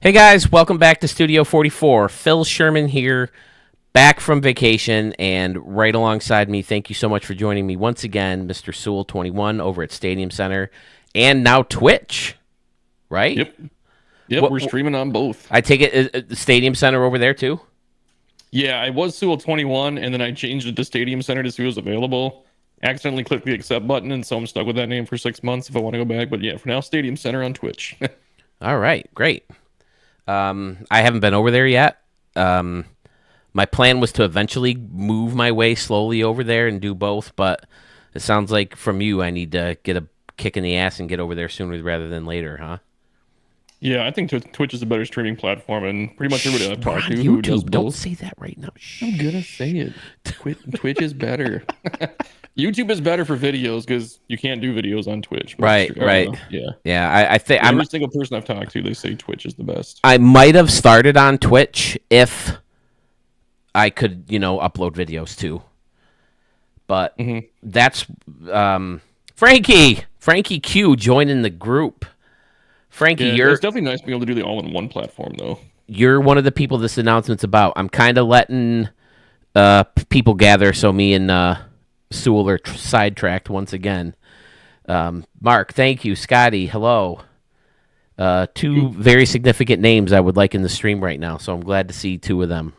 Hey guys, welcome back to Studio 44. Phil Sherman here, back from vacation, and right alongside me, thank you so much for joining me once again, Mr. Sewell21 over at Stadium Center, and now Twitch, right? Yep, we're streaming on both. I take it the Stadium Center over there too? Yeah, I was Sewell21, and then I changed it to Stadium Center to see what was available. Accidentally clicked the accept button, and so I'm stuck with that name for 6 months if I want to go back. But yeah, for now, Stadium Center on Twitch. All right, great. I haven't been over there yet. My plan was to eventually move my way slowly over there and do both, but it sounds like from you I need to get a kick in the ass and get over there sooner rather than later, huh? Yeah, I think Twitch is a better streaming platform, and pretty much everybody I've talked to YouTube, who does don't both. say that right now. Shh. I'm gonna say it. Twitch is better. YouTube is better for videos because you can't do videos on Twitch. Right. Yeah. I think every single person I've talked to, they say Twitch is the best. I might have started on Twitch if I could, upload videos too. But that's Frankie Q joining the group. Frankie, it's definitely nice being able to do the all-in-one platform, though. You're one of the people this announcement's about. I'm kind of letting people gather, so me and Sewell are sidetracked once again. Mark, thank you. Scotty, hello. Two very significant names I would like in the stream right now, so I'm glad to see two of them.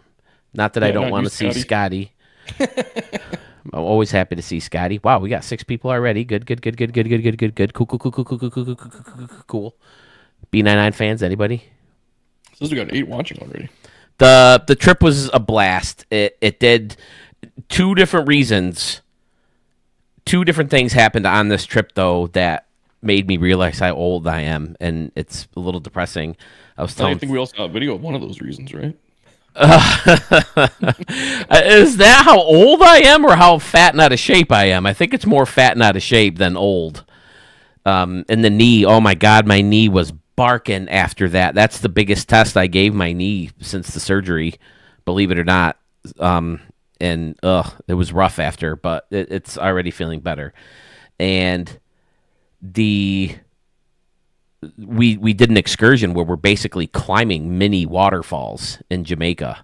Not that I don't want to see Scotty. I'm always happy to see Scotty. Wow, we got 6 people already. Good. Cool. B99 fans, anybody? Says we got 8 watching already. The trip was a blast. It did 2 different reasons. 2 different things happened on this trip, though, that made me realize how old I am, and it's a little depressing. I think we also saw a video of one of those reasons, right? Is that how old I am or how fat and out of shape I am? I think it's more fat and out of shape than old. And the knee, oh my God, my knee was barking after that. That's the biggest test I gave my knee since the surgery, believe it or not. And it was rough after, but it's already feeling better. And we did an excursion where we're basically climbing mini waterfalls in Jamaica.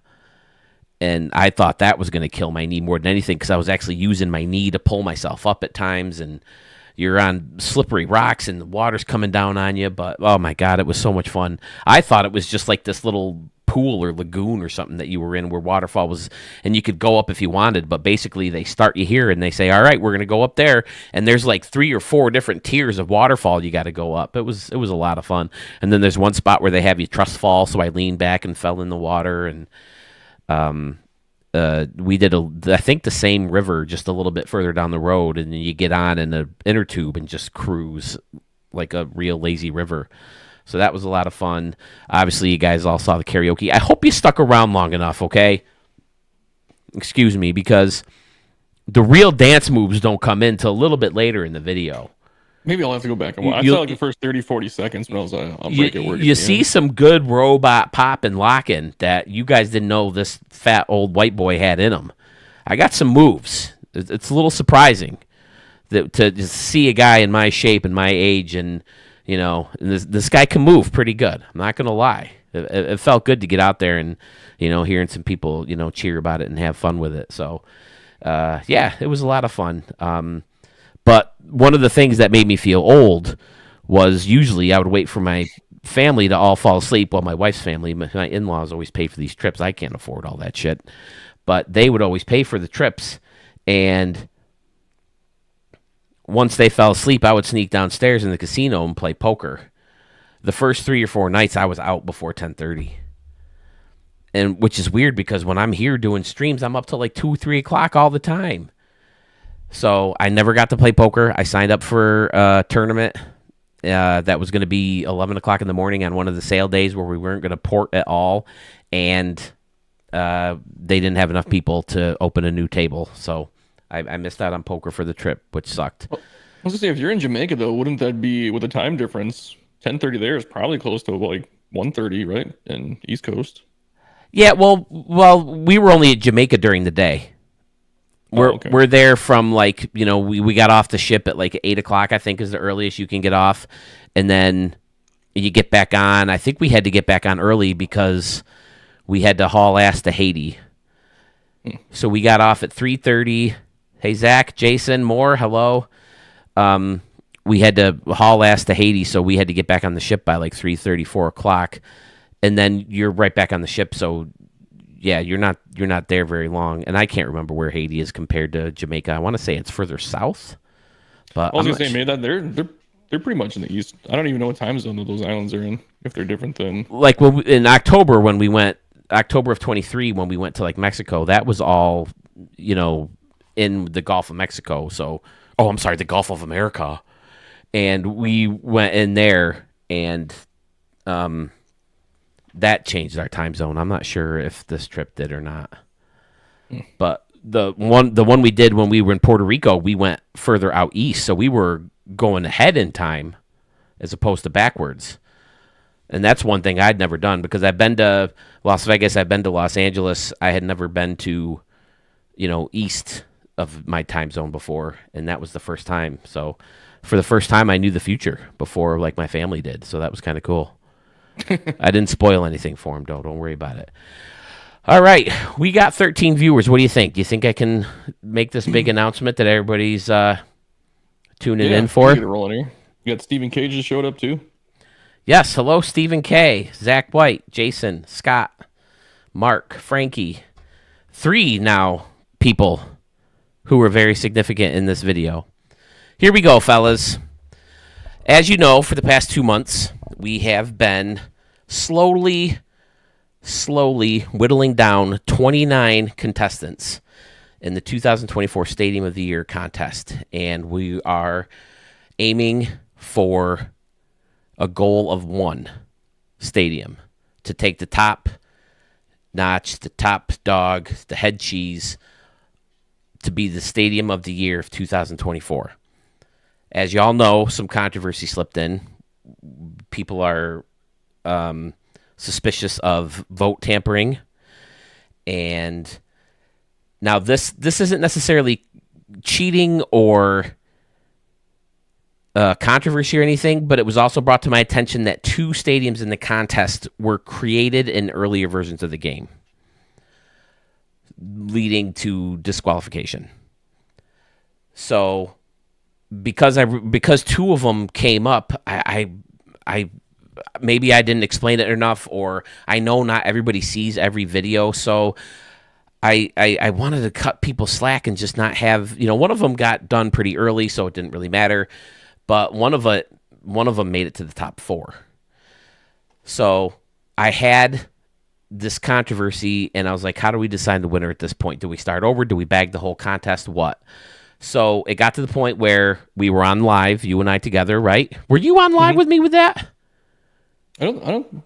And I thought that was going to kill my knee more than anything because I was actually using my knee to pull myself up at times. And you're on slippery rocks and the water's coming down on you. But, oh, my God, it was so much fun. I thought it was just like this little pool or lagoon or something that you were in where waterfall was, and you could go up if you wanted, but basically they start you here and they say, all right, we're going to go up there, and there's like 3 or 4 different tiers of waterfall you got to go up. It was a lot of fun. And then there's one spot where they have you trust fall, so I leaned back and fell in the water, and we did I think the same river just a little bit further down the road, and then you get on in an inner tube and just cruise like a real lazy river. So that was a lot of fun. Obviously, you guys all saw the karaoke. I hope you stuck around long enough, okay? Excuse me, because the real dance moves don't come in till a little bit later in the video. Maybe I'll have to go back and watch. I saw like the first 30, 40 seconds when I was on break at work. You see some good robot pop and locking that you guys didn't know this fat old white boy had in him. I got some moves. It's a little surprising to just see a guy in my shape and my age and this guy can move pretty good. I'm not going to lie. It felt good to get out there and, hearing some people, cheer about it and have fun with it. So, it was a lot of fun. But one of the things that made me feel old was usually I would wait for my family to all fall asleep. Well, my wife's family, my in-laws always pay for these trips. I can't afford all that shit. But they would always pay for the trips. And once they fell asleep, I would sneak downstairs in the casino and play poker. The first 3 or 4 nights, I was out before 10:30. And which is weird because when I'm here doing streams, I'm up till like 2, 3 o'clock all the time. So I never got to play poker. I signed up for a tournament that was going to be 11 o'clock in the morning on one of the sale days where we weren't going to port at all. And they didn't have enough people to open a new table. So I missed out on poker for the trip, which sucked. Well, I was going to say, if you're in Jamaica, though, wouldn't that be, with the time difference, 10:30 there is probably close to like 1:30, right? In East Coast. Yeah, well, we were only at Jamaica during the day. We're there from like, we got off the ship at like 8 o'clock, I think is the earliest you can get off. And then you get back on. I think we had to get back on early because we had to haul ass to Haiti. So we got off at 3:30. Hey, Zach, Jason, Moore, hello. We had to haul ass to Haiti, so we had to get back on the ship by like 3:30, 4 o'clock. And then you're right back on the ship, so yeah, you're not there very long. And I can't remember where Haiti is compared to Jamaica. I want to say it's further south. But I was gonna say, man, that they're pretty much in the east. I don't even know what time zone those islands are in. If they're different than like in October when we went, October of 23 when we went to like Mexico, that was all, in the Gulf of Mexico. So, I'm sorry, the Gulf of America. And we went in there, and that changed our time zone. I'm not sure if this trip did or not. But the one we did when we were in Puerto Rico, we went further out east, so we were going ahead in time as opposed to backwards. And that's one thing I'd never done because I've been to Las Vegas, I've been to Los Angeles. I had never been to, east of my time zone before, and that was the first time. So for the first time, I knew the future before like my family did. So that was kind of cool. I didn't spoil anything for them, though. Don't worry about it. All right. We got 13 viewers. What do you think? Do you think I can make this big announcement that everybody's tuning in for? Get it rolling here. You got Stephen K just showed up too. Yes. Hello, Stephen K, Zach White, Jason, Scott, Mark, Frankie. 3 now people who were very significant in this video. Here we go, fellas. As you know, for the past 2 months, we have been slowly whittling down 29 contestants in the 2024 Stadium of the Year contest. And we are aiming for a goal of 1 stadium to take the top notch, the top dog, the head cheese to be the Stadium of the Year of 2024. As y'all know, some controversy slipped in. People are suspicious of vote tampering. And now this isn't necessarily cheating or controversy or anything, but it was also brought to my attention that 2 stadiums in the contest were created in earlier versions of the game, leading to disqualification. So because 2 of them came up, I maybe I didn't explain it enough, or I know not everybody sees every video, so I wanted to cut people slack and just not have, one of them got done pretty early, so it didn't really matter, but one of them made it to the top 4. So I had this controversy, and I was like, how do we decide the winner at this point? Do we start over? Do we bag the whole contest? What? So it got to the point where we were on live, you and I together, right? Were you on live with me with that? I don't.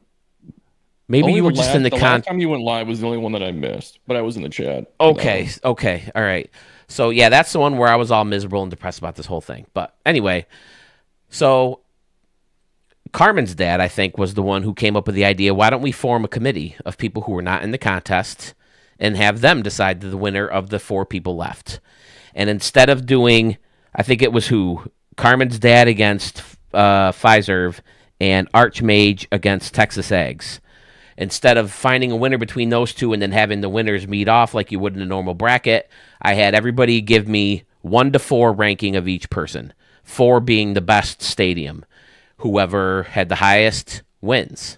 Maybe you were just in the last time you went live was the only one that I missed, but I was in the chat. Okay, all right. So yeah, that's the one where I was all miserable and depressed about this whole thing. But anyway, so Carmen's dad, I think, was the one who came up with the idea, why don't we form a committee of people who were not in the contest and have them decide the winner of the 4 people left. And instead of doing, I think it was Carmen's dad against Fiserv and Archmage against Texas Eggs. Instead of finding a winner between those 2 and then having the winners meet off like you would in a normal bracket, I had everybody give me 1 to 4 ranking of each person, 4 being the best stadium. Whoever had the highest wins.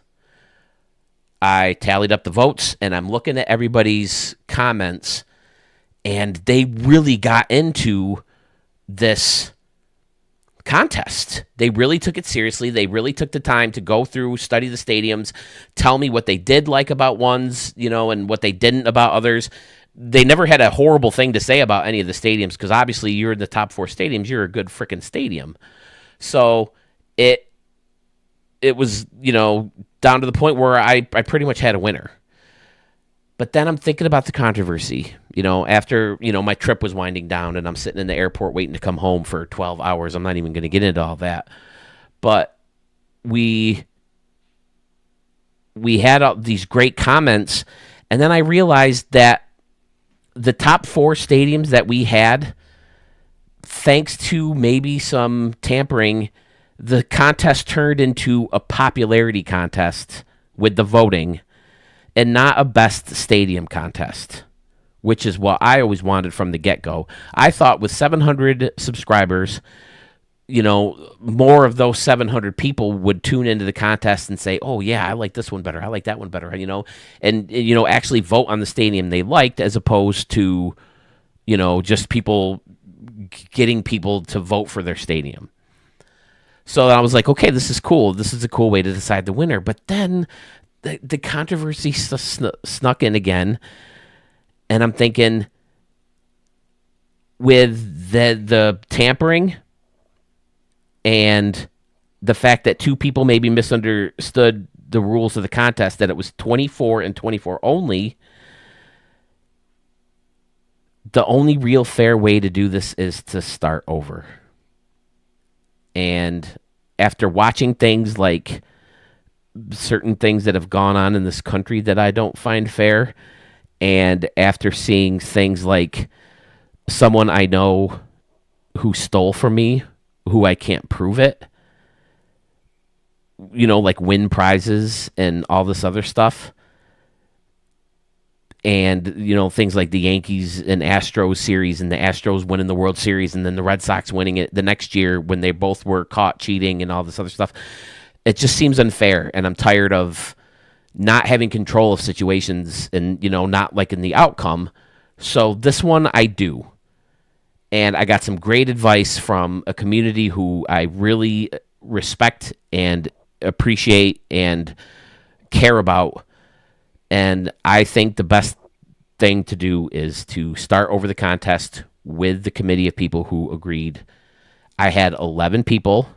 I tallied up the votes, and I'm looking at everybody's comments, and they really got into this contest. They really took it seriously. They really took the time to go through, study the stadiums, tell me what they did like about ones, and what they didn't about others. They never had a horrible thing to say about any of the stadiums because obviously you're in the top 4 stadiums. You're a good freaking stadium. So it was, down to the point where I pretty much had a winner. But then I'm thinking about the controversy, after, my trip was winding down and I'm sitting in the airport waiting to come home for 12 hours. I'm not even going to get into all that. But we had all these great comments, and then I realized that the top 4 stadiums that we had, thanks to maybe some tampering, the contest turned into a popularity contest with the voting and not a best stadium contest, which is what I always wanted from the get-go. I thought with 700 subscribers, more of those 700 people would tune into the contest and say, oh, yeah, I like this one better. I like that one better, and actually vote on the stadium they liked, as opposed to, just people getting people to vote for their stadium. So I was like, okay, this is cool. This is a cool way to decide the winner. But then the controversy snuck in again, and I'm thinking, with the tampering and the fact that two people maybe misunderstood the rules of the contest, that it was 24 and 24 only, the only real fair way to do this is to start over. And after watching things like certain things that have gone on in this country that I don't find fair, and after seeing things like someone I know who stole from me, who I can't prove it, like win prizes and all this other stuff, and things like the Yankees and Astros series, and the Astros winning the World Series, and then the Red Sox winning it the next year when they both were caught cheating and all this other stuff. It just seems unfair, and I'm tired of not having control of situations and not liking the outcome. So this one I do, and I got some great advice from a community who I really respect and appreciate and care about. And I think the best thing to do is to start over the contest with the committee of people who agreed. I had 11 people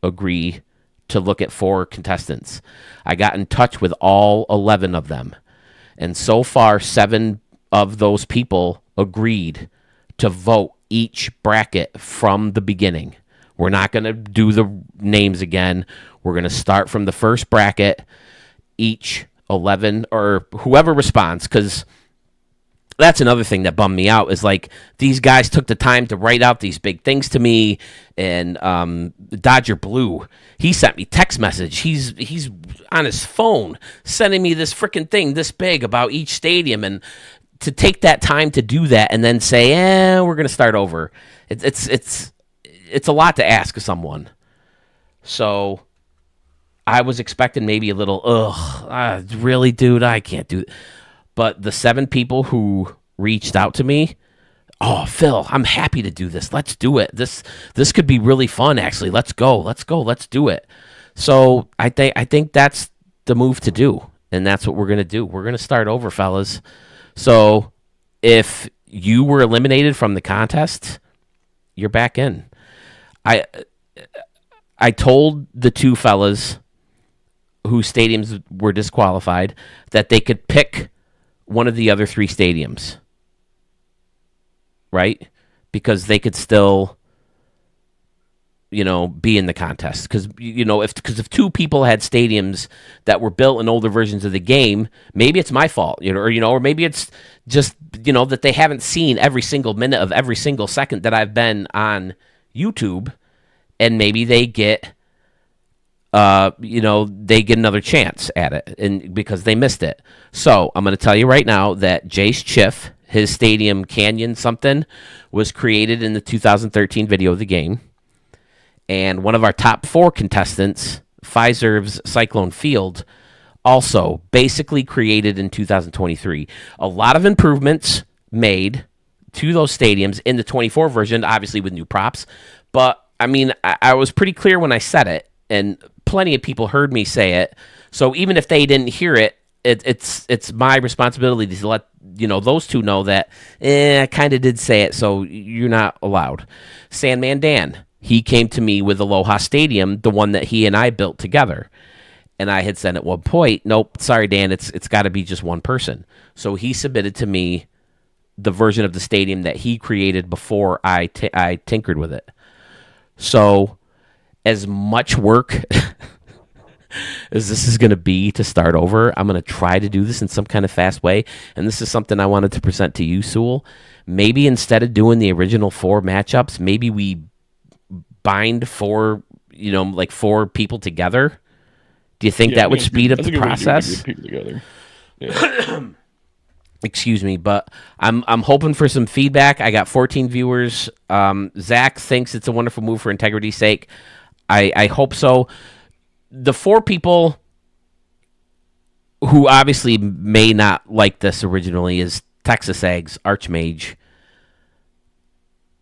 agree to look at 4 contestants. I got in touch with all 11 of them. And so far, 7 of those people agreed to vote each bracket from the beginning. We're not going to do the names again. We're going to start from the first bracket, each 11, or whoever responds, because that's another thing that bummed me out, is like these guys took the time to write out these big things to me. And Dodger Blue, he sent me text message. He's on his phone sending me this freaking thing this big about each stadium, and to take that time to do that and then say, we're going to start over. It's a lot to ask of someone. So I was expecting maybe a little, really, dude, I can't do it. But the 7 people who reached out to me, oh, Phil, I'm happy to do this. Let's do it. This could be really fun, actually. Let's go. Let's do it. So I think that's the move to do, and that's what we're going to do. We're going to start over, fellas. So if you were eliminated from the contest, you're back in. I told the 2 fellas whose stadiums were disqualified that they could pick one of the other 3 stadiums, right? Because they could still, be in the contest. Because, if 2 people had stadiums that were built in older versions of the game, maybe it's my fault, or maybe it's just, that they haven't seen every single minute of every single second that I've been on YouTube, and maybe they get, they get another chance at it, and because they missed it. So I'm going to tell you right now that Jace Chiff, his stadium Canyon something, was created in the 2013 video of the game. And one of our top 4 contestants, Fiserv's Cyclone Field, also basically created in 2023. A lot of improvements made to those stadiums in the 24 version, obviously with new props. But, I mean, I was pretty clear when I said it, and plenty of people heard me say it. So even if they didn't hear it, it's my responsibility to let those 2 know that I kind of did say it, so you're not allowed. Sandman Dan, he came to me with Aloha Stadium, the one that he and I built together. And I had said at one point, nope, sorry, Dan, it's got to be just one person. So he submitted to me the version of the stadium that he created before I tinkered with it. So as much work as this is going to be to start over, I'm going to try to do this in some kind of fast way. And this is something I wanted to present to you, Sewell. Maybe instead of doing the original 4 matchups, maybe we bind 4 like 4 people together? Do you think Yeah, that would speed up that's a the good way to do it, to process? get people together. Yeah. Excuse me, but I'm hoping for some feedback. I got 14 viewers. Zach thinks it's a wonderful move for integrity's sake. I hope so. The 4 people who obviously may not like this originally is Texas Eggs, Archmage,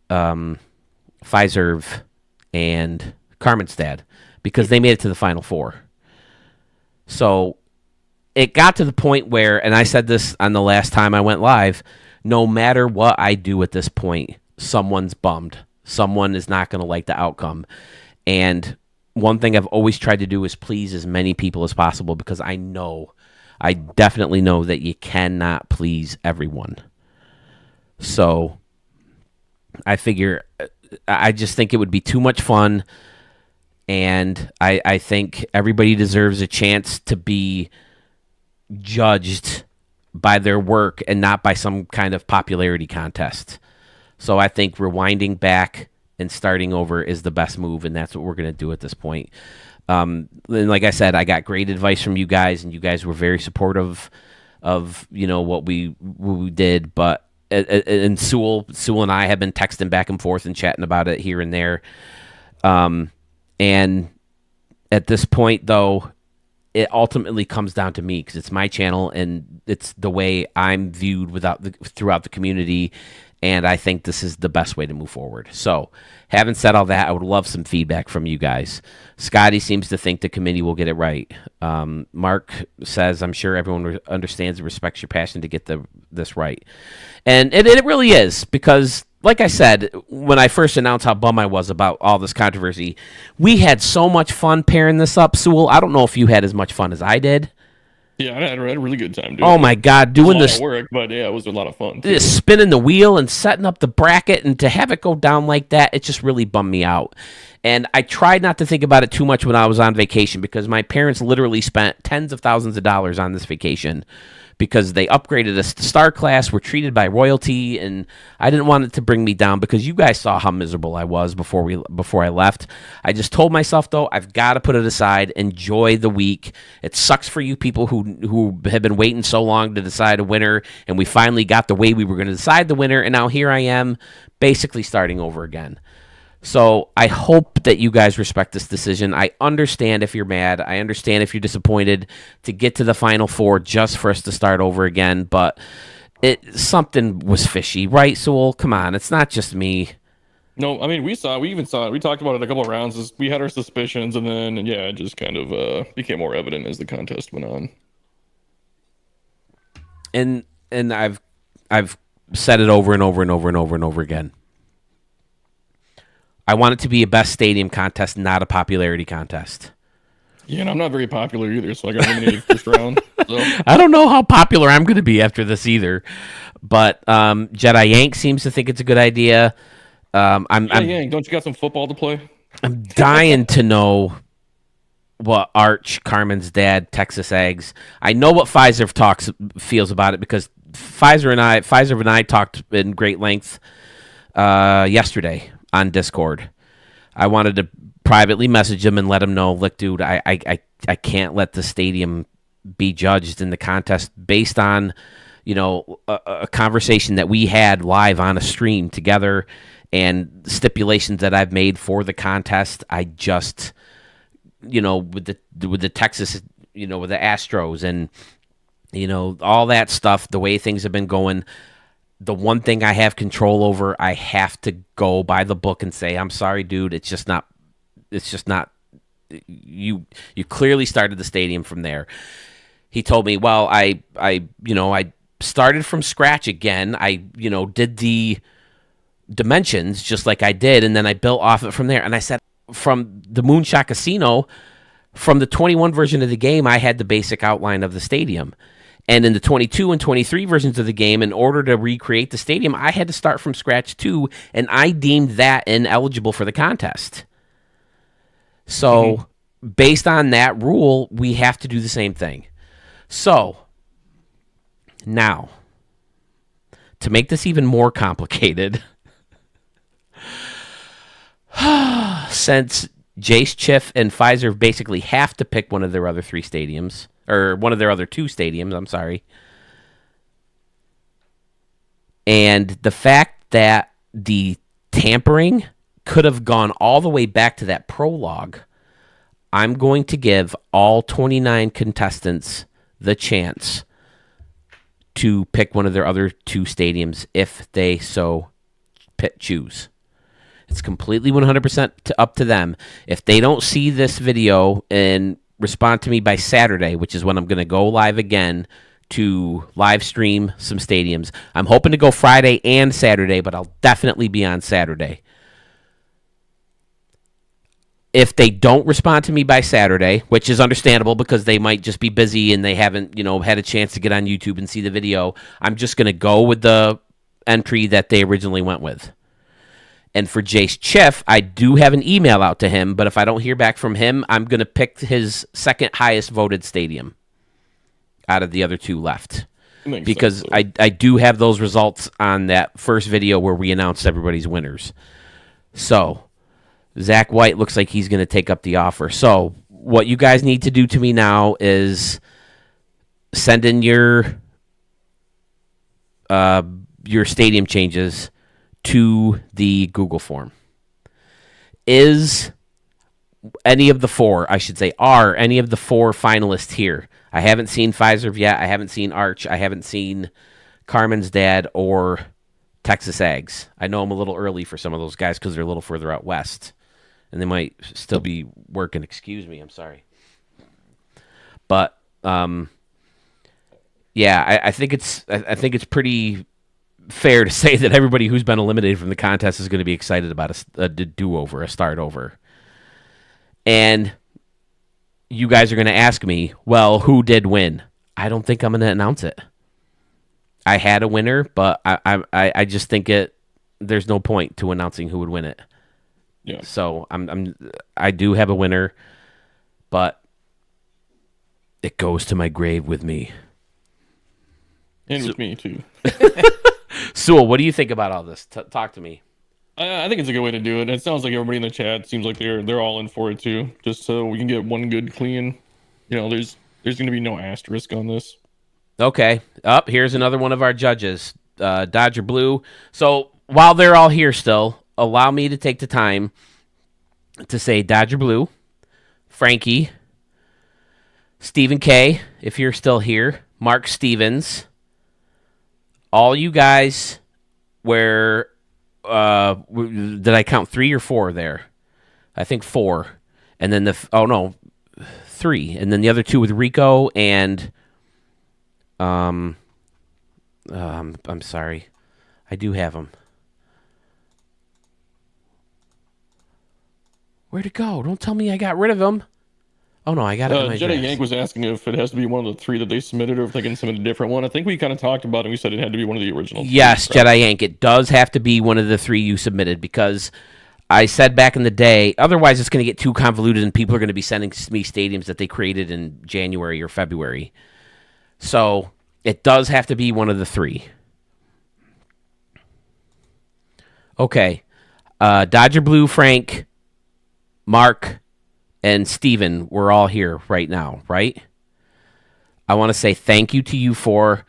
Pfizer, and Carmenstad, because they made it to the Final Four. So it got to the point where, and I said this on the last time I went live, no matter what I do at this point, someone's bummed. Someone is not going to like the outcome. And one thing I've always tried to do is please as many people as possible, because I definitely know that you cannot please everyone. So I figure, I just think it would be too much fun. And I think everybody deserves a chance to be judged by their work and not by some kind of popularity contest. So I think rewinding back and starting over is the best move, and that's what we're going to do at this point. And like I said, I got great advice from you guys, and you guys were very supportive of what we did. But and Sewell and I have been texting back and forth and chatting about it here and there. And at this point, though, it ultimately comes down to me, because it's my channel and it's the way I'm viewed throughout the community. And I think this is the best way to move forward. So, having said all that, I would love some feedback from you guys. Scotty seems to think the committee will get it right. Mark says, I'm sure everyone understands and respects your passion to get this right. And it really is, because, like I said, when I first announced how bummed I was about all this controversy, we had so much fun pairing this up. Sewell, I don't know if you had as much fun as I did. Yeah, I had a really good time doing it. Oh my God, doing this work, but yeah, it was a lot of fun. Too. Spinning the wheel and setting up the bracket, and to have it go down like that, it just really bummed me out. And I tried not to think about it too much when I was on vacation, because my parents literally spent tens of thousands of dollars on this vacation, because they upgraded us to star class, were treated by royalty, and I didn't want it to bring me down, because you guys saw how miserable I was before I left. I just told myself, though, I've got to put it aside, enjoy the week. It sucks for you people who have been waiting so long to decide a winner, and we finally got the way we were going to decide the winner, and now here I am basically starting over again. So I hope that you guys respect this decision. I understand if you're mad. I understand if you're disappointed to get to the Final Four just for us to start over again. But something was fishy, right, Sewell? Come on, it's not just me. No, I mean, we even saw it. We talked about it a couple of rounds. We had our suspicions, and then, yeah, it just kind of became more evident as the contest went on. And I've said it over and over and over and over and over again. I want it to be a best stadium contest, not a popularity contest. Yeah, and I'm not very popular either, so I got eliminated first round. So. I don't know how popular I'm going to be after this either. But Jedi Yank seems to think it's a good idea. Yank, don't you got some football to play? I'm dying to know what Arch, Carmen's dad, Texas Eggs. I know what Pfizer feels about it, because Pfizer and I talked in great length yesterday on Discord. I wanted to privately message him and let him know, look, dude, I can't let the stadium be judged in the contest based on, a conversation that we had live on a stream together and stipulations that I've made for the contest. I just, with the Texas, with the Astros and, all that stuff, the way things have been going, the one thing I have control over, I have to go by the book and say, I'm sorry, dude, it's just not, you clearly started the stadium from there. He told me, well, I started from scratch again. I, did the dimensions just like I did, and then I built off it from there. And I said, from the Moonshot Casino, from the 21 version of the game, I had the basic outline of the stadium. And in the 22 and 23 versions of the game, in order to recreate the stadium, I had to start from scratch too, and I deemed that ineligible for the contest. So, based on that rule, we have to do the same thing. So, now, to make this even more complicated, since Jace, Chiff, and Pfizer basically have to pick one of their other 3 stadiums, or one of their other 2 stadiums, I'm sorry. And the fact that the tampering could have gone all the way back to that prologue, I'm going to give all 29 contestants the chance to pick one of their other 2 stadiums if they so choose. It's completely 100% up to them. If they don't see this video and respond to me by Saturday, which is when I'm going to go live again to live stream some stadiums. I'm hoping to go Friday and Saturday, but I'll definitely be on Saturday. If they don't respond to me by Saturday, which is understandable because they might just be busy and they haven't, had a chance to get on YouTube and see the video, I'm just going to go with the entry that they originally went with. And for Jace Chiff, I do have an email out to him, but if I don't hear back from him, I'm going to pick his second highest voted stadium out of the other 2 left. Because I do have those results on that first video where we announced everybody's winners. So Zach White looks like he's going to take up the offer. So what you guys need to do to me now is send in your stadium changes to the Google form. Are any of the 4 finalists here? I haven't seen Pfizer yet. I haven't seen Arch. I haven't seen Carmen's dad or Texas Ags. I know I'm a little early for some of those guys because they're a little further out west. And they might still be working. Excuse me. I'm sorry. But, I think it's pretty fair to say that everybody who's been eliminated from the contest is going to be excited about a do-over, a start over. And you guys are going to ask me, well, who did win? I don't think I'm going to announce it. I had a winner, but I just think there's no point to announcing who would win it. Yeah. So I do have a winner, but it goes to my grave with me. And with me too. Sewell, what do you think about all this? Talk to me. I think it's a good way to do it. It sounds like everybody in the chat seems like they're all in for it too. Just so we can get one good clean. There's going to be no asterisk on this. Okay. Here's another one of our judges, Dodger Blue. So while they're all here still, allow me to take the time to say Dodger Blue, Frankie, Stephen K, if you're still here, Mark Stevens, all you guys where did I count 3 or 4 there? I think 4. And then 3. And then the other 2 with Rico and I'm sorry. I do have them. Where'd it go? Don't tell me I got rid of them. Oh, no, I got it in my Jedi drafts. Yank was asking if it has to be one of the 3 that they submitted or if they can submit a different one. I think we kind of talked about it. We said it had to be one of the original. Yes, Jedi Yank. It does have to be one of the 3 you submitted because I said back in the day, otherwise it's going to get too convoluted and people are going to be sending me stadiums that they created in January or February. So it does have to be one of the 3. Okay. Dodger Blue, Frank, Mark, and Steven, we're all here right now, right? I want to say thank you to you for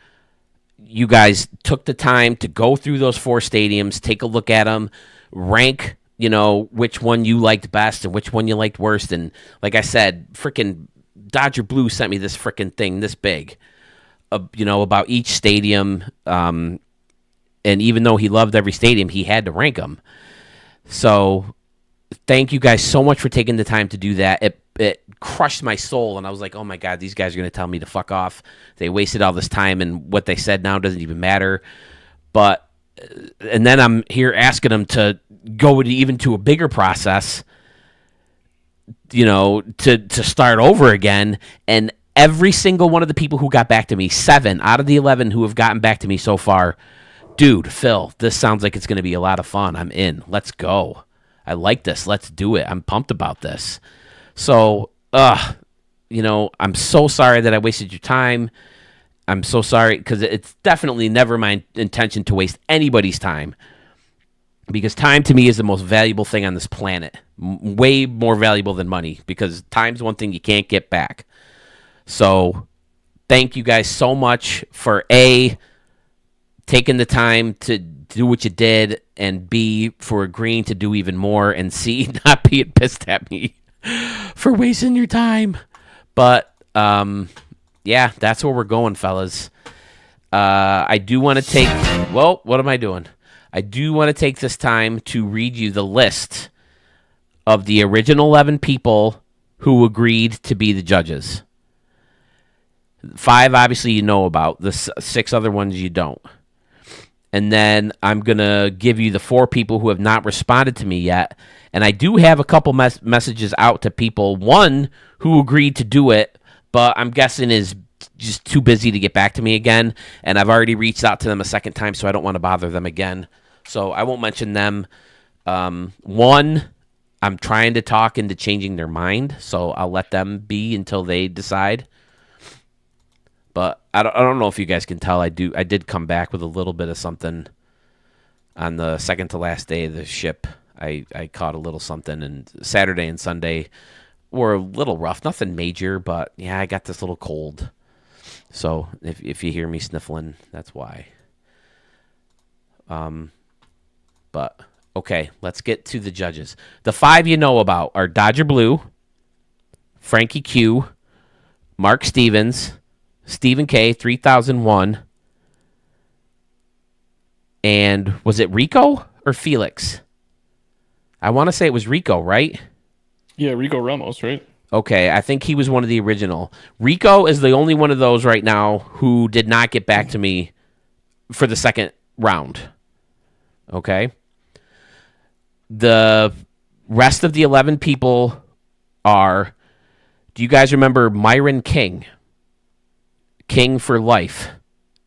you guys took the time to go through those 4 stadiums, take a look at them, rank, which one you liked best and which one you liked worst. And like I said, freaking Dodger Blue sent me this freaking thing this big, about each stadium. And even though he loved every stadium, he had to rank them. So thank you guys so much for taking the time to do that. It crushed my soul, and I was like, oh my God, these guys are going to tell me to fuck off. They wasted all this time, and what they said now doesn't even matter. And then I'm here asking them to go even to a bigger process, to start over again. And every single one of the people who got back to me, 7 out of the 11 who have gotten back to me so far, dude, Phil, this sounds like it's going to be a lot of fun. I'm in. Let's go. I like this. Let's do it. I'm pumped about this. So, I'm so sorry that I wasted your time. I'm so sorry because it's definitely never my intention to waste anybody's time. because time to me is the most valuable thing on this planet. Way more valuable than money, because time's one thing you can't get back. So thank you guys so much for A, taking the time to do what you did, and B, for agreeing to do even more, and C, not being pissed at me for wasting your time. But yeah, that's where we're going, fellas. I do want to take, well, what am I doing? I do want to take this time to read you the list of the original 11 people who agreed to be the judges. 5, obviously, you know about. The 6 other ones you don't. And then I'm going to give you the 4 people who have not responded to me yet. And I do have a couple messages out to people. One who agreed to do it, but I'm guessing is just too busy to get back to me again. And I've already reached out to them a second time, so I don't want to bother them again. So I won't mention them. One, I'm trying to talk into changing their mind, so I'll let them be until they decide. But I don't know if you guys can tell. I did come back with a little bit of something on the second to last day of the ship. I caught a little something, and Saturday and Sunday were a little rough. Nothing major, but yeah, I got this little cold. So if you hear me sniffling, that's why. But okay, let's get to the judges. The 5 you know about are Dodger Blue, Frankie Q, Mark Stevens, Stephen K, 3001, and was it Rico or Felix? I want to say it was Rico, right? Yeah, Rico Ramos, right? Okay, I think he was one of the original. Rico is the only one of those right now who did not get back to me for the second round. Okay? The rest of the 11 people are, do you guys remember Myron King? King for Life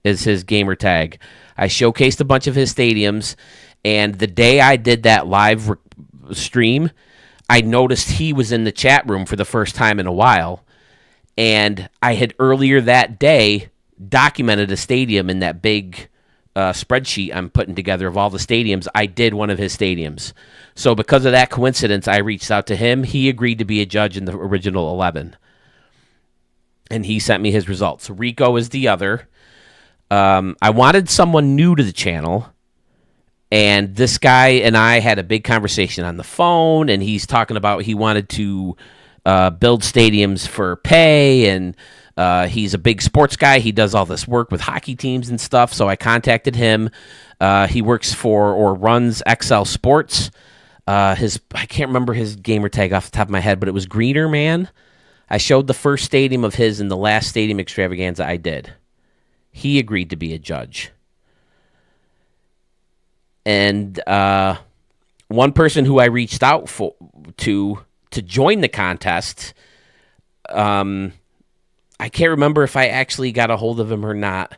is his gamer tag. I showcased a bunch of his stadiums, and the day I did that live stream, I noticed he was in the chat room for the first time in a while, and I had earlier that day documented a stadium in that big spreadsheet I'm putting together of all the stadiums. I did one of his stadiums. So because of that coincidence, I reached out to him. He agreed to be a judge in the original 11. And he sent me his results. Rico is the other. I wanted someone new to the channel. And this guy and I had a big conversation on the phone. And he's talking about he wanted to build stadiums for pay. And he's a big sports guy. He does all this work with hockey teams and stuff. So I contacted him. He works for or runs XL Sports. I can't remember his gamer tag off the top of my head, but it was Greener Man. I showed the first stadium of his in the last stadium extravaganza I did. He agreed to be a judge. And one person who I reached out to join the contest, I can't remember if I actually got a hold of him or not,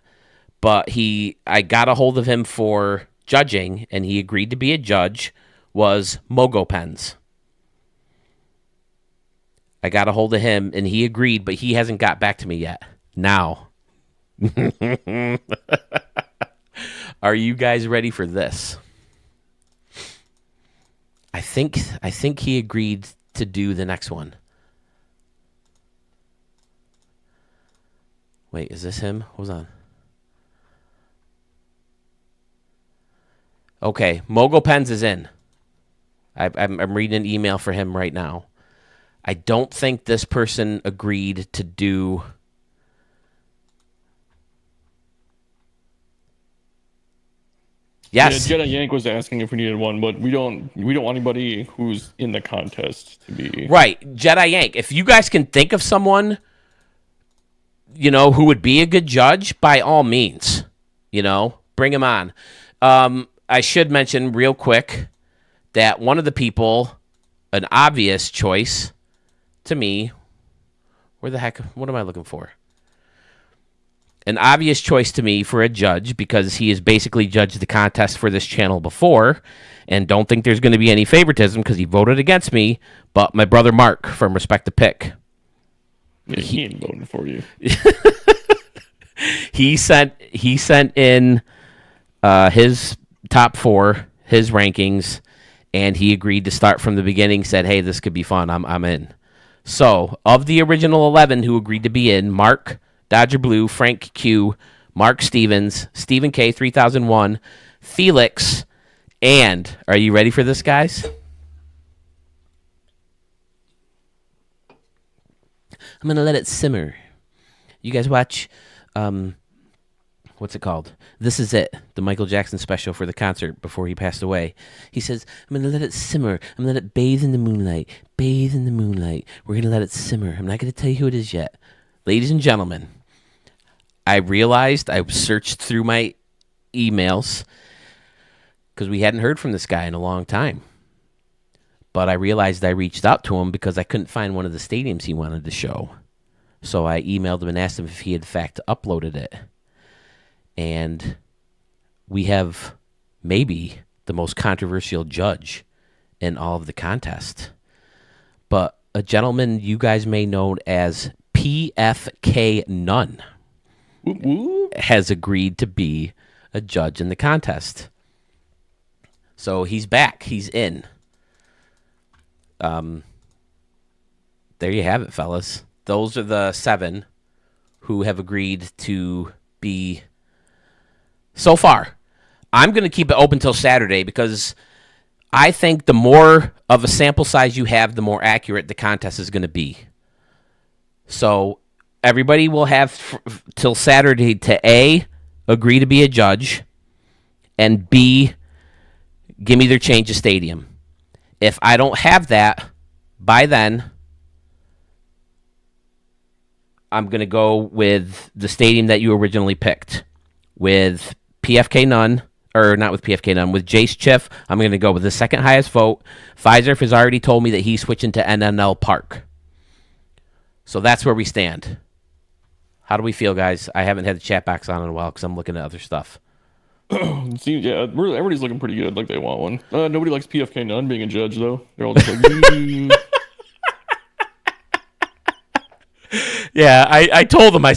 but I got a hold of him for judging, and he agreed to be a judge, was Mogo Pens. I got a hold of him, and he agreed, but he hasn't got back to me yet. Now. Are you guys ready for this? I think he agreed to do the next one. Wait, is this him? Hold on. Okay, Mogo Pens is in. I'm reading an email for him right now. I don't think this person agreed to do... Yes. Yeah, Jedi Yank was asking if we needed one, but we don't want anybody who's in the contest to be... Right, Jedi Yank. If you guys can think of someone, who would be a good judge, by all means, bring him on. I should mention real quick that one of the people, an obvious choice to me, what am I looking for? An obvious choice to me for a judge, because he has basically judged the contest for this channel before, and don't think there's going to be any favoritism because he voted against me, but my brother Mark from Respect the Pick. Yeah, he ain't voting for you. He sent in his top 4, his rankings, and he agreed to start from the beginning. Said, "Hey, this could be fun. I'm in." So, of the original 11 who agreed to be in, Mark Dodger Blue, Frank Q, Mark Stevens, Stephen K 3001, Felix, and are you ready for this, guys? I'm gonna let it simmer. You guys watch, what's it called? This Is It, the Michael Jackson special for the concert before he passed away. He says, I'm gonna let it simmer. I'm gonna let it bathe in the moonlight. Bathe in the moonlight. We're gonna let it simmer. I'm not gonna tell you who it is yet. Ladies and gentlemen, I realized I searched through my emails because we hadn't heard from this guy in a long time. But I realized I reached out to him because I couldn't find one of the stadiums he wanted to show. So I emailed him and asked him if he had in fact uploaded it. And we have maybe the most controversial judge in all of the contest. But a gentleman you guys may know as PFK Nunn has agreed to be a judge in the contest. So he's back. He's in. There you have it, fellas. Those are the 7 who have agreed to be so far. I'm going to keep it open till Saturday because I think the more of a sample size you have, the more accurate the contest is going to be. So everybody will have till Saturday to A, agree to be a judge, and B, give me their change of stadium. If I don't have that by then, I'm going to go with the stadium that you originally picked. With PFK Nunn, or not with PFK Nunn, with Jace Chiff, I'm going to go with the second highest vote. Pfizer has already told me that he's switching to NNL Park. So that's where we stand. How do we feel, guys? I haven't had the chat box on in a while because I'm looking at other stuff. See, yeah, everybody's looking pretty good, like they want one. Nobody likes PFK Nunn being a judge, though. They're all just like, Yeah, I told them. I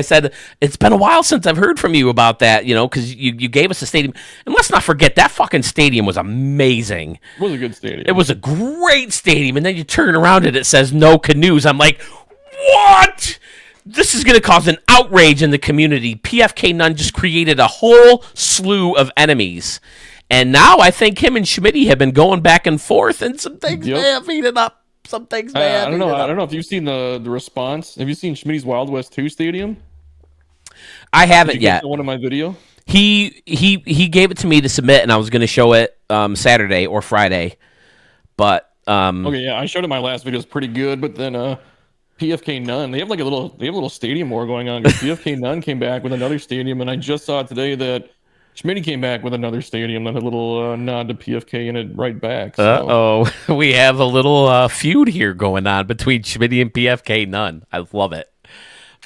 said it's been a while since I've heard from you about that. You know, because you gave us a stadium, and let's not forget that fucking stadium was amazing. It was a good stadium. It was a great stadium, and then you turn around and it says no canoes. I'm like, what? This is going to cause an outrage in the community. PFK Nunn just created a whole slew of enemies. And now I think him and Schmitty have been going back and forth, and some things may have heated up. Some things may have heated up. I don't know if you've seen the response. Have you seen Schmitty's Wild West 2 stadium? I haven't yet. One of my video. He gave it to me to submit, and I was going to show it Saturday or Friday. But okay, yeah, I showed it my last video. It's pretty good, but then PFK Nunn, they have a little stadium war going on. PFK Nunn came back with another stadium, and I just saw today that Schmitty came back with another stadium that had a little nod to PFK in it right back. So. We have a little feud here going on between Schmitty and PFK Nunn. I love it.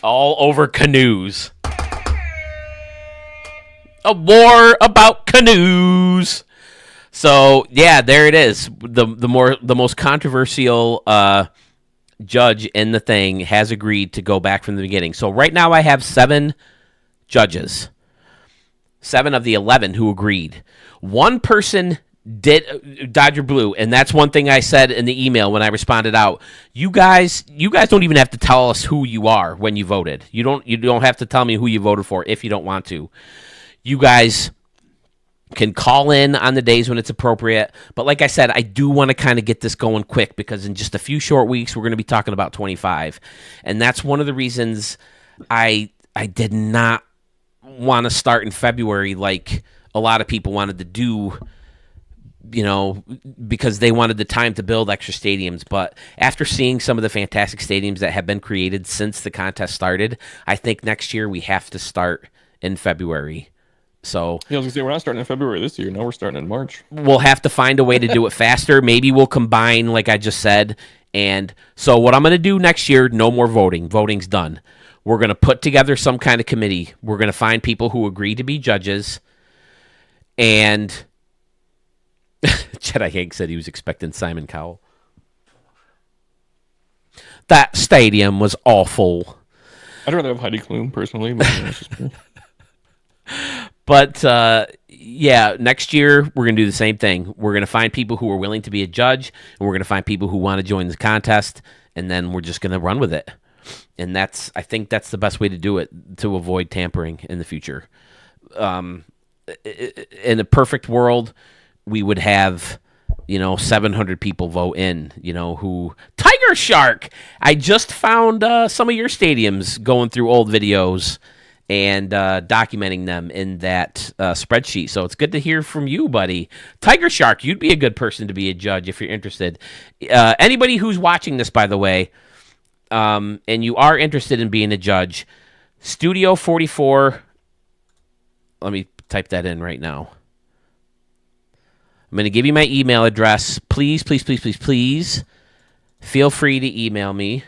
All over canoes. A war about canoes. So yeah, there it is. The most controversial judge in the thing has agreed to go back from the beginning. So right now I have 7 judges. 7 of the 11 who agreed. One person did Dodger Blue, and that's one thing I said in the email when I responded out. You guys don't even have to tell us who you are when you voted. You don't have to tell me who you voted for if you don't want to. You guys can call in on the days when it's appropriate. But like I said, I do want to kind of get this going quick because in just a few short weeks, we're going to be talking about 25. And that's one of the reasons I did not want to start in February like a lot of people wanted to do, you know, because they wanted the time to build extra stadiums. But after seeing some of the fantastic stadiums that have been created since the contest started, I think next year we have to start in February. So yeah, I was gonna say we're not starting in February this year. No, we're starting in March. We'll have to find a way to do it faster. Maybe we'll combine, like I just said. And so what I'm going to do next year, no more voting. Voting's done. We're going to put together some kind of committee. We're going to find people who agree to be judges. And Jedi Hank said he was expecting Simon Cowell. That stadium was awful. I'd rather have Heidi Klum personally. But But yeah, next year we're going to do the same thing. We're going to find people who are willing to be a judge, and we're going to find people who want to join the contest, and then we're just going to run with it. And I think that's the best way to do it, to avoid tampering in the future. In a perfect world, we would have 700 people vote in, who Tiger Shark. I just found some of your stadiums, going through old videos and documenting them in that spreadsheet. So it's good to hear from you, buddy. Tiger Shark, you'd be a good person to be a judge if you're interested. Anybody who's watching this, by the way, and you are interested in being a judge, Studio 44, let me type that in right now. I'm going to give you my email address. Please, please, please, please, please feel free to email me.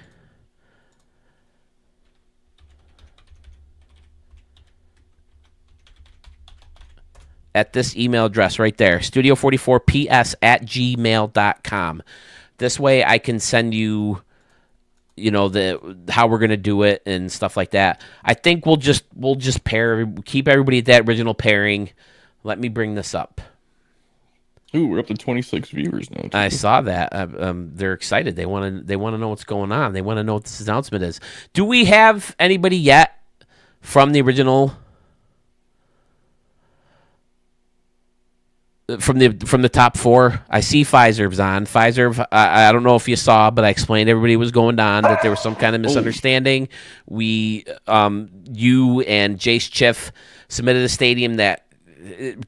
At this email address right there, studio44ps@gmail.com. This way I can send you, how we're going to do it and stuff like that. I think we'll just keep everybody at that original pairing. Let me bring this up. Ooh, we're up to 26 viewers now. I saw that. They're excited. They want to know what's going on. They want to know what this announcement is. Do we have anybody yet from the original? From the top four? I see Pfizer's on. Pfizer, I don't know if you saw, but I explained everybody was going on, that there was some kind of misunderstanding. You and Jace Chiff submitted a stadium that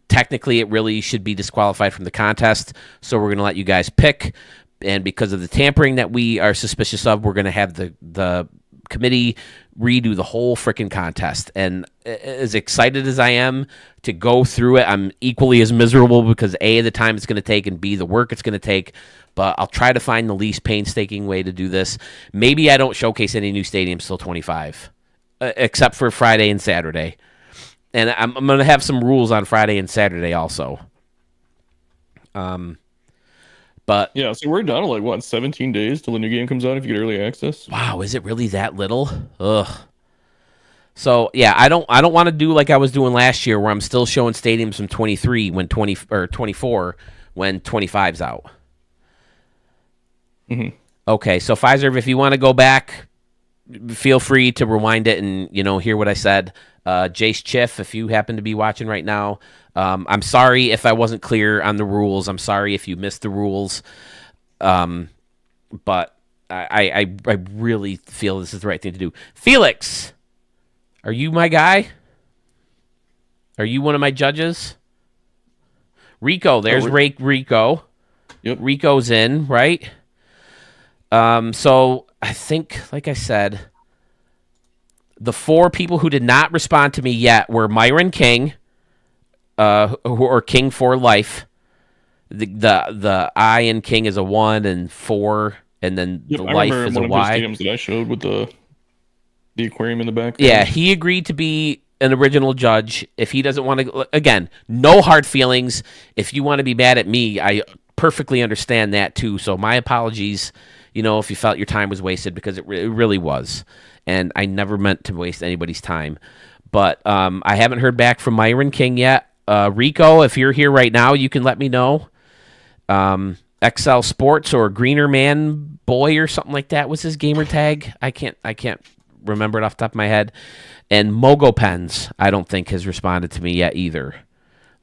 technically it really should be disqualified from the contest, so we're going to let you guys pick. And because of the tampering that we are suspicious of, we're going to have the committee redo the whole freaking contest. And as excited as I am to go through it, I'm equally as miserable because A, the time it's going to take, and B, the work it's going to take. But I'll try to find the least painstaking way to do this. Maybe I don't showcase any new stadiums till 25, except for Friday and Saturday. And I'm going to have some rules on Friday and Saturday also. But yeah, so we're down to 17 days till the new game comes out if you get early access. Wow, is it really that little? Ugh. So yeah, I don't want to do like I was doing last year, where I'm still showing stadiums from 23 when 24 when 25's out. Mm-hmm. Okay, so Pfizer, if you want to go back, feel free to rewind it and hear what I said. Jace Chiff, if you happen to be watching right now, I'm sorry if I wasn't clear on the rules. I'm sorry if you missed the rules. But I really feel this is the right thing to do. Felix, are you my guy? Are you one of my judges? Rico, there's Rico. Yep. Rico's in, right? So I think, like I said, the four people who did not respond to me yet were Myron King, who are King for life. The I in King is a 1 and 4, and then the life is a Y. I remember one of those stadiums that I showed with the aquarium in the back. Yeah, he agreed to be an original judge. If he doesn't want to, again, no hard feelings. If you want to be mad at me, I perfectly understand that too. So my apologies, if you felt your time was wasted, because it really was. And I never meant to waste anybody's time. But I haven't heard back from Myron King yet. Rico, if you're here right now, you can let me know. XL Sports or Greener Man Boy or something like that was his gamer tag. I can't remember it off the top of my head. And Mogo Pens, I don't think has responded to me yet either.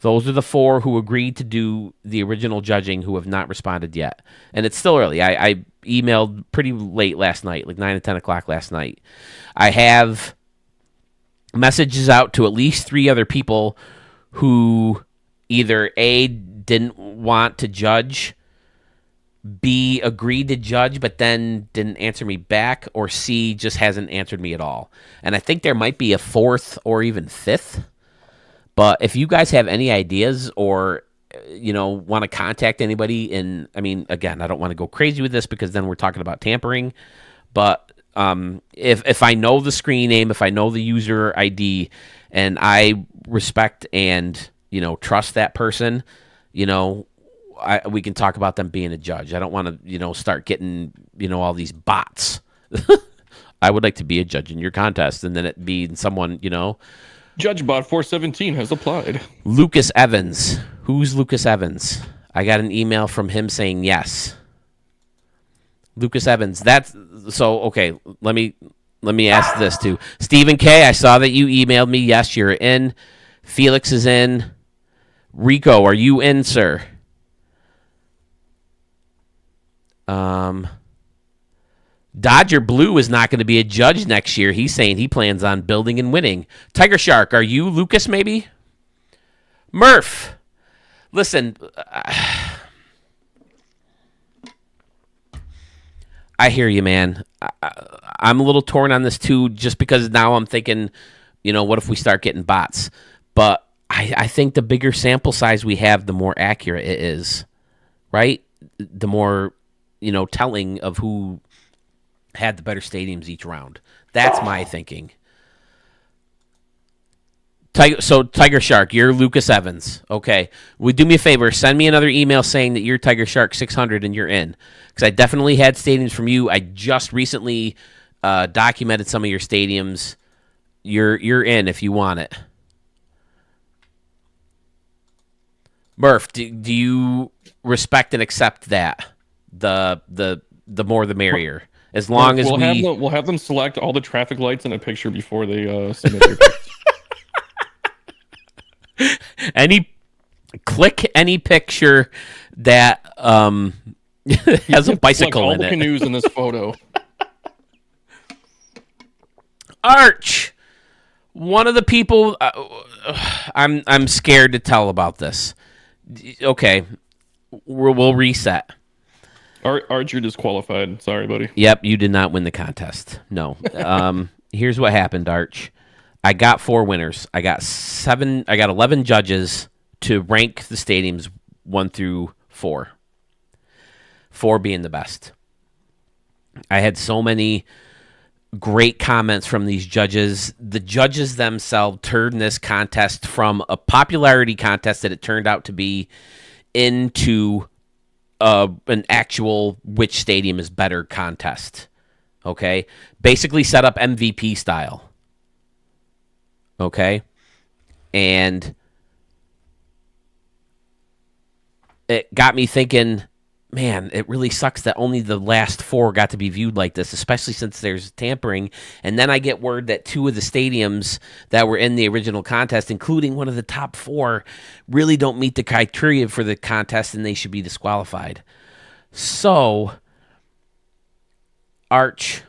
Those are the four who agreed to do the original judging who have not responded yet. And it's still early. I emailed pretty late last night, like 9 or 10 o'clock last night. I have messages out to at least 3 other people who either A, didn't want to judge, B, agreed to judge but then didn't answer me back, or C, just hasn't answered me at all. And I think there might be a 4th or even 5th. But if you guys have any ideas or, want to contact anybody, and I mean, again, I don't want to go crazy with this because then we're talking about tampering. But if I know the screen name, if I know the user ID, and I respect and, trust that person, we can talk about them being a judge. I don't want to, start getting, all these bots. I would like to be a judge in your contest, and then it being someone, JudgeBot 417 has applied. Lucas Evans. Who's Lucas Evans? I got an email from him saying yes. Lucas Evans. That's so okay. Let me ask this too. Stephen K. I saw that you emailed me. Yes, you're in. Felix is in. Rico, are you in, sir? Dodger Blue is not going to be a judge next year. He's saying he plans on building and winning. Tiger Shark, are you Lucas maybe? Murph, listen, I hear you, man. I'm a little torn on this too, just because now I'm thinking, what if we start getting bots? But I think the bigger sample size we have, the more accurate it is, right? The more, telling of who had the better stadiums each round. That's my thinking. Tiger Shark, you're Lucas Evans. Okay. Do me a favor. Send me another email saying that you're Tiger Shark 600 and you're in. Because I definitely had stadiums from you. I just recently documented some of your stadiums. You're in if you want it. Murph, do you respect and accept that? The more the merrier. As long as we'll have them select all the traffic lights in a picture before they submit their picks. Click any picture that has a bicycle all in the it. Canoes in this photo. Arch, one of the people I'm scared to tell about this. Okay, we'll reset. Arch, you're disqualified. Sorry, buddy. Yep, you did not win the contest. No. Here's what happened, Arch. I got 4 winners. I got 11 judges to rank the stadiums 1 through 4. 4 being the best. I had so many great comments from these judges. The judges themselves turned this contest from a popularity contest that it turned out to be into an actual which stadium is better contest. Okay? Basically set up MVP style. Okay? And it got me thinking, man, it really sucks that only the last 4 got to be viewed like this, especially since there's tampering. And then I get word that 2 of the stadiums that were in the original contest, including one of the top 4, really don't meet the criteria for the contest and they should be disqualified. So, Arch,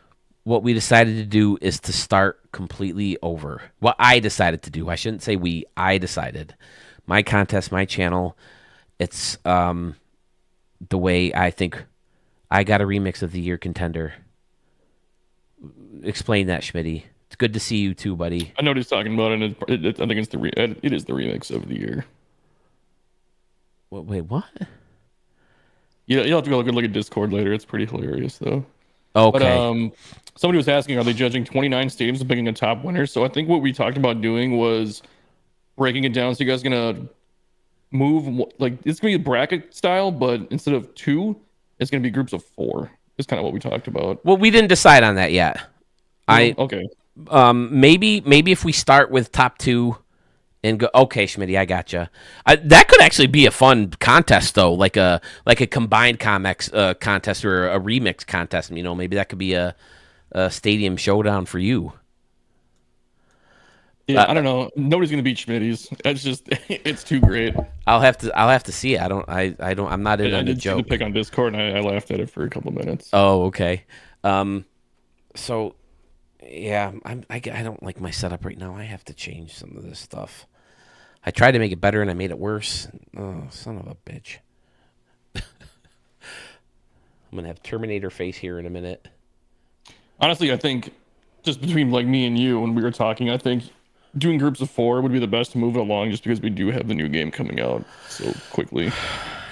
what we decided to do is to start completely over. What I decided to do. I shouldn't say we. I decided. My contest, my channel, it's the way I think I got a remix of the year contender. Explain that, Schmitty. It's good to see you too, buddy. I know what he's talking about, and I think it is the remix of the year. Wait, what? Yeah, you'll have to go look at Discord later. It's pretty hilarious, though. Okay. But somebody was asking, are they judging 29 stadiums and picking a top winner? So I think what we talked about doing was breaking it down. So you guys are gonna move it's gonna be a bracket style, but instead of 2, it's gonna be groups of 4. Is kind of what we talked about. Well, we didn't decide on that yet. Okay. Maybe if we start with top 2 and go. Okay, Schmitty, I gotcha. That could actually be a fun contest though, like a combined comics contest or a remix contest. Maybe that could be a stadium showdown for you. Yeah, I don't know. Nobody's gonna beat Schmitty's. It's just it's too great. I'll have to see it. I'm not in on the joke. I did pick on Discord and I laughed at it for a couple minutes. Oh, okay. So yeah, I don't like my setup right now. I have to change some of this stuff. I tried to make it better and I made it worse. Oh, son of a bitch. I'm gonna have Terminator face here in a minute. Honestly, I think just between me and you when we were talking, I think doing groups of 4 would be the best to move it along, just because we do have the new game coming out so quickly.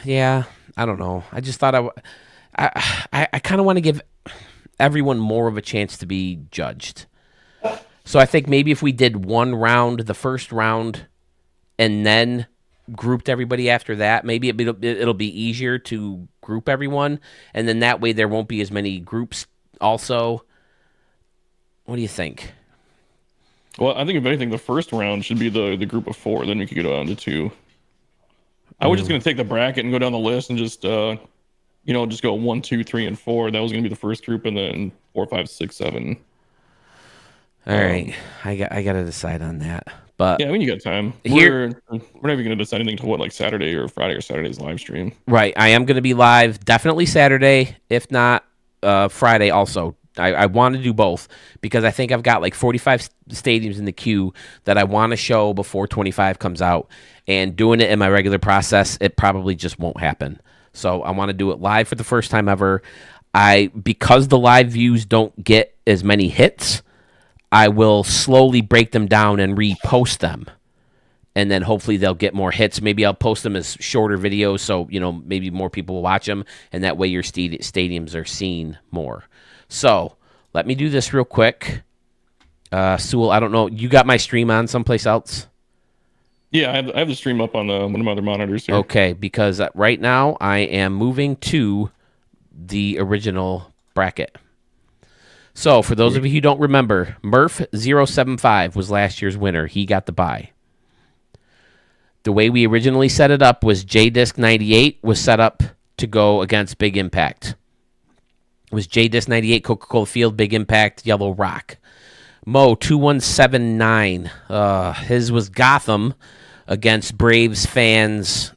Yeah, I don't know. I just thought I kind of want to give everyone more of a chance to be judged. So I think maybe if we did one round, the first round, and then grouped everybody after that, maybe it'll be easier to group everyone, and then that way there won't be as many groups also. What do you think? Well, I think if anything, the first round should be the group of 4. Then you could go down to 2. I was just gonna take the bracket and go down the list and just just go 1, 2, 3, and 4. That was gonna be the first group, and then 4, 5, 6, 7. All right, I got to decide on that. But Yeah, I mean, you got time. Here- We're not even gonna decide anything until Saturday or Friday or Saturday's live stream. right, I am going to be live definitely Saturday, if not Friday also. I want to do both because I think I've got like 45 stadiums in the queue that I want to show before 25 comes out. And doing it in my regular process, it probably just won't happen. So I want to do it live for the first time ever. Because the live views don't get as many hits, I will slowly break them down and repost them. And then hopefully they'll get more hits. Maybe I'll post them as shorter videos so, maybe more people will watch them. And that way your stadiums are seen more. So let me do this real quick. Sewell, I don't know. You got my stream on someplace else? Yeah, I have the stream up on one of my other monitors here. Okay, because right now I am moving to the original bracket. So for those of you who don't remember, Murph075 was last year's winner. He got the bye. The way we originally set it up was JDisc 98 was set up to go against Big Impact. It was JDisc 98, Coca-Cola Field, Big Impact, Yellow Rock. Mo 2179. His was Gotham against Braves fans.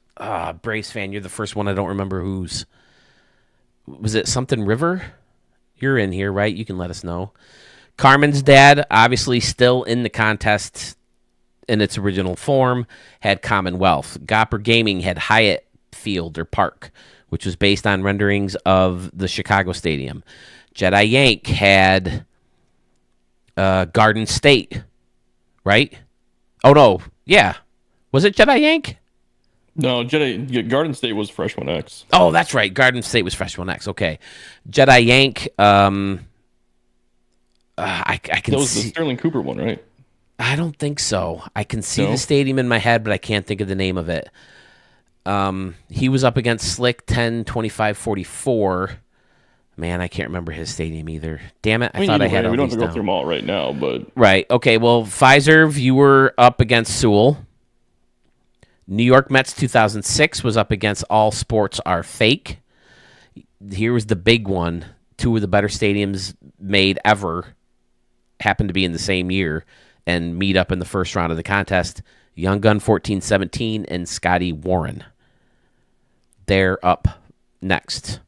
Braves fan, you're the first one. I don't remember whose. Was it something River? You're in here, right? You can let us know. Carmen's dad, obviously still in the contest in its original form, had Commonwealth. Gopper Gaming had Hyatt Field or Park, which was based on renderings of the Chicago Stadium. Jedi Yank had Garden State, right? Oh, no. Yeah. Was it Jedi Yank? No, Garden State was Fresh One X. Oh, that's right. Garden State was Fresh One X. Okay. Jedi Yank, I can That was see. the Sterling Cooper one, right? I don't think so. I can see No? the stadium in my head, but I can't think of the name of it. He was up against Slick 10, 25, 44. Man, I can't remember his stadium either. Damn it. I thought I had all we don't these have to go down. through them all right now, but Right. Okay. Well, Pfizer, you were up against Sewell. New York Mets 2006 was up against All Sports Are Fake. Here was the big one. 2 of the better stadiums made ever happened to be in the same year and meet up in the first round of the contest. Young Gun 1417 and Scotty Warren. They're up next.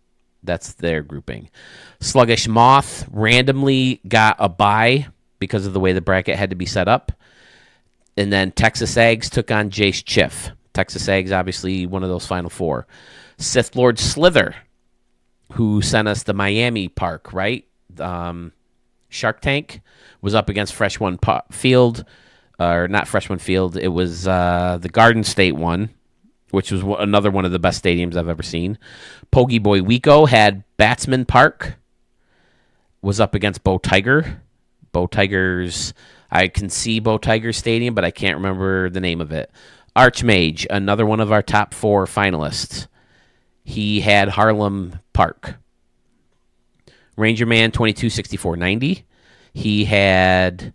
That's their grouping. Sluggish Moth randomly got a bye because of the way the bracket had to be set up. And then Texas Ags took on Jace Chiff. Texas Ags, obviously, one of those Final Four. Sith Lord Slither, who sent us the Miami Park, right? Shark Tank was up against Fresh One Field. Or not Fresh One Field. It was the Garden State one, which was another one of the best stadiums I've ever seen. Pogie Boy Wico had Batsman Park. Was up against Bo Tiger. Bo Tiger's... I can see Bo Tiger Stadium, but I can't remember the name of it. Archmage, another one of our top 4 finalists. He had Harlem Park. Ranger Man 226490. He had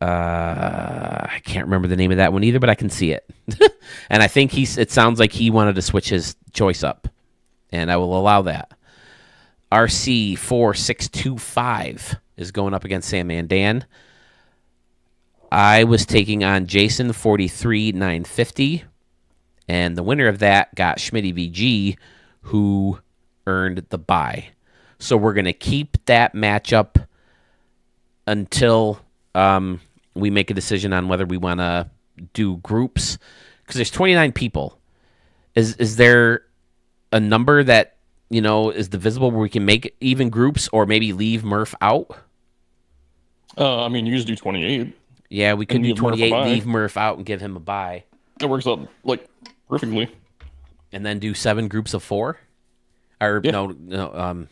I can't remember the name of that one either, but I can see it. And I think it sounds like he wanted to switch his choice up. And I will allow that. RC 4625 is going up against Sandman Dan. I was taking on Jason 43950, and the winner of that got Schmitty VG, who earned the bye. So we're going to keep that matchup until we make a decision on whether we want to do groups, because there's 29 people. Is there a number that is divisible where we can make even groups, or maybe leave Murph out? I mean, you just do 28. Yeah, we could do leave Murph a 28, bye. leave Murph out, and give him a bye. That works out like perfectly. And then do 7 groups of 4? Or Yeah. no,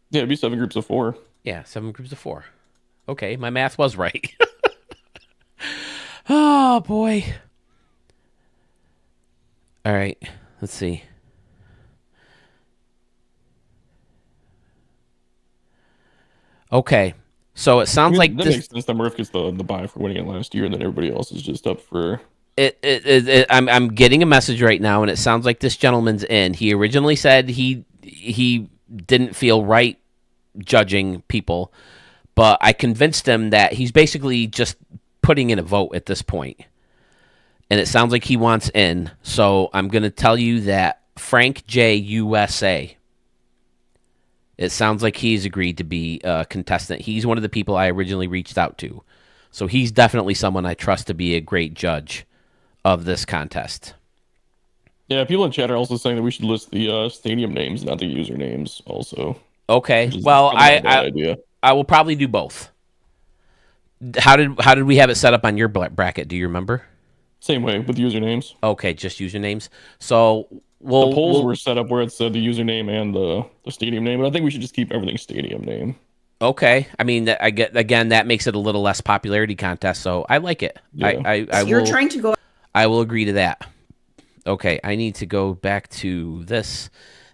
Yeah, it'd be 7 groups of 4. yeah, 7 groups of 4. Okay, my math was right. Oh, boy. All right, let's see. Okay. So it I sounds mean, like that this. makes sense that Murph gets the buy for winning it last year, and then everybody else is just up for. I'm getting a message right now, and it sounds like this gentleman's in. He originally said he didn't feel right judging people, but I convinced him that he's basically just putting in a vote at this point, and it sounds like he wants in. So I'm going to tell you that Frank J USA. It sounds like he's agreed to be a contestant. He's one of the people I originally reached out to, so he's definitely someone I trust to be a great judge of this contest. Yeah, people in chat are also saying that we should list the stadium names, not the usernames, also, Okay. which is Well, probably not a bad idea. I will probably do both. How did we have it set up on your bracket? Do you remember? Same way with usernames. Okay, just usernames. So The polls we'll were set up where it said the username and the stadium name, but I think we should just keep everything stadium name. okay. I mean, I get again that makes it a little less popularity contest, so I like it. Yeah. I You're will trying to go. I will agree to that. Okay, I need to go back to this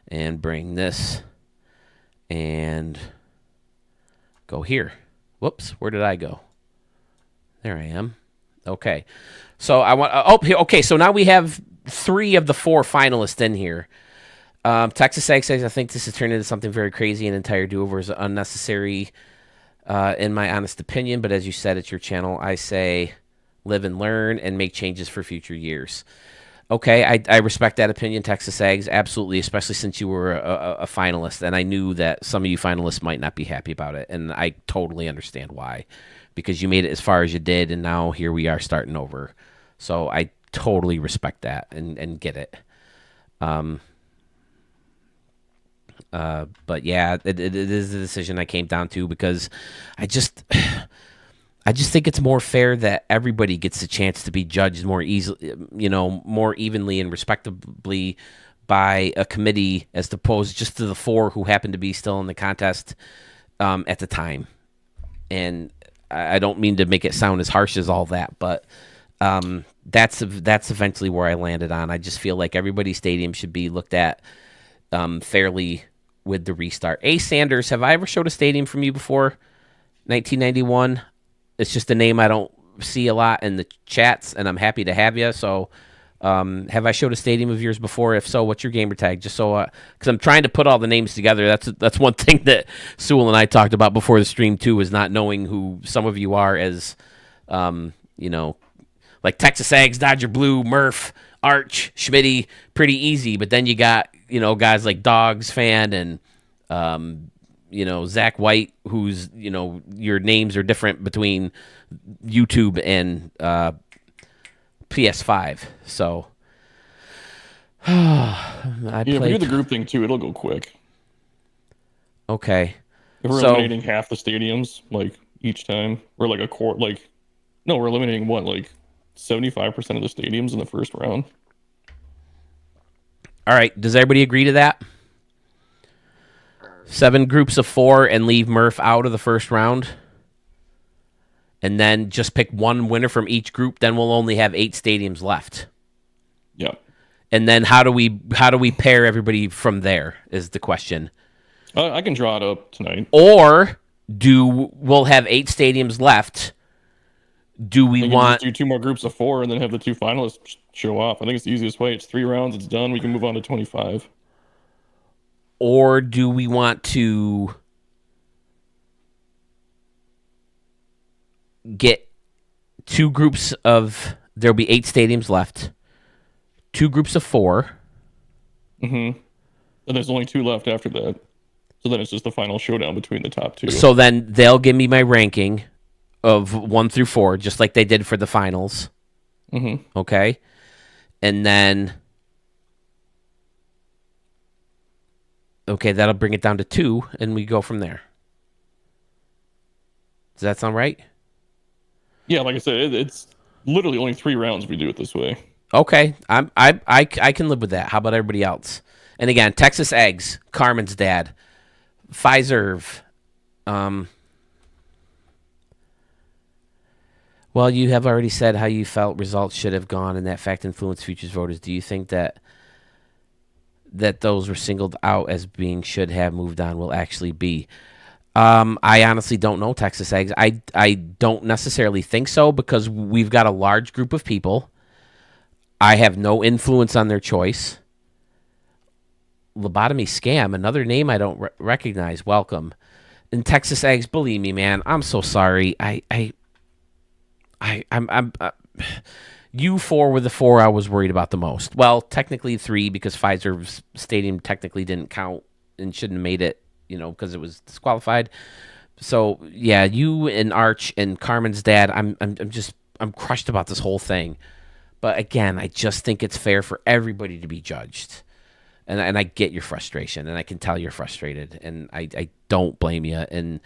and bring this and go here. Whoops, where did I go? There I am. Okay. So I want okay, so now we have 3 of the 4 finalists in here. Texas Ag says, I think this has turned into something very crazy. An entire do-over is unnecessary, in my honest opinion. But as you said, it's your channel. I say live and learn and make changes for future years. Okay, I respect that opinion, Texas Ags, absolutely, especially since you were a finalist. And I knew that some of you finalists might not be happy about it. And I totally understand why. Because you made it as far as you did, and now here we are starting over. So I totally respect that and get it. But yeah, it is the decision I came down to because I just think it's more fair that everybody gets a chance to be judged more easily, more evenly and respectably by a committee as opposed just to the 4 who happen to be still in the contest at the time. And I don't mean to make it sound as harsh as all that, but that's eventually where I landed on. I just feel like everybody's stadium should be looked at fairly with the restart. A. Sanders, have I ever showed a stadium from you before? 1991. It's just a name I don't see a lot in the chats, and I'm happy to have you. So, have I showed a stadium of yours before? If so, what's your gamer tag? Just so, because I'm trying to put all the names together. That's one thing that Sewell and I talked about before the stream too, is not knowing who some of you are as, like Texas Ags, Dodger Blue, Murph, Arch, Schmitty, pretty easy. But then you got guys like Dogs Fan and Zach White, who's your names are different between YouTube and PS5. So If we do the group thing too, it'll go quick. Okay. If we're eliminating half the stadiums, like each time, or like a quarter, we're eliminating 75% of the stadiums in the first round. All right. Does everybody agree to that? 7 groups of 4 and leave Murph out of the first round. And then just pick one winner from each group. Then we'll only have 8 stadiums left. Yeah. And then how do we pair everybody from there is the question. I can draw it up tonight. Or we'll have 8 stadiums left. Do we want just do 2 more groups of 4 and then have the 2 finalists show off? I think it's the easiest way. It's 3 rounds. It's done. We can move on to 25. Or do we want to get 2 groups of... There'll be 8 stadiums left. 2 groups of 4. Mm-hmm. And there's only 2 left after that. So then it's just the final showdown between the top 2. So then they'll give me my ranking of 1 through 4, just like they did for the finals. Mm-hmm. Okay? And then... Okay, that'll bring it down to 2, and we go from there. Does that sound right? Yeah, like I said, it's literally only 3 rounds if we do it this way. Okay, I can live with that. How about everybody else? And again, Texas Eggs, Carmen's dad, Pfizer. Well, you have already said how you felt results should have gone, and that fact influenced futures voters. Do you think that those were singled out as being should have moved on will actually be? I honestly don't know, Texas Eggs. I don't necessarily think so because we've got a large group of people. I have no influence on their choice. Lobotomy Scam, another name I don't recognize. Welcome. And Texas Eggs, believe me, man, I'm so sorry. I'm you four were the four I was worried about the most. Well, technically three because Pfizer Stadium technically didn't count and shouldn't have made it, because it was disqualified. So yeah, you and Arch and Carmen's dad, I'm crushed about this whole thing. But again, I just think it's fair for everybody to be judged. And I get your frustration, and I can tell you're frustrated, and I don't blame you. And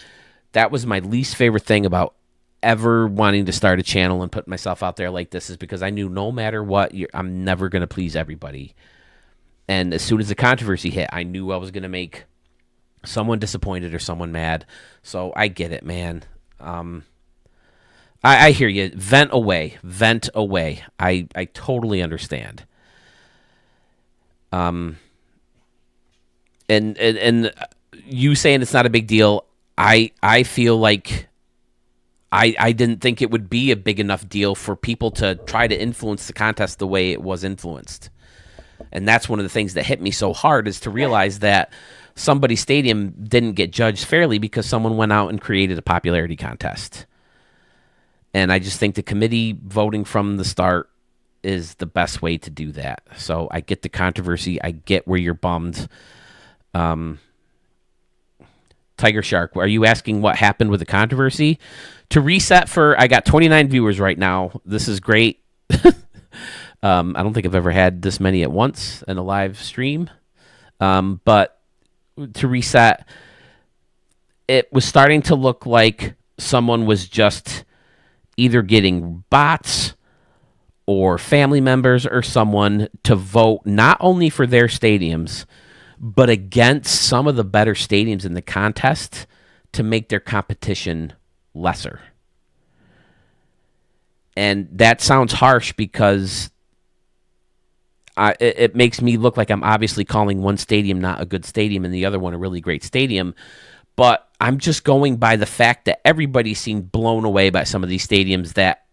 that was my least favorite thing about ever wanting to start a channel and put myself out there like this, is because I knew no matter what, I'm never going to please everybody. And as soon as the controversy hit, I knew I was going to make someone disappointed or someone mad. So I get it, man. I hear you. Vent away. I totally understand. And you saying it's not a big deal, I feel like I didn't think it would be a big enough deal for people to try to influence the contest the way it was influenced. And that's one of the things that hit me so hard, is to realize that somebody's stadium didn't get judged fairly because someone went out and created a popularity contest. And I just think the committee voting from the start is the best way to do that. So I get the controversy. I get where you're bummed. Tiger Shark, are you asking what happened with the controversy? To reset I got 29 viewers right now. This is great. I don't think I've ever had this many at once in a live stream. But to reset, it was starting to look like someone was just either getting bots or family members or someone to vote not only for their stadiums, but against some of the better stadiums in the contest to make their competition lesser. And that sounds harsh because it makes me look like I'm obviously calling one stadium not a good stadium and the other one a really great stadium. But I'm just going by the fact that everybody seemed blown away by some of these stadiums that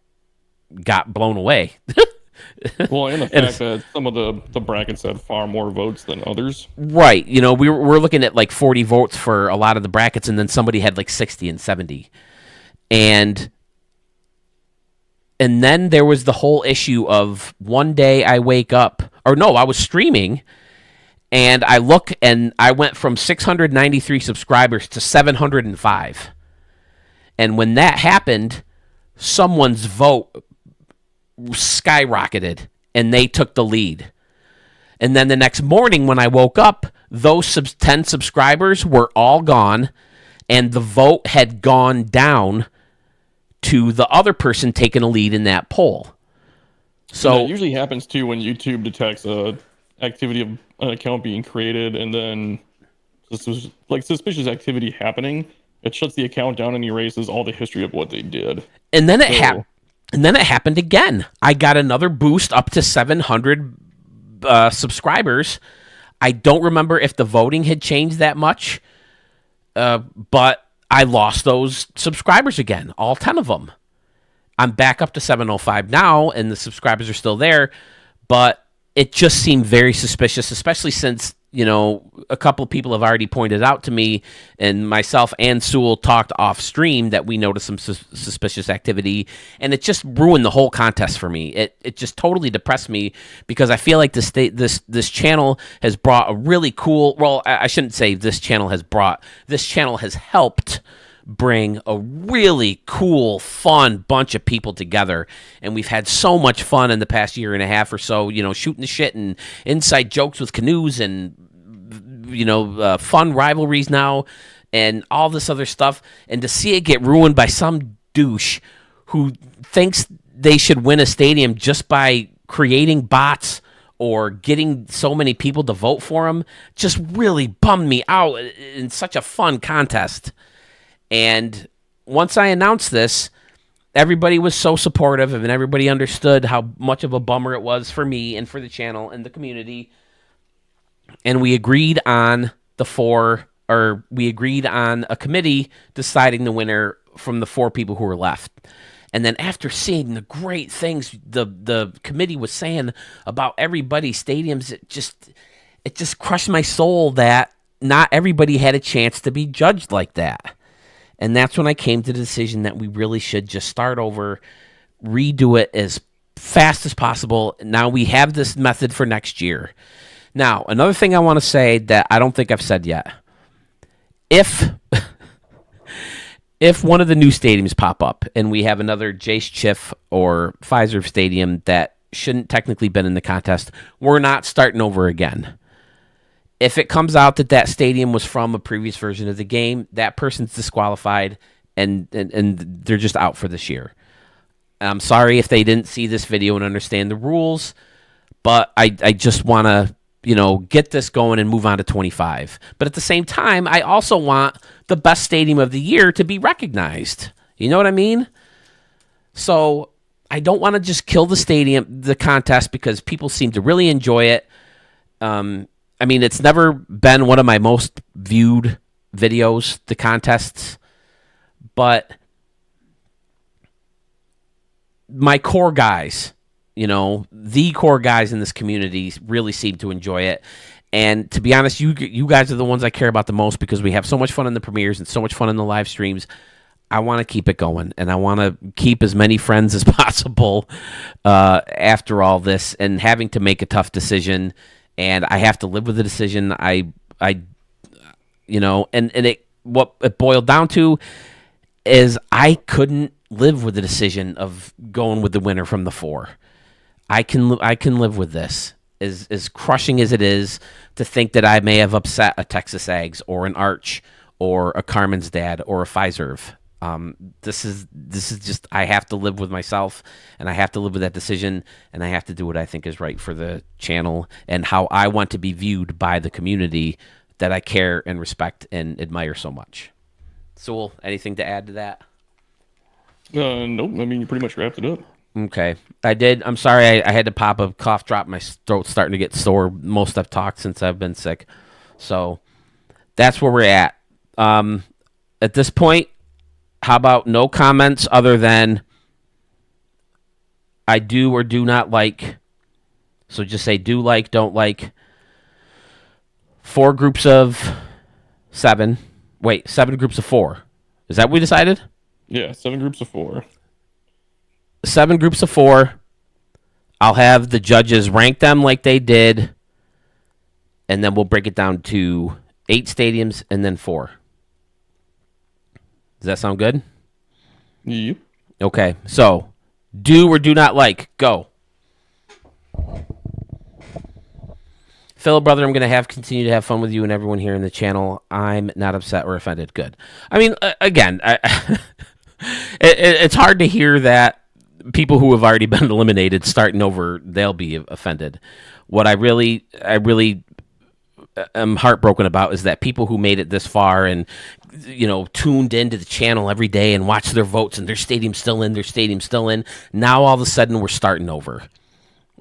got blown away. Well, and the fact that some of the brackets had far more votes than others. Right. We're looking at like 40 votes for a lot of the brackets, and then somebody had like 60 and 70. And then there was the whole issue of one day I wake up, or no, I was streaming, and I look, and I went from 693 subscribers to 705. And when that happened, someone's vote skyrocketed, and they took the lead. And then the next morning when I woke up, those 10 subscribers were all gone, and the vote had gone down to the other person taking a lead in that poll. So it usually happens too when YouTube detects a activity of an account being created, and then suspicious activity happening. It shuts the account down and erases all the history of what they did. And then it happened again. I got another boost up to 700 subscribers. I don't remember if the voting had changed that much, but I lost those subscribers again, all 10 of them. I'm back up to 705 now, and the subscribers are still there, but it just seemed very suspicious, especially since, a couple of people have already pointed out to me, and myself and Sewell talked off stream that we noticed some suspicious activity, and it just ruined the whole contest for me. It just totally depressed me because I feel like this channel has brought a really cool. Well, I shouldn't say this channel has brought. This channel has helped bring a really cool, fun bunch of people together, and we've had so much fun in the past year and a half or so, shooting the shit and inside jokes with canoes and fun rivalries now and all this other stuff, and to see it get ruined by some douche who thinks they should win a stadium just by creating bots or getting so many people to vote for him just really bummed me out in such a fun contest. And once I announced this, everybody was so supportive, and everybody understood how much of a bummer it was for me and for the channel and the community. And we agreed on the 4 or we agreed on a committee deciding the winner from the 4 people who were left. And then after seeing the great things the committee was saying about everybody's stadiums, it just crushed my soul that not everybody had a chance to be judged like that. And that's when I came to the decision that we really should just start over, redo it as fast as possible. Now we have this method for next year. Now, another thing I want to say that I don't think I've said yet. If one of the new stadiums pop up and we have another Jace Chiff or Fiserv Stadium that shouldn't technically been in the contest, we're not starting over again. If it comes out that that stadium was from a previous version of the game, that person's disqualified and they're just out for this year. I'm sorry if they didn't see this video and understand the rules, but I just want to, get this going and move on to 25. But at the same time, I also want the best stadium of the year to be recognized. You know what I mean? So I don't want to just kill the contest, because people seem to really enjoy it. It's never been one of my most viewed videos, the contests, but my core guys, the core guys in this community really seem to enjoy it. And to be honest, you guys are the ones I care about the most, because we have so much fun in the premieres and so much fun in the live streams. I want to keep it going, and I want to keep as many friends as possible after all this, and having to make a tough decision. And I have to live with the decision. What it boiled down to is I couldn't live with the decision of going with the winner from the 4. I can live with this, as crushing as it is to think that I may have upset a Texas Ags or an Arch or a Carmen's Dad or a Fiserv. This is just, I have to live with myself, and I have to live with that decision, and I have to do what I think is right for the channel and how I want to be viewed by the community that I care and respect and admire so much. Sewell, anything to add to that? Nope. You pretty much wrapped it up. Okay. I did. I'm sorry. I had to pop a cough drop. My throat's starting to get sore. Most I've talked since I've been sick. So that's where we're at. At this point, how about no comments other than I do or do not like? So just say do like, don't like. 4 groups of 7. Wait, 7 groups of 4. Is that what we decided? Yeah, 7 groups of 4. 7 groups of 4. I'll have the judges rank them like they did, and then we'll break it down to 8 stadiums and then 4. Does that sound good? Yep. Okay, so do or do not like. Go. Phil, brother, I'm going to continue to have fun with you and everyone here in the channel. I'm not upset or offended. Good. Again, it's hard to hear that people who have already been eliminated starting over, they'll be offended. What I really am heartbroken about is that people who made it this far and tuned into the channel every day and watched their votes and their stadium's still in, now all of a sudden we're starting over.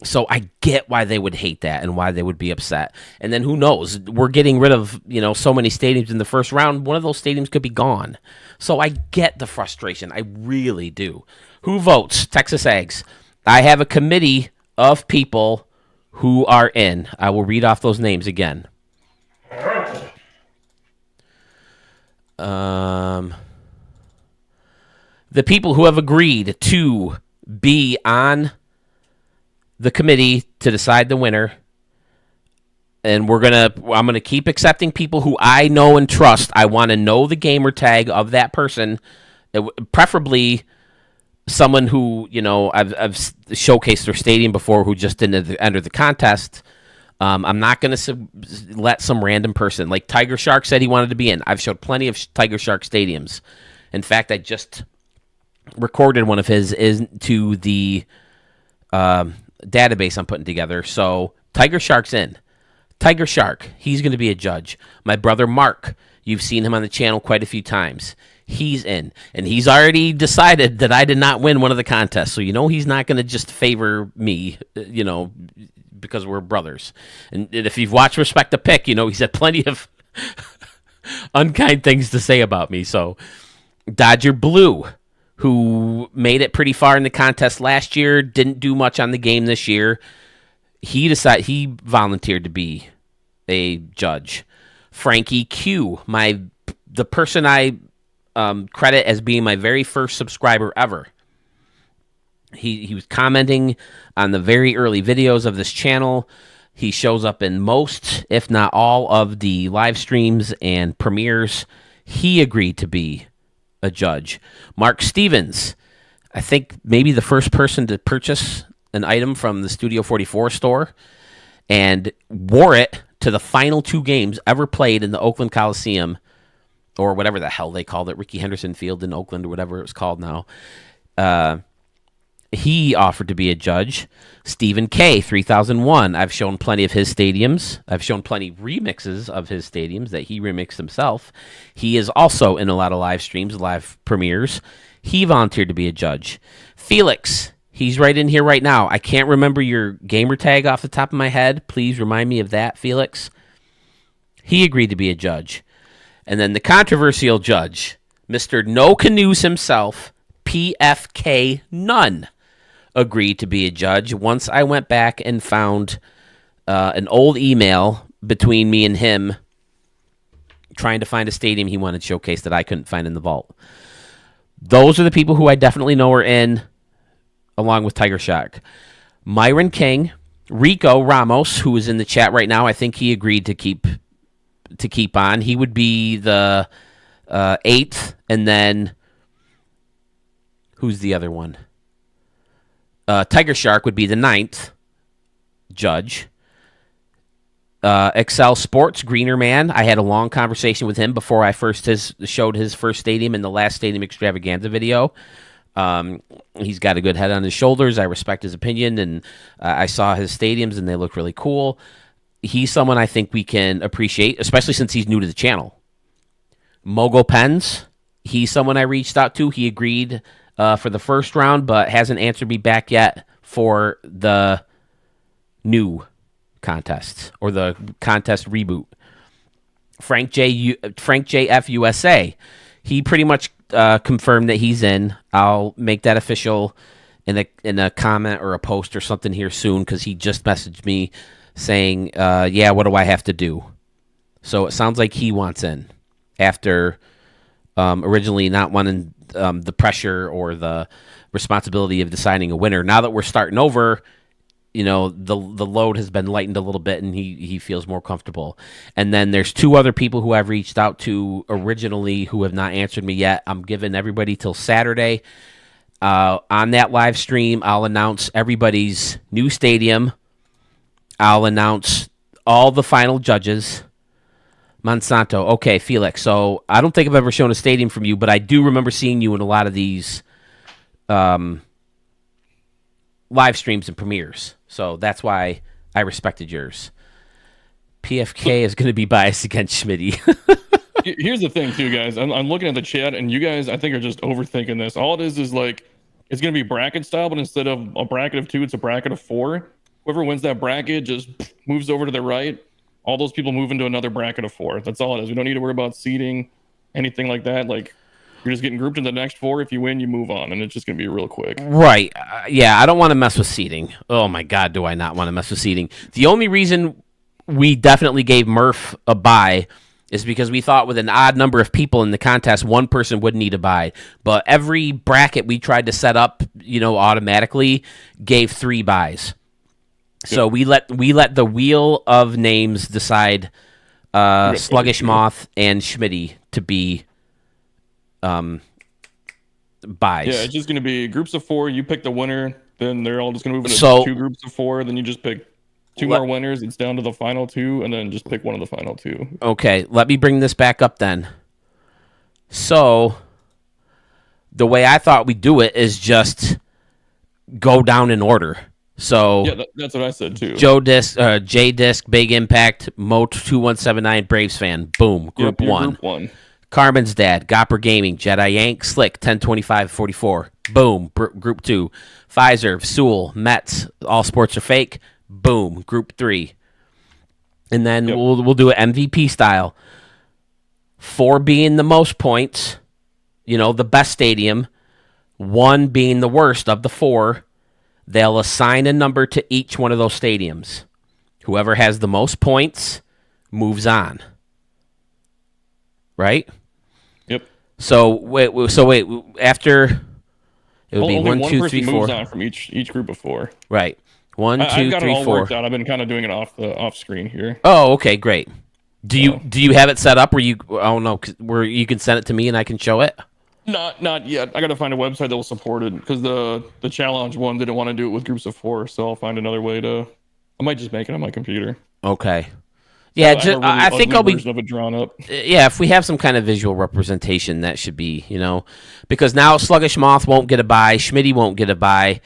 So I get why they would hate that and why they would be upset. And then who knows? We're getting rid of, so many stadiums in the first round. One of those stadiums could be gone. So I get the frustration. I really do. Who votes? Texas Ags. I have a committee of people who are in. I will read off those names again. The people who have agreed to be on the committee to decide the winner, and I'm gonna keep accepting people who I know and trust. I want to know the gamer tag of that person, preferably someone who I've showcased their stadium before, who just didn't enter the contest. I'm not going to let some random person, like Tiger Shark said he wanted to be in. I've showed plenty of Tiger Shark stadiums. In fact, I just recorded one of his into the database I'm putting together. So Tiger Shark's in. Tiger Shark, he's going to be a judge. My brother Mark, you've seen him on the channel quite a few times. He's in. And he's already decided that I did not win one of the contests. So he's not going to just favor me, because we're brothers. And if you've watched Respect the Pick, he's had plenty of unkind things to say about me. So Dodger Blue, who made it pretty far in the contest last year, didn't do much on the game this year. He volunteered to be a judge. Frankie Q, the person I credit as being my very first subscriber ever. He was commenting on the very early videos of this channel. He shows up in most, if not all, of the live streams and premieres. He agreed to be a judge. Mark Stevens, I think maybe the first person to purchase an item from the Studio 44 store and wore it to the final 2 games ever played in the Oakland Coliseum, or whatever the hell they called it, Rickey Henderson Field in Oakland, or whatever it was called now. He offered to be a judge. Stephen K, 3001. I've shown plenty of his stadiums. I've shown plenty remixes of his stadiums that he remixed himself. He is also in a lot of live streams, live premieres. He volunteered to be a judge. Felix, he's right in here right now. I can't remember your gamer tag off the top of my head. Please remind me of that, Felix. He agreed to be a judge. And then the controversial judge, Mr. No Canoes himself, PFK Nunn, agreed to be a judge. Once I went back and found an old email between me and him trying to find a stadium he wanted showcased that I couldn't find in the vault. Those are the people who I definitely know are in, along with Tiger Shark. Myron King, Rico Ramos, who is in the chat right now, I think he agreed to keep on. He would be the 8th, and then who's the other one? Tiger Shark would be the 9th judge. Excel Sports, Greener Man. I had a long conversation with him before I showed his first stadium in the last Stadium Extravaganza video. He's got a good head on his shoulders. I respect his opinion, and I saw his stadiums, and they look really cool. He's someone I think we can appreciate, especially since he's new to the channel. Mogul Pens, he's someone I reached out to. He agreed for the first round, but hasn't answered me back yet for the new contest or the contest reboot. Frank JF USA, he pretty much confirmed that he's in. I'll make that official in a comment or a post or something here soon, because he just messaged me saying, yeah, what do I have to do? So it sounds like he wants in after originally not wanting the pressure or the responsibility of deciding a winner. Now that we're starting over, the load has been lightened a little bit, and he feels more comfortable. And then there's 2 other people who I've reached out to originally who have not answered me yet. I'm giving everybody till Saturday. On that live stream, I'll announce everybody's new stadium. I'll announce all the final judges. Monsanto. Okay, Felix. So I don't think I've ever shown a stadium from you, but I do remember seeing you in a lot of these live streams and premieres. So that's why I respected yours. PFK is going to be biased against Schmitty. Here's the thing, too, guys. I'm looking at the chat, and you guys, I think, are just overthinking this. All it is like, it's going to be bracket style, but instead of a bracket of 2, it's a bracket of 4. Whoever wins that bracket just moves over to the right. All those people move into another bracket of 4. That's all it is. We don't need to worry about seeding, anything like that. Like, you're just getting grouped in the next 4. If you win, you move on, and it's just going to be real quick. Right. Yeah, I don't want to mess with seeding. Oh, my God, do I not want to mess with seeding. The only reason we definitely gave Murph a bye is because we thought with an odd number of people in the contest, one person would need a bye. But every bracket we tried to set up, automatically gave 3 byes. So we let the wheel of names decide Sluggish Moth and Schmitty to be byes. Yeah, it's just going to be groups of 4. You pick the winner, then they're all just going to move into 2 groups of 4. Then you just pick 2 more winners. It's down to the final 2, and then just pick one of the final 2. Okay, let me bring this back up then. So the way I thought we'd do it is just go down in order. So yeah, that's what I said too. Joe Disc, J Disc, Big Impact, Mo2179, Braves fan. Boom. Group 1. Group 1. Carmen's Dad, Gopper Gaming, Jedi Yank, Slick, 102544. Boom. Group 2. Pfizer, Sewell, Mets, All Sports Are Fake. Boom. Group 3. And then we'll do it MVP style. 4 being the most points, the best stadium, 1 being the worst of the 4. They'll assign a number to each one of those stadiums. Whoever has the most points moves on. Right? Yep. So wait. After it would be Only 1, one 2, person 3, moves 4. on from each group of 4. Right. 1, I've 2, got it 3, all 4. worked out. I've been kind of doing it off screen here. Oh, okay, great. Do you have it set up where you? Oh no, where you can send it to me and I can show it? Not yet. I got to find a website that will support it because the challenge one didn't want to do it with groups of 4, so I'll find another way to. I might just make it on my computer. Okay. Yeah, I think I'll be version of it drawn up. Yeah, if we have some kind of visual representation, that should be, because now Sluggish Moth won't get a buy, Schmitty won't get a buy,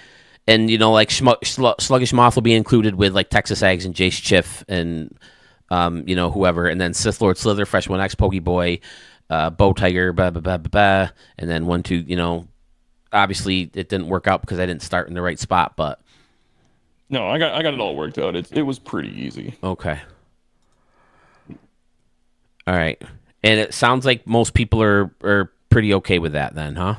and like Sluggish Moth will be included with like Texas Ags and Jace Chiff and whoever, and then Sith Lord Slither, Fresh One X, Pokeboy, Bow Tiger, blah blah blah blah blah, and then 1, 2. Obviously it didn't work out because I didn't start in the right spot, but no, I got it all worked out. It was pretty easy. Okay. All right. And it sounds like most people are pretty okay with that then, huh?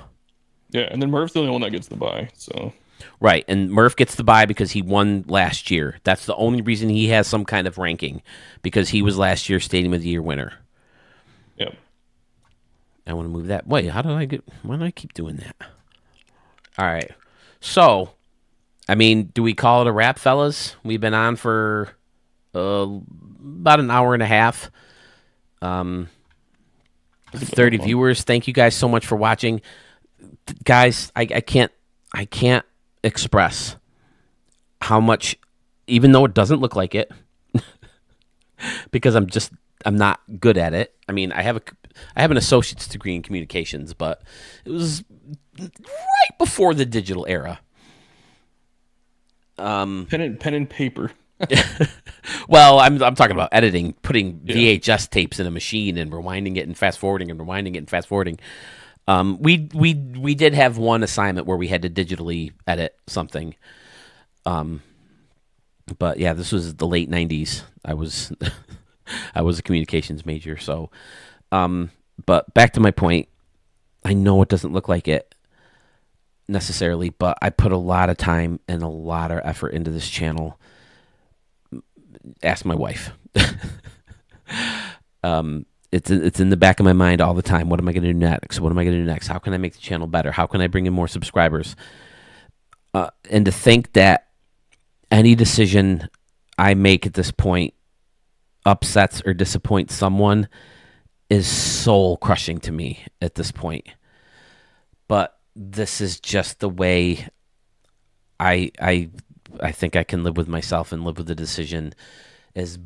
Yeah, and then Murph's the only one that gets the buy, so. Right, and Murph gets the buy because he won last year. That's the only reason he has some kind of ranking, because he was last year's Stadium of the Year winner. Yep. I want to move that. Wait, why do I keep doing that? All right. So, do we call it a wrap, fellas? We've been on for about an hour and a half. 30 viewers. Thank you guys so much for watching. Guys, I can't express how much, even though it doesn't look like it, because I'm not good at it. I have an associate's degree in communications, but it was right before the digital era. Pen and paper. Well, I'm talking about editing, putting VHS tapes in a machine and rewinding it and fast forwarding and rewinding it and fast forwarding. We did have one assignment where we had to digitally edit something. But yeah, this was the late 90s. I was a communications major, so but back to my point. I know it doesn't look like it necessarily, but I put a lot of time and a lot of effort into this channel. Ask my wife. It's in the back of my mind all the time. What am I going to do next? What am I going to do next? How can I make the channel better? How can I bring in more subscribers? And to think that any decision I make at this point upsets or disappoints someone is soul crushing to me at this point. But this is just the way I think I can live with myself and live with the decision. As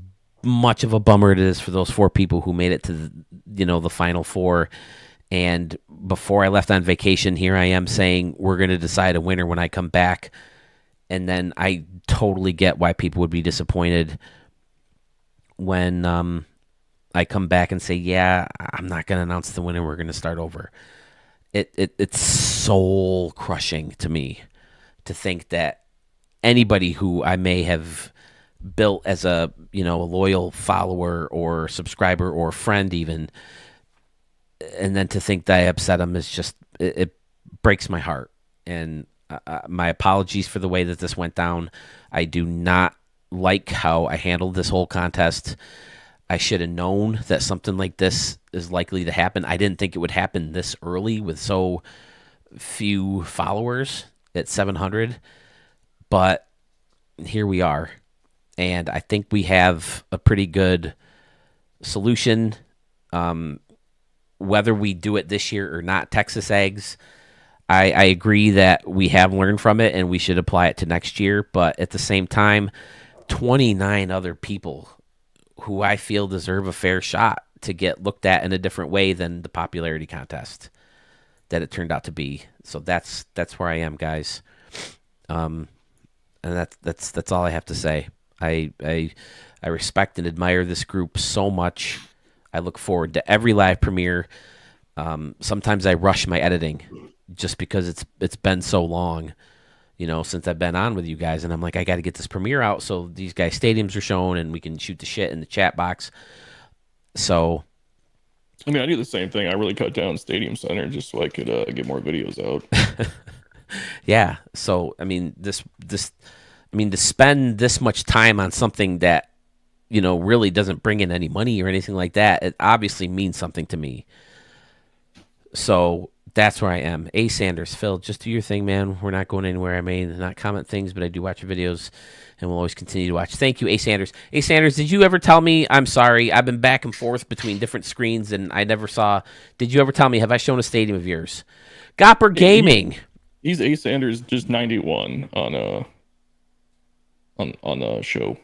much of a bummer it is for those 4 people who made it to the final 4. And before I left on vacation, here I am saying we're going to decide a winner when I come back. And then I totally get why people would be disappointed when I come back and say, yeah, I'm not going to announce the winner. We're going to start over. It's soul crushing to me to think that anybody who I may have built as a loyal follower or subscriber or friend even, and then to think that I upset them is just it breaks my heart. And my apologies for the way that this went down. I do not like how I handled this whole contest. I should have known that something like this is likely to happen. I didn't think it would happen this early with so few followers at 700, but here we are. And I think we have a pretty good solution. Whether we do it this year or not, Texas Eggs, I agree that we have learned from it and we should apply it to next year. But at the same time, 29 other people who I feel deserve a fair shot to get looked at in a different way than the popularity contest that it turned out to be. So that's where I am, guys. And that's all I have to say. I respect and admire this group so much. I look forward to every live premiere. Sometimes I rush my editing just because it's been so long, since I've been on with you guys, and I'm like, I got to get this premiere out so these guys' stadiums are shown and we can shoot the shit in the chat box. So I mean, I do the same thing. I really cut down Stadium Center just so I could get more videos out. Yeah. So I mean, to spend this much time on something that really doesn't bring in any money or anything like that, it obviously means something to me. So that's where I am. A. Sanders, Phil, just do your thing, man. We're not going anywhere. I may not comment things, but I do watch your videos, and we'll always continue to watch. Thank you, A. Sanders. A. Sanders, did you ever tell me? I'm sorry. I've been back and forth between different screens, and I never saw. Did you ever tell me? Have I shown a stadium of yours? Gopper Gaming. He's A. Sanders, just 91 on the show.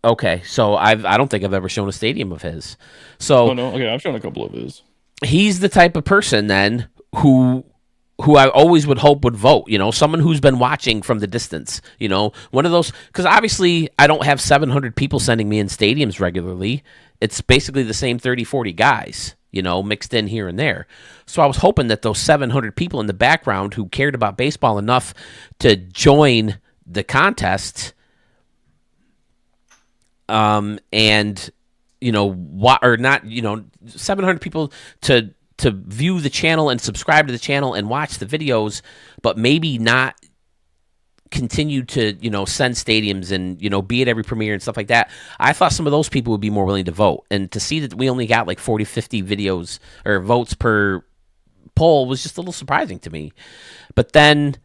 Okay, so I don't think I've ever shown a stadium of his. So Oh no, okay, I've shown a couple of his. He's the type of person then who I always would hope would vote, someone who's been watching from the distance, one of those, because obviously I don't have 700 people sending me in stadiums regularly. It's basically the same 30, 40 guys, mixed in here and there. So I was hoping that those 700 people in the background who cared about baseball enough to join the contest, and what, or not, 700 people to view the channel and subscribe to the channel and watch the videos, but maybe not continue to, send stadiums and, be at every premiere and stuff like that. I thought some of those people would be more willing to vote. And to see that we only got like 40, 50 videos or votes per poll was just a little surprising to me. But then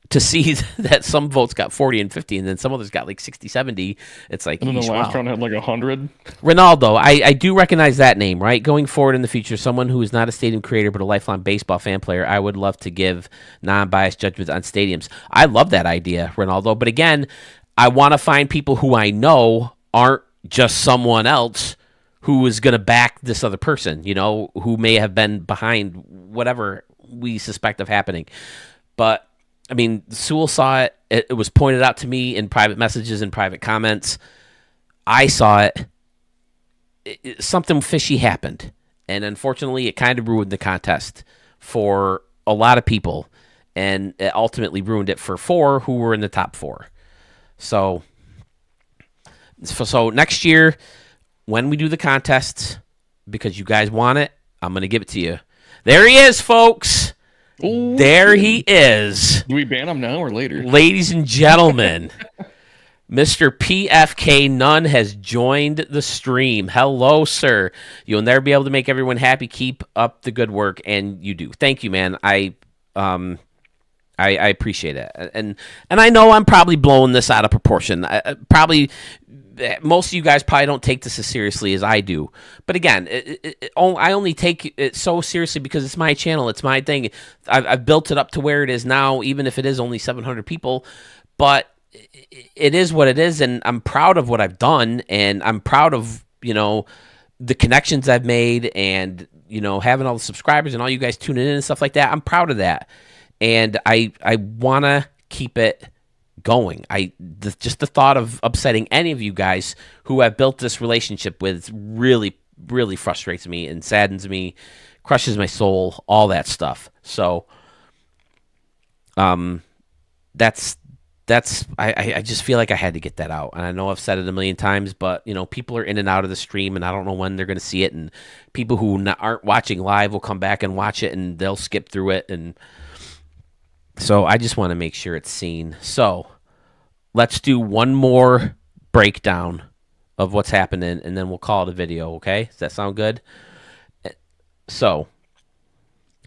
to see that some votes got 40 and 50 and then some others got like 60, 70, it's like, and then the last round had like 100. Ronaldo, I do recognize that name, right? Going forward in the future, someone who is not a stadium creator but a lifelong baseball fan player, I would love to give non-biased judgments on stadiums. I love that idea, Ronaldo. But again, I want to find people who I know aren't just someone else who is going to back this other person, who may have been behind whatever we suspect of happening. But I mean, Sewell saw it. It was pointed out to me in private messages and private comments. I saw it. Something fishy happened. And unfortunately, it kind of ruined the contest for a lot of people. And it ultimately ruined it for 4 who were in the top 4. So next year, when we do the contest, because you guys want it, I'm going to give it to you. There he is, folks. Ooh. There he is. Do we ban him now or later? Ladies and gentlemen, Mr. PFK Nunn has joined the stream. Hello, sir. You'll never be able to make everyone happy. Keep up the good work, and you do. Thank you, man. I appreciate it. And I know I'm probably blowing this out of proportion. Most of you guys probably don't take this as seriously as I do. But again, I only take it so seriously because it's my channel. It's my thing. I've built it up to where it is now, even if it is only 700 people. But it is what it is, and I'm proud of what I've done, and I'm proud of, the connections I've made, and, having all the subscribers and all you guys tuning in and stuff like that. I'm proud of that. And I want to keep it going. Just the thought of upsetting any of you guys who I've built this relationship with really, really frustrates me and saddens me, crushes my soul, all that stuff. So, that's I just feel like I had to get that out. And I know I've said it a million times, but people are in and out of the stream, and I don't know when they're going to see it. And people who aren't watching live will come back and watch it, and they'll skip through it. And so I just want to make sure it's seen. So let's do one more breakdown of what's happening, and then we'll call it a video, okay? Does that sound good? So,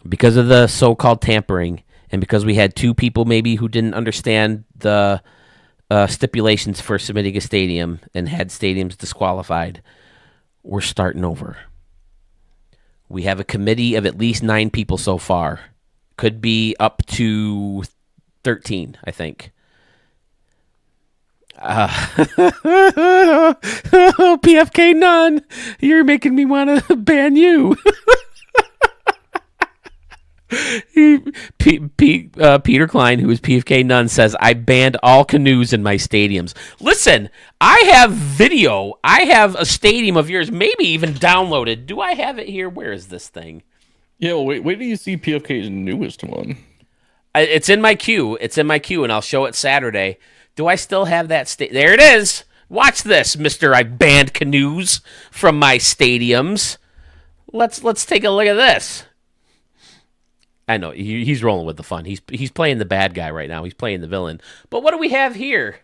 because of the so-called tampering, and because we had 2 people maybe who didn't understand the stipulations for submitting a stadium and had stadiums disqualified, we're starting over. We have a committee of at least 9 people so far. Could be up to 13, I think. PFK Nunn, you're making me want to ban you. Peter Klein, who is PFK Nunn, says, I banned all canoes in my stadiums. Listen, I have video. I have a stadium of yours, maybe even downloaded. Do I have it here? Where is this thing? Yeah, well, wait till you see PFK's newest one. It's in my queue. It's in my queue, and I'll show it Saturday. Do I still have that? There it is. Watch this, Mr. I banned canoes from my stadiums. let's take a look at this. I know he's rolling with the fun. He's playing the bad guy right now. He's playing the villain. But what do we have here?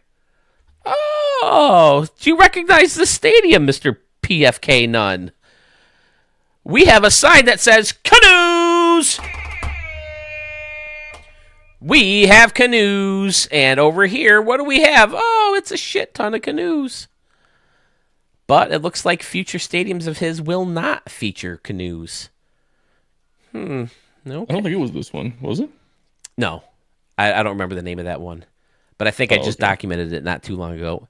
Oh, do you recognize the stadium, Mr. PFK Nunn? We have a sign that says canoes. We have canoes. And over here, what do we have? Oh, it's a shit ton of canoes. But it looks like future stadiums of his will not feature canoes. Okay. I don't think it was this one, was it? No, I don't remember the name of that one. But I think I just documented it not too long ago.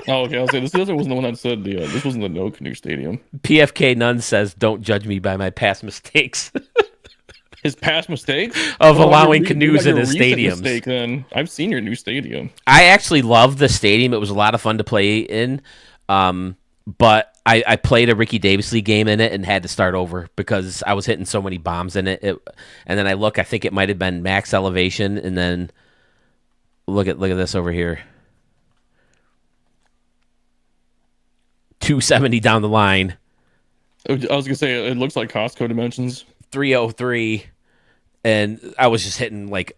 Oh, okay. I'll say this wasn't the one that said this wasn't the no canoe stadium. PFK Nunn says, "Don't judge me by my past mistakes." His past mistakes of allowing canoes in his stadiums. Mistake, then I've seen your new stadium. I actually love the stadium. It was a lot of fun to play in. But I played a Ricky Davis League game in it and had to start over because I was hitting so many bombs in it. And then I think it might have been max elevation, and then look at this over here. 270 down the line. I was gonna say it looks like Costco dimensions. 303, and I was just hitting like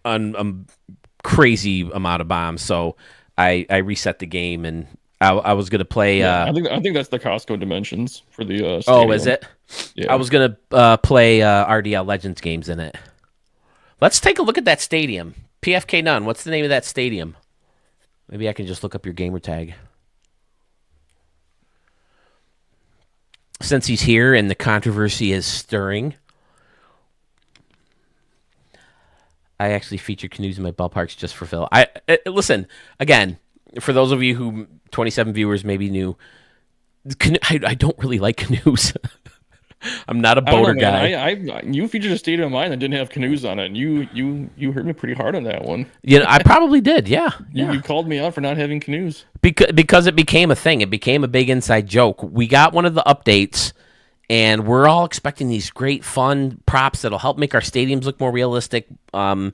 crazy amount of bombs. So I reset the game, and I was gonna play. I think that's the Costco dimensions for the. Stadium. Oh, is it? Yeah. I was gonna play RDL Legends games in it. Let's take a look at that stadium. PFK Nunn. What's the name of that stadium? Maybe I can just look up your gamer tag. Since he's here and the controversy is stirring, I actually feature canoes in my ballparks just for Phil. Listen, again, for those of you who 27 viewers maybe knew, I don't really like canoes. I'm not a boater guy. You featured a stadium of mine that didn't have canoes on it, and you hurt me pretty hard on that one. I probably did. Yeah. You called me out for not having canoes because it became a thing. It became a big inside joke. We got one of the updates, and we're all expecting these great fun props that'll help make our stadiums look more realistic, or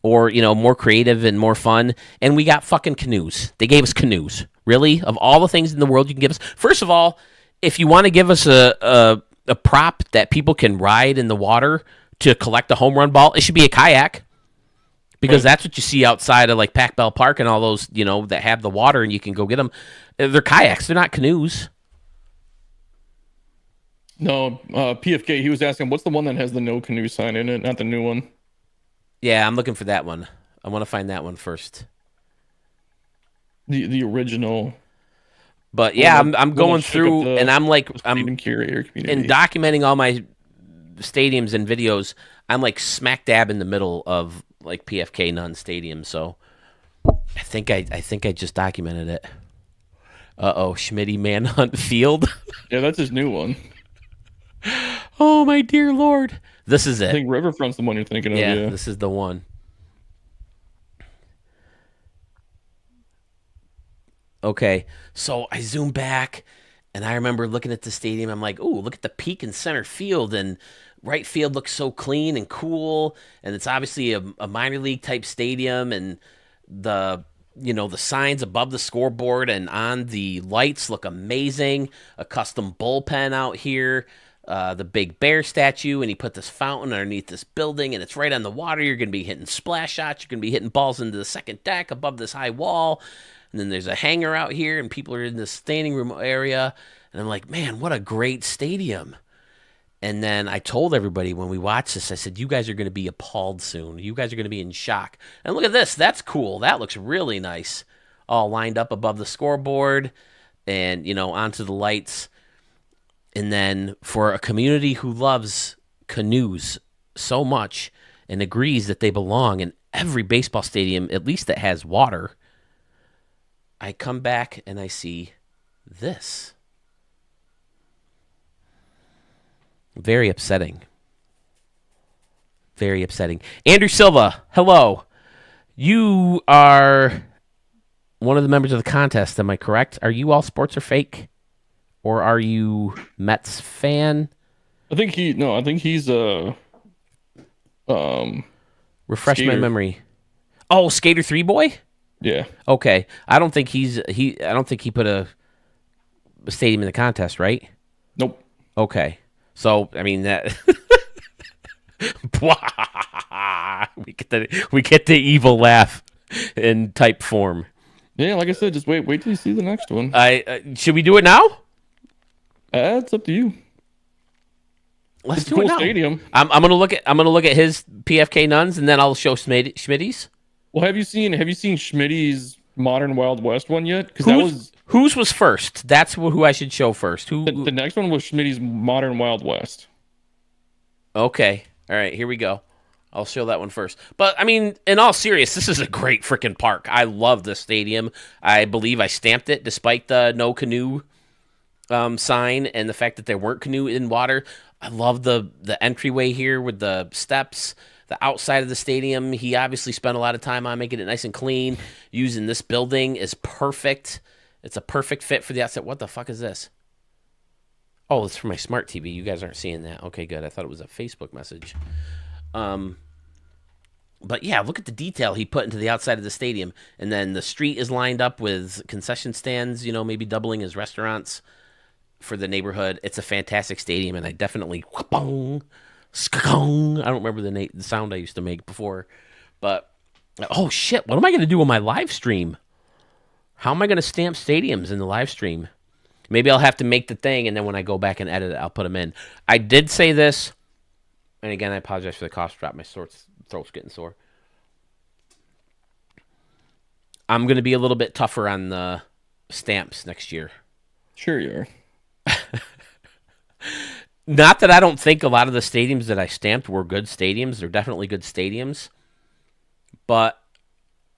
more creative and more fun. And we got fucking canoes. They gave us canoes. Really, of all the things in the world you can give us. First of all, if you want to give us a prop that people can ride in the water to collect a home run ball, it should be a kayak, because that's what you see outside of like Pac Bell Park and all those, that have the water and you can go get them. They're kayaks. They're not canoes. No, PFK, he was asking, what's the one that has the no canoe sign in it, not the new one? Yeah, I'm looking for that one. I want to find that one first. The original. But yeah, I'm going through and I'm curator community and documenting all my stadiums and videos. I'm like smack dab in the middle of like PFK Nunn Stadium, so I think I just documented it. Schmitty Manhunt Field. Yeah, that's his new one. Oh my dear Lord, this is it. I think Riverfront's the one you're thinking of. Yeah, this is the one. Okay, so I zoom back, and I remember looking at the stadium. I'm like, "Ooh, look at the peak in center field, and right field looks so clean and cool, and it's obviously a minor league type stadium, and the signs above the scoreboard and on the lights look amazing. A custom bullpen out here, the Big Bear statue, and he put this fountain underneath this building, and it's right on the water. You're going to be hitting splash shots. You're going to be hitting balls into the second deck above this high wall." And then there's a hangar out here, and people are in this standing room area. And I'm like, man, what a great stadium. And then I told everybody when we watched this, I said, you guys are going to be appalled soon. You guys are going to be in shock. And look at this. That's cool. That looks really nice. All lined up above the scoreboard and, onto the lights. And then for a community who loves canoes so much and agrees that they belong in every baseball stadium, at least that has water, I come back and I see this. Very upsetting. Very upsetting. Andrew Silva, hello. You are one of the members of the contest, am I correct? Are you all sports or fake? Or are you Mets fan? I think he's refresh Skater. my memory. Oh, Skater 3 boy? Yeah. Okay. I don't think he put a stadium in the contest, right? Nope. Okay. So I mean that we get the evil laugh in type form. Yeah, like I said, just wait till you see the next one. I should we do it now? It's up to you. Let's It's a do cool it now. stadium. I'm gonna look at his PFK nuns, and then I'll show Schmitty's. Well, have you seen Schmitty's Modern Wild West one yet? Because that was Whose was first? That's who I should show first. the next one was Schmitty's Modern Wild West. Okay. All right. Here we go. I'll show that one first. But I mean, in all seriousness, this is a great freaking park. I love this stadium. I believe I stamped it despite the no canoe sign and the fact that there weren't canoe in water. I love the entryway here with the steps. The outside of the stadium, he obviously spent a lot of time on making it nice and clean. Using this building is perfect. It's a perfect fit for the outside. What the fuck is this? Oh, it's for my smart TV. You guys aren't seeing that. Okay, good. I thought it was a Facebook message. But yeah, look at the detail he put into the outside of the stadium. And then the street is lined up with concession stands, maybe doubling as restaurants for the neighborhood. It's a fantastic stadium, and I definitely I don't remember the sound I used to make before, but oh shit, what am I going to do on my live stream? How am I going to stamp stadiums in the live stream? Maybe I'll have to make the thing, and then when I go back and edit it, I'll put them in. I did say this, and again, I apologize for the cough drop. My throat's getting sore. I'm going to be a little bit tougher on the stamps next year. Sure you are. Not that I don't think a lot of the stadiums that I stamped were good stadiums. They're definitely good stadiums. But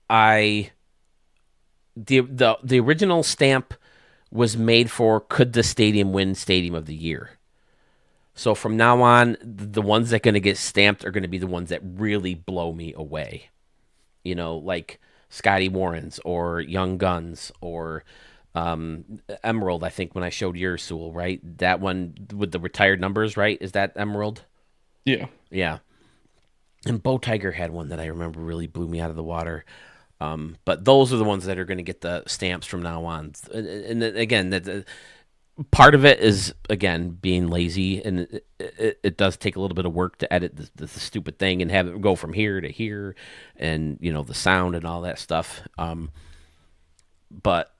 the original stamp was made for could the stadium win Stadium of the Year. So from now on, the ones that are going to get stamped are going to be the ones that really blow me away. Like Scotty Warren's or Young Guns or Emerald, I think, when I showed yours, Sewell, right? That one with the retired numbers, right? Is that Emerald? Yeah. Yeah. And Bow Tiger had one that I remember really blew me out of the water. But those are the ones that are going to get the stamps from now on. And again, part of it is, again, being lazy, and it does take a little bit of work to edit the stupid thing and have it go from here to here, and the sound and all that stuff. But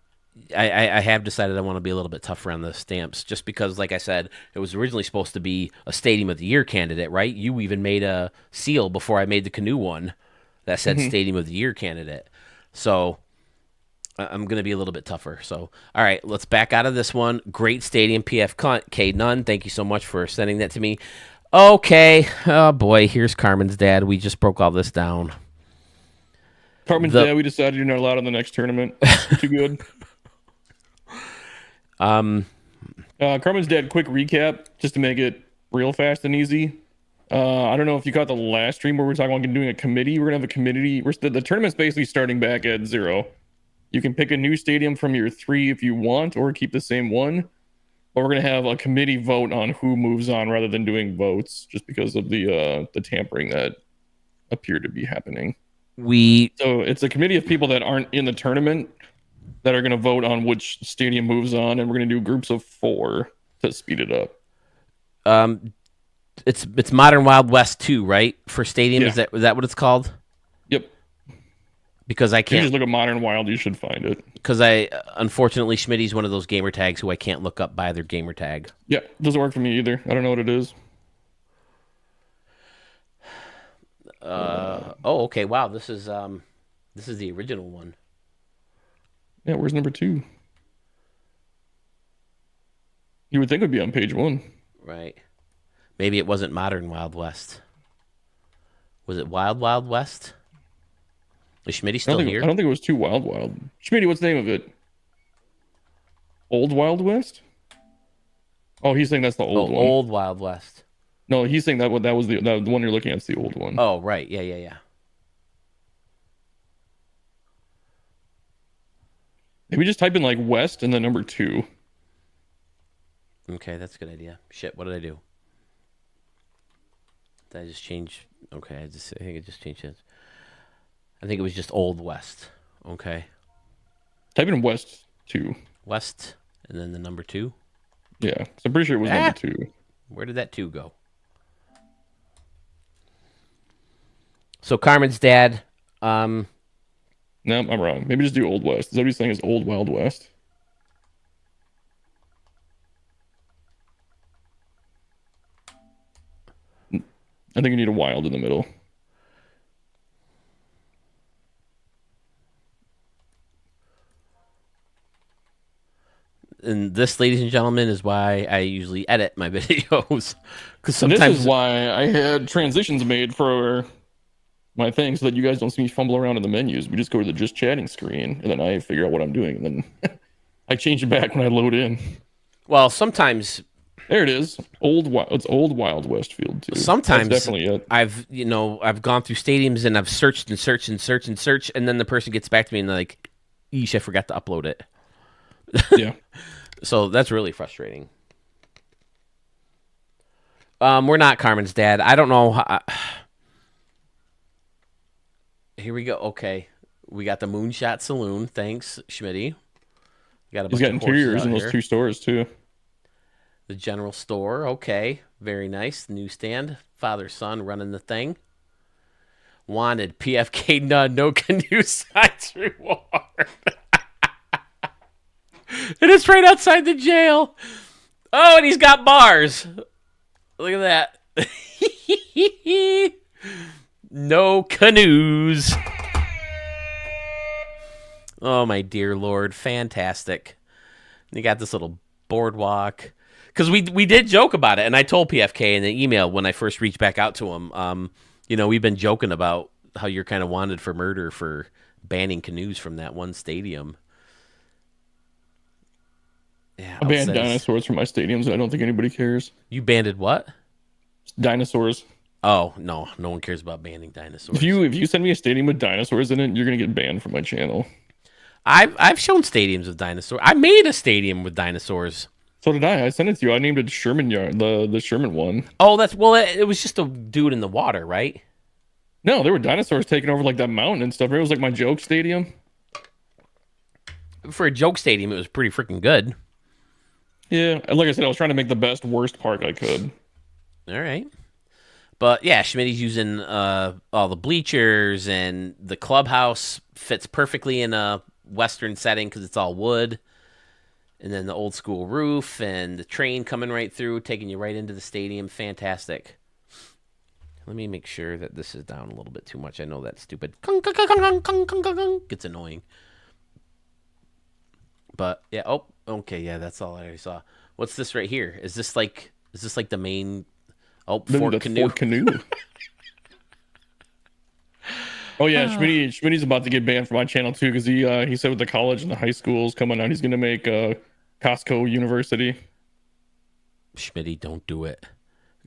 I have decided I want to be a little bit tougher on the stamps, just because, like I said, it was originally supposed to be a Stadium of the Year candidate, right? You even made a seal before I made the canoe one that said Stadium of the Year candidate. So I'm going to be a little bit tougher. So, all right, let's back out of this one. Great stadium, PFK Nunn. Thank you so much for sending that to me. Okay. Oh, boy. Here's Carmen's dad. We just broke all this down. Carmen's dad, we decided you're not allowed in the next tournament. Too good. Carmen's dad, quick recap, just to make it real fast and easy. I don't know if you caught the last stream where we were talking about doing a committee. We're going to have a committee. The tournament's basically starting back at 0. You can pick a new stadium from your 3 if you want, or keep the same one. But we're going to have a committee vote on who moves on rather than doing votes, just because of the tampering that appeared to be happening. So it's a committee of people that aren't in the tournament that are going to vote on which stadium moves on, and we're going to do groups of 4 to speed it up. It's Modern Wild West 2, right? For stadium, Yeah. Is that what it's called? Yep. Because I If you can't. just look at Modern Wild, you should find it. Because unfortunately, Schmitty's one of those gamer tags who I can't look up by their gamer tag. Yeah, doesn't work for me either. I don't know what it is. Oh, okay. Wow, this is the original one. Yeah, where's number 2? You would think it would be on page 1. Right. Maybe it wasn't Modern Wild West. Was it Wild Wild West? Is Schmitty still here? I don't think it was too Wild. Schmitty, what's the name of it? Old Wild West? Oh, he's saying that's the old one. Old Wild West. No, he's saying that was the one you're looking at is the old one. Oh, right. Yeah. Maybe just type in like West and then number 2. Okay, that's a good idea. Shit, what did I do? Did I just change? Okay, I think I just changed it. I think it was just Old West. Okay. Type in West 2. West, and then the number 2. Yeah, so I'm pretty sure it was Ah, number 2. where did that 2 go? So Carmen's dad. No, I'm wrong. Maybe just do Old West. Is that what he's saying? Is Old Wild West? I think you need a wild in the middle. And this, ladies and gentlemen, is why I usually edit my videos. Because And this sometimes is why I had transitions made for my thing so that you guys don't see me fumble around in the menus. We just go to the just chatting screen and then I figure out what I'm doing. And then I change it back when I load in. well, sometimes There it is. It's Old Wild West Field too. sometimes That's definitely it. I've gone through stadiums and I've searched and searched and searched and searched, and then the person gets back to me and they're like, "Eesh, I forgot to upload it." Yeah. So that's really frustrating. We're not Carmen's dad. I don't know. Here we go. Okay, we got the Moonshot Saloon. Thanks, Schmitty. Got a He's bunch got of horses interiors out in those here. 2 stores too. The general store. Okay, very nice. Newsstand. Father son running the thing. Wanted PFK none. No canoe signs reward. And it's right outside the jail. Oh, and he's got bars. Look at that. No canoes. Oh, my dear Lord. Fantastic. You got this little boardwalk. Because we did joke about it, and I told PFK in the email when I first reached back out to him, we've been joking about how you're kind of wanted for murder for banning canoes from that one stadium. Yeah, I banned dinosaurs from my stadiums and I don't think anybody cares. You banded what? Dinosaurs. Oh, no one cares about banning dinosaurs. If you send me a stadium with dinosaurs in it, you're gonna get banned from my channel. I've shown stadiums with dinosaurs. I made a stadium with dinosaurs. So did I. I sent it to you. I named it Sherman Yard, the Sherman one. Oh, it was just a dude in the water, right? No, there were dinosaurs taking over like that mountain and stuff. It was like my joke stadium. For a joke stadium, it was pretty freaking good. Yeah, like I said, I was trying to make the best worst park I could. All right. But yeah, Schmitty's using all the bleachers, and the clubhouse fits perfectly in a Western setting because it's all wood. And then the old school roof and the train coming right through, taking you right into the stadium. Fantastic. Let me make sure that this is down a little bit too much. I know that's stupid. Gets annoying. But yeah, oh, okay, yeah, that's all I already saw. What's this right here? Is this like the main Fort Canoe? Fort Canoe. Oh yeah, Schmitty's about to get banned from my channel too because he said with the college and the high schools coming out, he's gonna make Costco University. Schmitty, don't do it.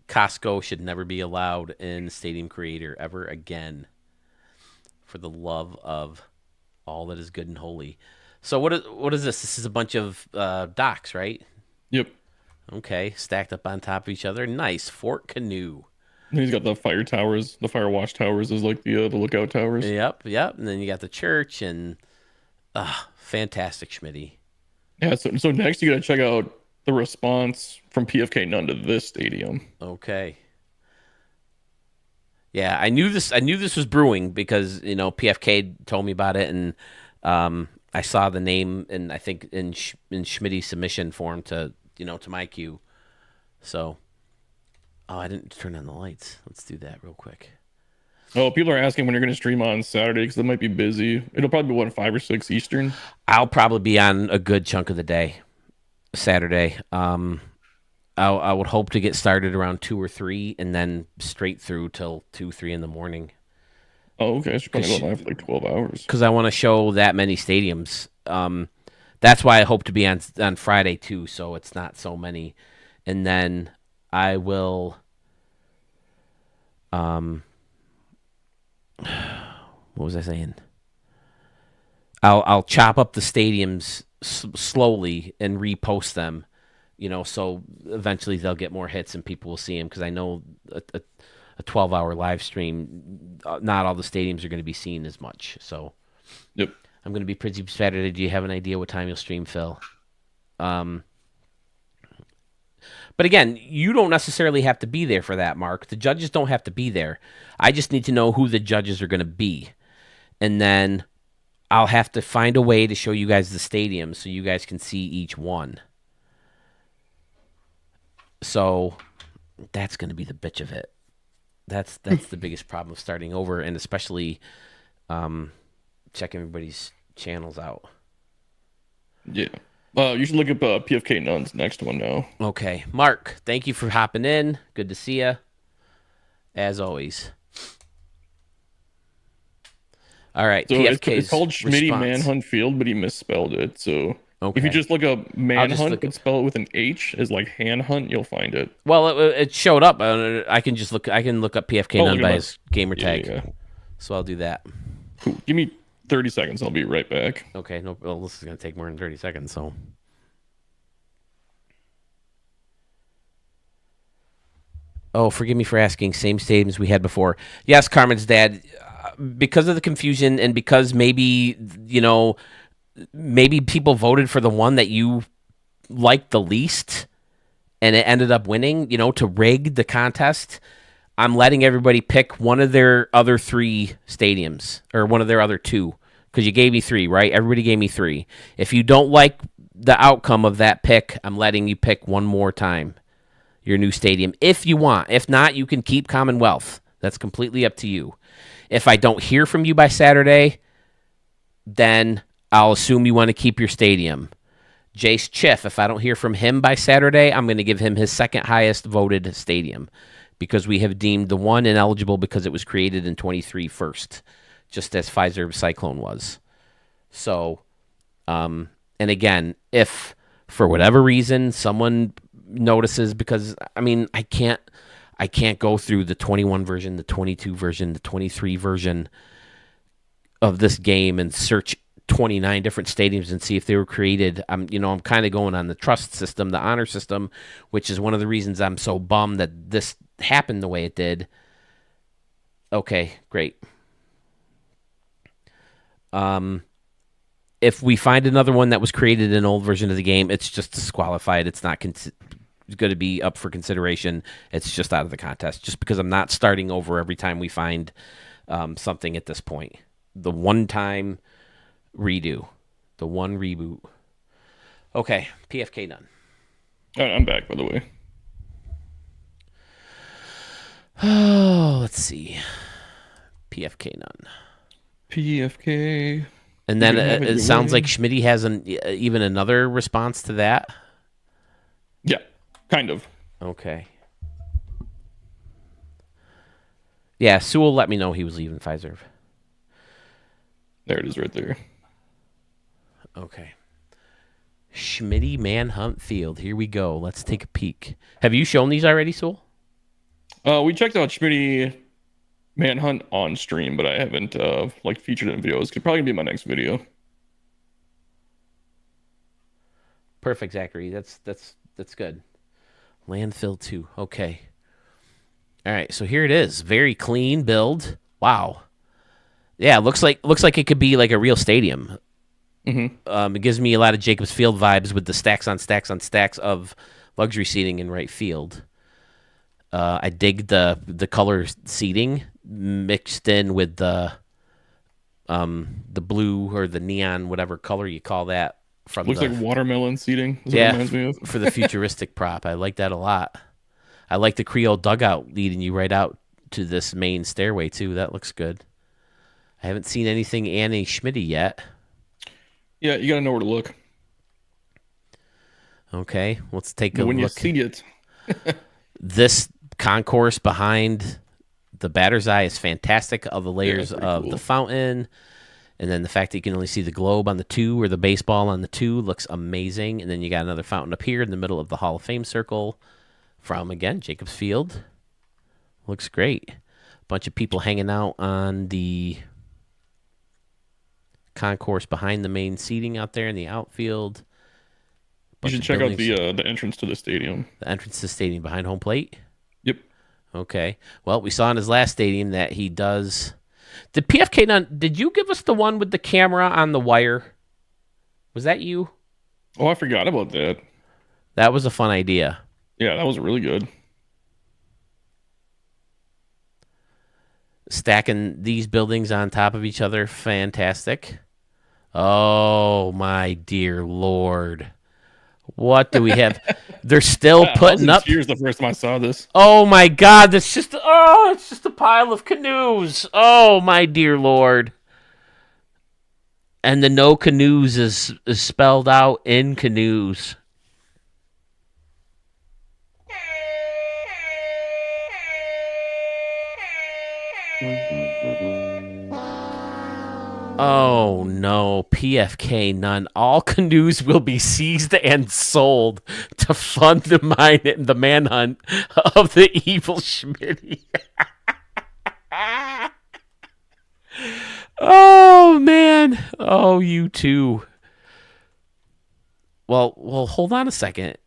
Costco should never be allowed in Stadium Creator ever again. For the love of all that is good and holy. So what is this? This is a bunch of docks, right? Yep. Okay, stacked up on top of each other. Nice. Fort Canoe. And he's got the fire towers, the fire watch towers is like the lookout towers. Yep. And then you got the church and fantastic, Schmitty. Yeah, so next you gotta check out the response from PFK Nunn to this stadium. Okay. Yeah, I knew this was brewing because, PFK told me about it, and I saw the name, and I think in Schmitty's submission form to my queue. So, I didn't turn on the lights. Let's do that real quick. Oh, people are asking when you're going to stream on Saturday because it might be busy. It'll probably be 5 or 6 Eastern. I'll probably be on a good chunk of the day, Saturday. I would hope to get started around 2 or 3, and then straight through till 2, 3 in the morning. Oh, okay. So you're probably going live for like 12 hours. Because I want to show that many stadiums. That's why I hope to be on Friday too, so it's not so many. And then I will. What was I saying? I'll chop up the stadiums slowly and repost them. So eventually they'll get more hits and people will see them because I know a 12-hour live stream, not all the stadiums are going to be seen as much. So, yep. I'm going to be pretty Saturday. Do you have an idea what time you'll stream, Phil? But again, you don't necessarily have to be there for that, Mark. The judges don't have to be there. I just need to know who the judges are going to be. And then I'll have to find a way to show you guys the stadium so you guys can see each one. So that's going to be the bitch of it. That's the biggest problem of starting over, and especially check everybody's channels out. Yeah. You should look up PFK Nunn's next one now. Okay. Mark, thank you for hopping in. Good to see you. As always. All right. So PFK's it's called Schmitty response. Manhunt Field, but he misspelled it. So Okay. if you just look up Manhunt look and spell it with an H as like hand hunt, you'll find it. Well, it showed up. I can just look. I can look up PFK Nunn look by him up. his gamer tag. Yeah. So I'll do that. Cool. Give me 30 seconds. I'll be right back. Okay. No. Well, this is gonna take more than 30 seconds. So. Oh, forgive me for asking. Same stadiums we had before. Yes, Carmen's dad. Because of the confusion and because maybe maybe people voted for the one that you liked the least, and it ended up winning. To rig the contest. I'm letting everybody pick one of their other 3 stadiums or one of their other 2 because you gave me 3, right? Everybody gave me 3. If you don't like the outcome of that pick, I'm letting you pick one more time your new stadium if you want. If not, you can keep Commonwealth. That's completely up to you. If I don't hear from you by Saturday, then I'll assume you want to keep your stadium. Jace Chiff, if I don't hear from him by Saturday, I'm going to give him his second highest voted stadium because we have deemed the one ineligible because it was created in 23 first, just as Pfizer Cyclone was. So, and again, if for whatever reason someone notices, because I can't go through the 21 version, the 22 version, the 23 version of this game and search 29 different stadiums and see if they were created. I'm kind of going on the trust system, the honor system, which is one of the reasons I'm so bummed that this happened the way it did. Okay, great. If we find another one that was created in an old version of the game, it's just disqualified. It's not going to be up for consideration. It's just out of the contest, just because I'm not starting over every time we find something at this point. The one-time redo, the one reboot. Okay, PFK Nunn. All right, I'm back, by the way. Oh, let's see. PFK Nunn. PFK. And then it sounds like Schmitty has even another response to that. Yeah, kind of. Okay. Yeah, Sewell let me know he was leaving Pfizer. There it is right there. Okay. Schmitty Manhunt Field. Here we go. Let's take a peek. Have you shown these already, Sewell? We checked out Schmitty Manhunt on stream, but I haven't featured it in videos. Could probably be my next video. Perfect, Zachary. That's good. Landfill 2. Okay. All right, so here it is. Very clean build. Wow. Yeah, looks like it could be like a real stadium. Mm-hmm. It gives me a lot of Jacobs Field vibes with the stacks on stacks on stacks of luxury seating in right field. I dig the color seating mixed in with the blue or the neon, whatever color you call that. Looks like watermelon seating. Yeah, it reminds me of. For the futuristic prop. I like that a lot. I like the Creole dugout leading you right out to this main stairway too. That looks good. I haven't seen anything Annie Schmitty yet. Yeah, you gotta know where to look. Okay, let's take a look. When you see it. This concourse behind the batter's eye is fantastic. All the layers of cool. the fountain, and then the fact that you can only see the globe on the 2 or the baseball on the 2 looks amazing. And then you got another fountain up here in the middle of the Hall of Fame circle from, again, Jacobs Field. Looks great. Bunch of people hanging out on the concourse behind the main seating out there in the outfield. You should check out the entrance to the stadium. The entrance to the stadium behind home plate? Yep. Okay. Well, we saw in his last stadium that he does... Did PFK Nunn, did you give us the one with the camera on the wire? Was that you? Oh, I forgot about that. That was a fun idea. Yeah, that was really good. Stacking these buildings on top of each other, fantastic. Oh my dear lord. What do we have? They're still I was putting in up. tears the first time I saw this. Oh my god, it's just a pile of canoes. Oh my dear lord. And the no canoes is spelled out in canoes. Oh no, PFK none. All canoes will be seized and sold to fund the manhunt of the evil Schmitty. Oh man. Oh, you too. Well, hold on a second.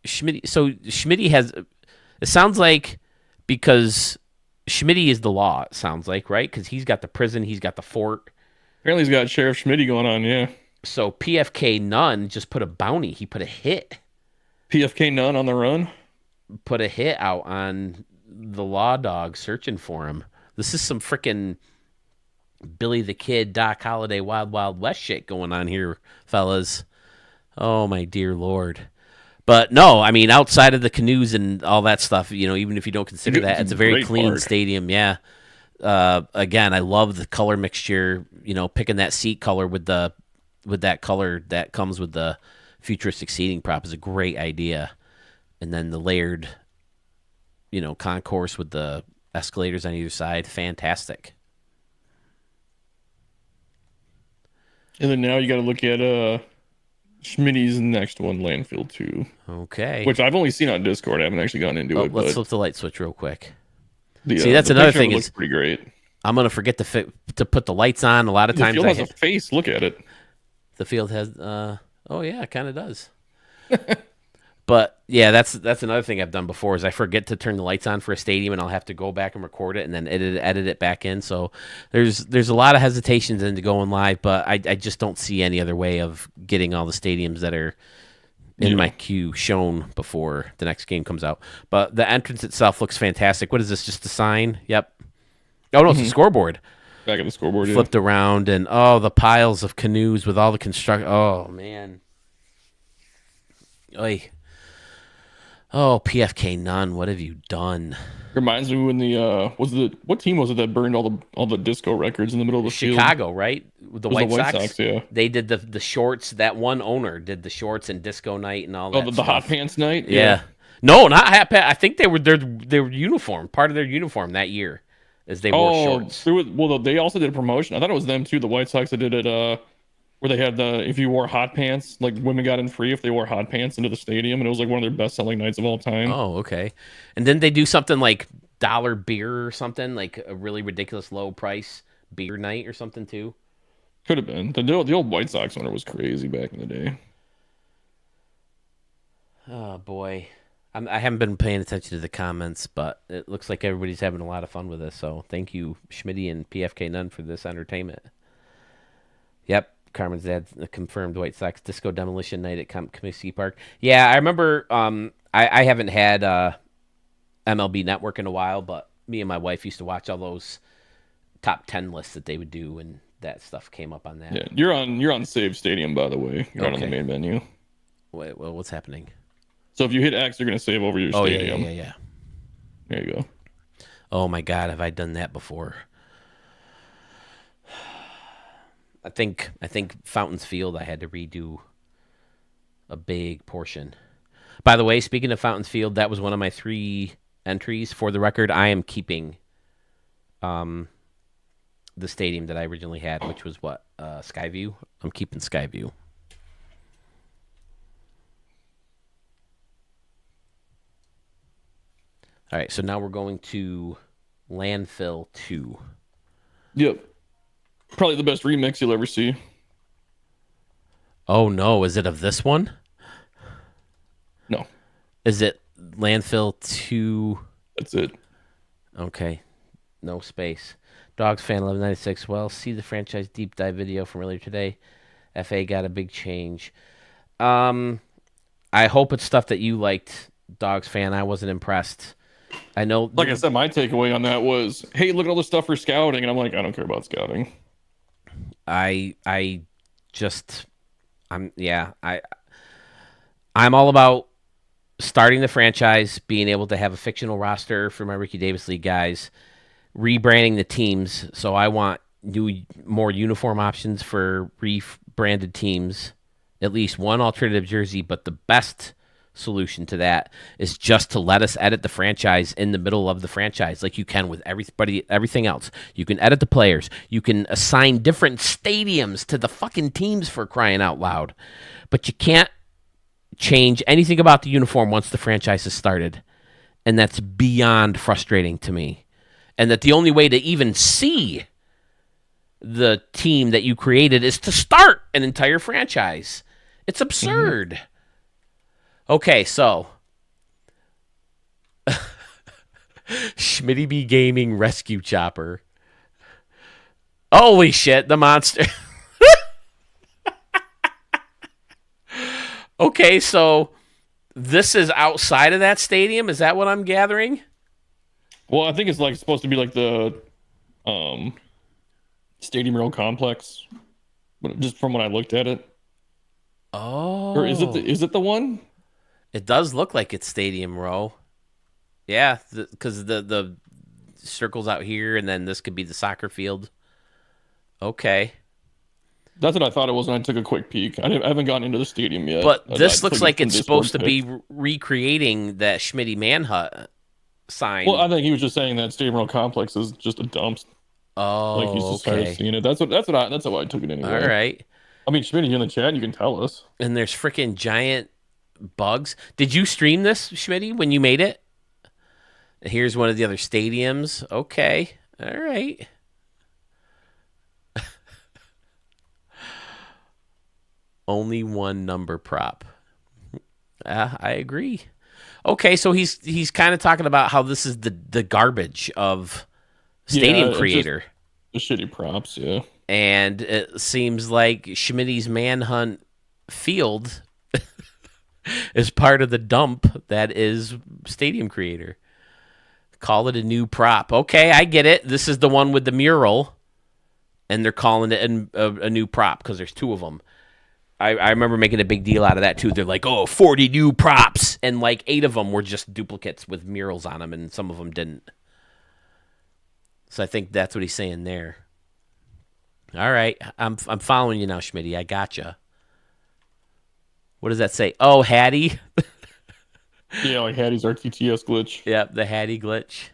Schmitty has. It sounds like because Schmitty is the law. It sounds like, right? Because he's got the prison, he's got the fort. Apparently, he's got Sheriff Schmitty going on. Yeah, So PFK Nunn just put a bounty. He put a hit. PFK Nunn on the run. Put a hit out on the law dog searching for him. This is some freaking Billy the Kid, Doc Holliday, Wild Wild West shit going on here, fellas. Oh my dear lord. But no, I mean outside of the canoes and all that stuff, even if you don't consider that, it's a very Great clean park. stadium. Yeah. Again, I love the color mixture. Picking that seat color with that color that comes with the futuristic seating prop is a great idea. And then the layered, concourse with the escalators on either side, fantastic. And then now you got to look at Schmitty's next one, Landfill 2, Okay. which I've only seen on Discord. I haven't actually gotten into it. Let's But flip the light switch real quick. the, See, that's the another picture of thing it is looks pretty great. I'm gonna forget to put the lights on. A lot of The times field has a face. Look at it. the field has. Oh yeah, it kind of does. But yeah, that's another thing I've done before is I forget to turn the lights on for a stadium and I'll have to go back and record it and then edit it back in. So there's a lot of hesitations into going live, but I just don't see any other way of getting all the stadiums that are in my queue shown before the next game comes out. But the entrance itself looks fantastic. What is this? Just a sign? Yep. Oh no, it's a scoreboard. Back at the scoreboard. Yeah. Flipped around and the piles of canoes with all the construct. Oh man. Oy. Oh, PFK Nunn, what have you done? Reminds me when what team was it that burned all the disco records in the middle of the field? Chicago, right? With the It was White Sox. Yeah. They did the shorts. That one owner did the shorts and disco night and all Oh, that. the hot stuff. pants night. Yeah. No, not hat pants. I think they were uniform. Part of their uniform that year is they wore shorts. They also did a promotion. I thought it was them too. The White Sox that did it. Where they had if you wore hot pants, like women got in free if they wore hot pants into the stadium, and it was like one of their best selling nights of all time. Oh, okay. And then they do something like dollar beer or something, like a really ridiculous low price beer night or something too. Could have been. The old White Sox owner was crazy back in the day. Oh boy, I haven't been paying attention to the comments, but it looks like everybody's having a lot of fun with this. So thank you, Schmitty and PFK Nunn, for this entertainment. Yep. Carmen's dad confirmed White Sox disco demolition night at Comiskey Park. Yeah, I remember. I haven't had MLB Network in a while, but me and my wife used to watch all those top 10 lists that they would do, and that stuff came up on that. Yeah, you're on Save Stadium, by the way. You're not on the main menu. Wait, well, what's happening? So if you hit X, you're gonna save over your stadium. Yeah. There you go. Oh my God, have I done that before? I think Fountains Field I had to redo a big portion. By the way, speaking of Fountains Field, that was one of my 3 entries. For the record, I am keeping the stadium that I originally had, which was Skyview. I'm keeping Skyview. All right, so now we're going to Landfill 2. Yep. Probably the best remix you'll ever see. Oh no, is it of this one? No. Is it Landfill 2? That's it. Okay. No space. Dogs fan 1196. Well, see the franchise deep dive video from earlier today. FA got a big change. I hope it's stuff that you liked, Dogs fan. I wasn't impressed. I know. Like I said, my takeaway on that was, hey, look at all the stuff for scouting, and I'm like, I don't care about scouting. I just I'm all about starting the franchise, being able to have a fictional roster for my Ricky Davis League guys, rebranding the teams. So I want more uniform options for rebranded teams, at least one alternative jersey. But the best solution to that is just to let us edit the franchise in the middle of the franchise, like you can with everything else. You can edit the players. You can assign different stadiums to the fucking teams, for crying out loud. But you can't change anything about the uniform once the franchise has started. And that's beyond frustrating to me. And that the only way to even see the team that you created is to start an entire franchise. It's absurd. Mm-hmm. Okay, so Schmitty B Gaming Rescue Chopper. Holy shit, the monster. Okay, so this is outside of that stadium. Is that what I'm gathering? Well, I think it's like supposed to be like the Stadium Row complex, just from when I looked at it. Oh, or is it the one? It does look like it's Stadium Row. Yeah, because the circle's out here, and then this could be the soccer field. Okay. That's what I thought it was when I took a quick peek. I haven't gotten into the stadium yet. But this looks like it's supposed to be recreating that Schmitty Manhunt sign. Well, I think he was just saying that Stadium Row complex is just a dump. Oh, like he's just tired of seeing it. That's how I took it anyway. All right. I mean, Schmitty, you in the chat, you can tell us. And there's freaking giant bugs. Did you stream this, Schmitty, when you made it? Here's one of the other stadiums. Okay. All right. Only one number prop. I agree. Okay, so he's kind of talking about how this is the garbage of Stadium Creator. The shitty props, yeah. And it seems like Schmitty's Manhunt field is part of the dump that is Stadium Creator. Call it a new prop. Okay, I get it. This is the one with the mural, and they're calling it a new prop because there's two of them. I remember making a big deal out of that, too. They're like, 40 new props, and like 8 of them were just duplicates with murals on them, and some of them didn't. So I think that's what he's saying there. All right, I'm following you now, Schmitty. I gotcha. What does that say? Oh, Hattie. Yeah, like Hattie's RTTS glitch. Yep, the Hattie glitch.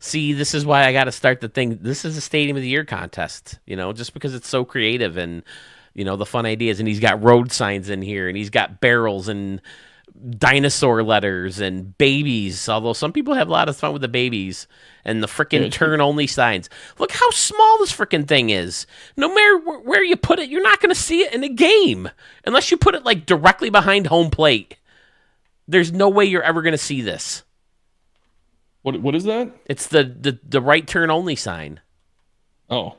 See, this is why I got to start the thing. This is a Stadium of the Year contest, just because it's so creative and, the fun ideas. And he's got road signs in here, and he's got barrels and dinosaur letters and babies, although some people have a lot of fun with the babies and the freaking turn-only signs. Look how small this freaking thing is. No matter where you put it, you're not going to see it in a game unless you put it like directly behind home plate. There's no way you're ever going to see this. What is that? It's the right turn only sign. Oh.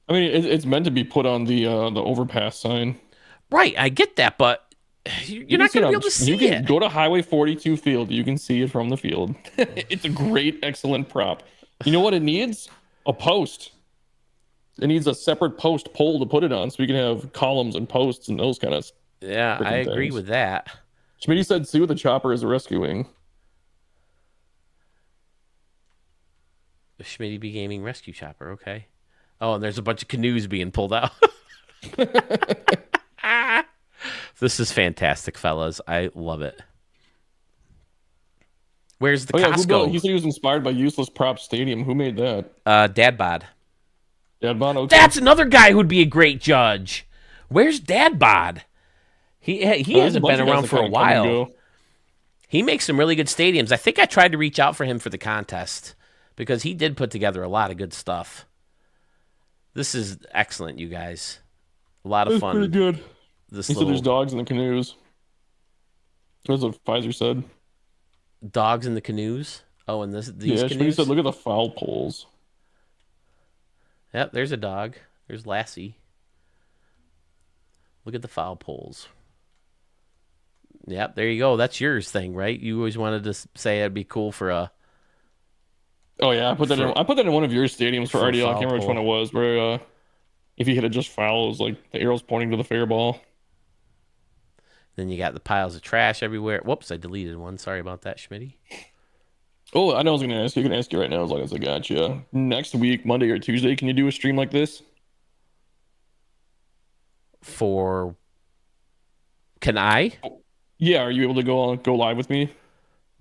I mean, it's meant to be put on the overpass sign. Right, I get that, but you're not going to be able to see it. You can go to Highway 42 field. You can see it from the field. It's a great, excellent prop. You know what it needs? A post. It needs a separate post pole to put it on, so we can have columns and posts and those kind of. Yeah, I agree with that. Schmitty said, "See what the chopper is rescuing." The Schmitty B Gaming Rescue Chopper. Okay. Oh, and there's a bunch of canoes being pulled out. This is fantastic, fellas. I love it. Where's the Costco? He said he was inspired by Useless Prop Stadium. Who made that? Dadbod. Dadbod, okay. That's another guy who'd be a great judge. Where's Dadbod? He hasn't been around for a while. He makes some really good stadiums. I think I tried to reach out for him for the contest because he did put together a lot of good stuff. This is excellent, you guys. A lot of fun. Pretty good. He said there's dogs in the canoes. That's what Pfizer said. Dogs in the canoes? Oh, and these canoes? He said, look at the foul poles. Yep, there's a dog. There's Lassie. Look at the foul poles. Yep, there you go. That's yours thing, right? You always wanted to say it'd be cool for a Oh yeah, I put that in one of your stadiums for for a RDL. I foul can't remember which one pole. it was. Where if you hit it just foul, it was like the arrow's pointing to the fair ball. Then you got the piles of trash everywhere. Whoops, I deleted one. Sorry about that, Schmitty. Oh, I know I was gonna ask you. I can ask you right now as long as I got you. Next week, Monday or Tuesday, can you do a stream like this? For can I? Yeah, are you able to go live with me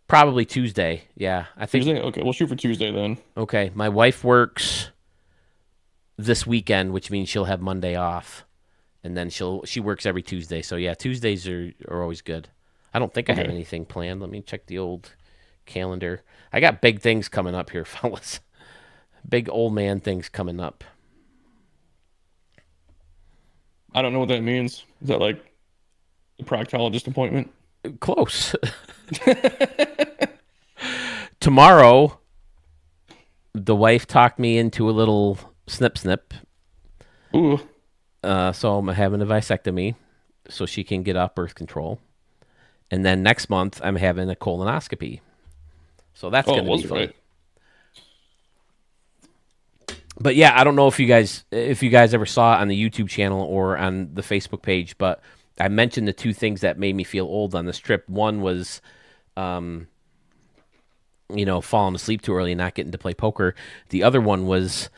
Probably Tuesday. Yeah, I think. Tuesday? Okay, we'll shoot for Tuesday then. Okay, my wife works this weekend, which means she'll have Monday off, and then she works every Tuesday. So yeah, Tuesdays are always good. I don't think I have Okay. anything planned. Let me check the old calendar. I got big things coming up here, fellas. Big old man things coming up. I don't know what that means. Is that like a proctologist appointment? Close. Tomorrow, the wife talked me into a little snip. Ooh. So I'm having a vasectomy so she can get off birth control. And then next month, I'm having a colonoscopy. So that's Oh, going to was be it fun. right? But yeah, I don't know if you guys ever saw it on the YouTube channel or on the Facebook page, but I mentioned the two things that made me feel old on this trip. One was, falling asleep too early and not getting to play poker. The other one was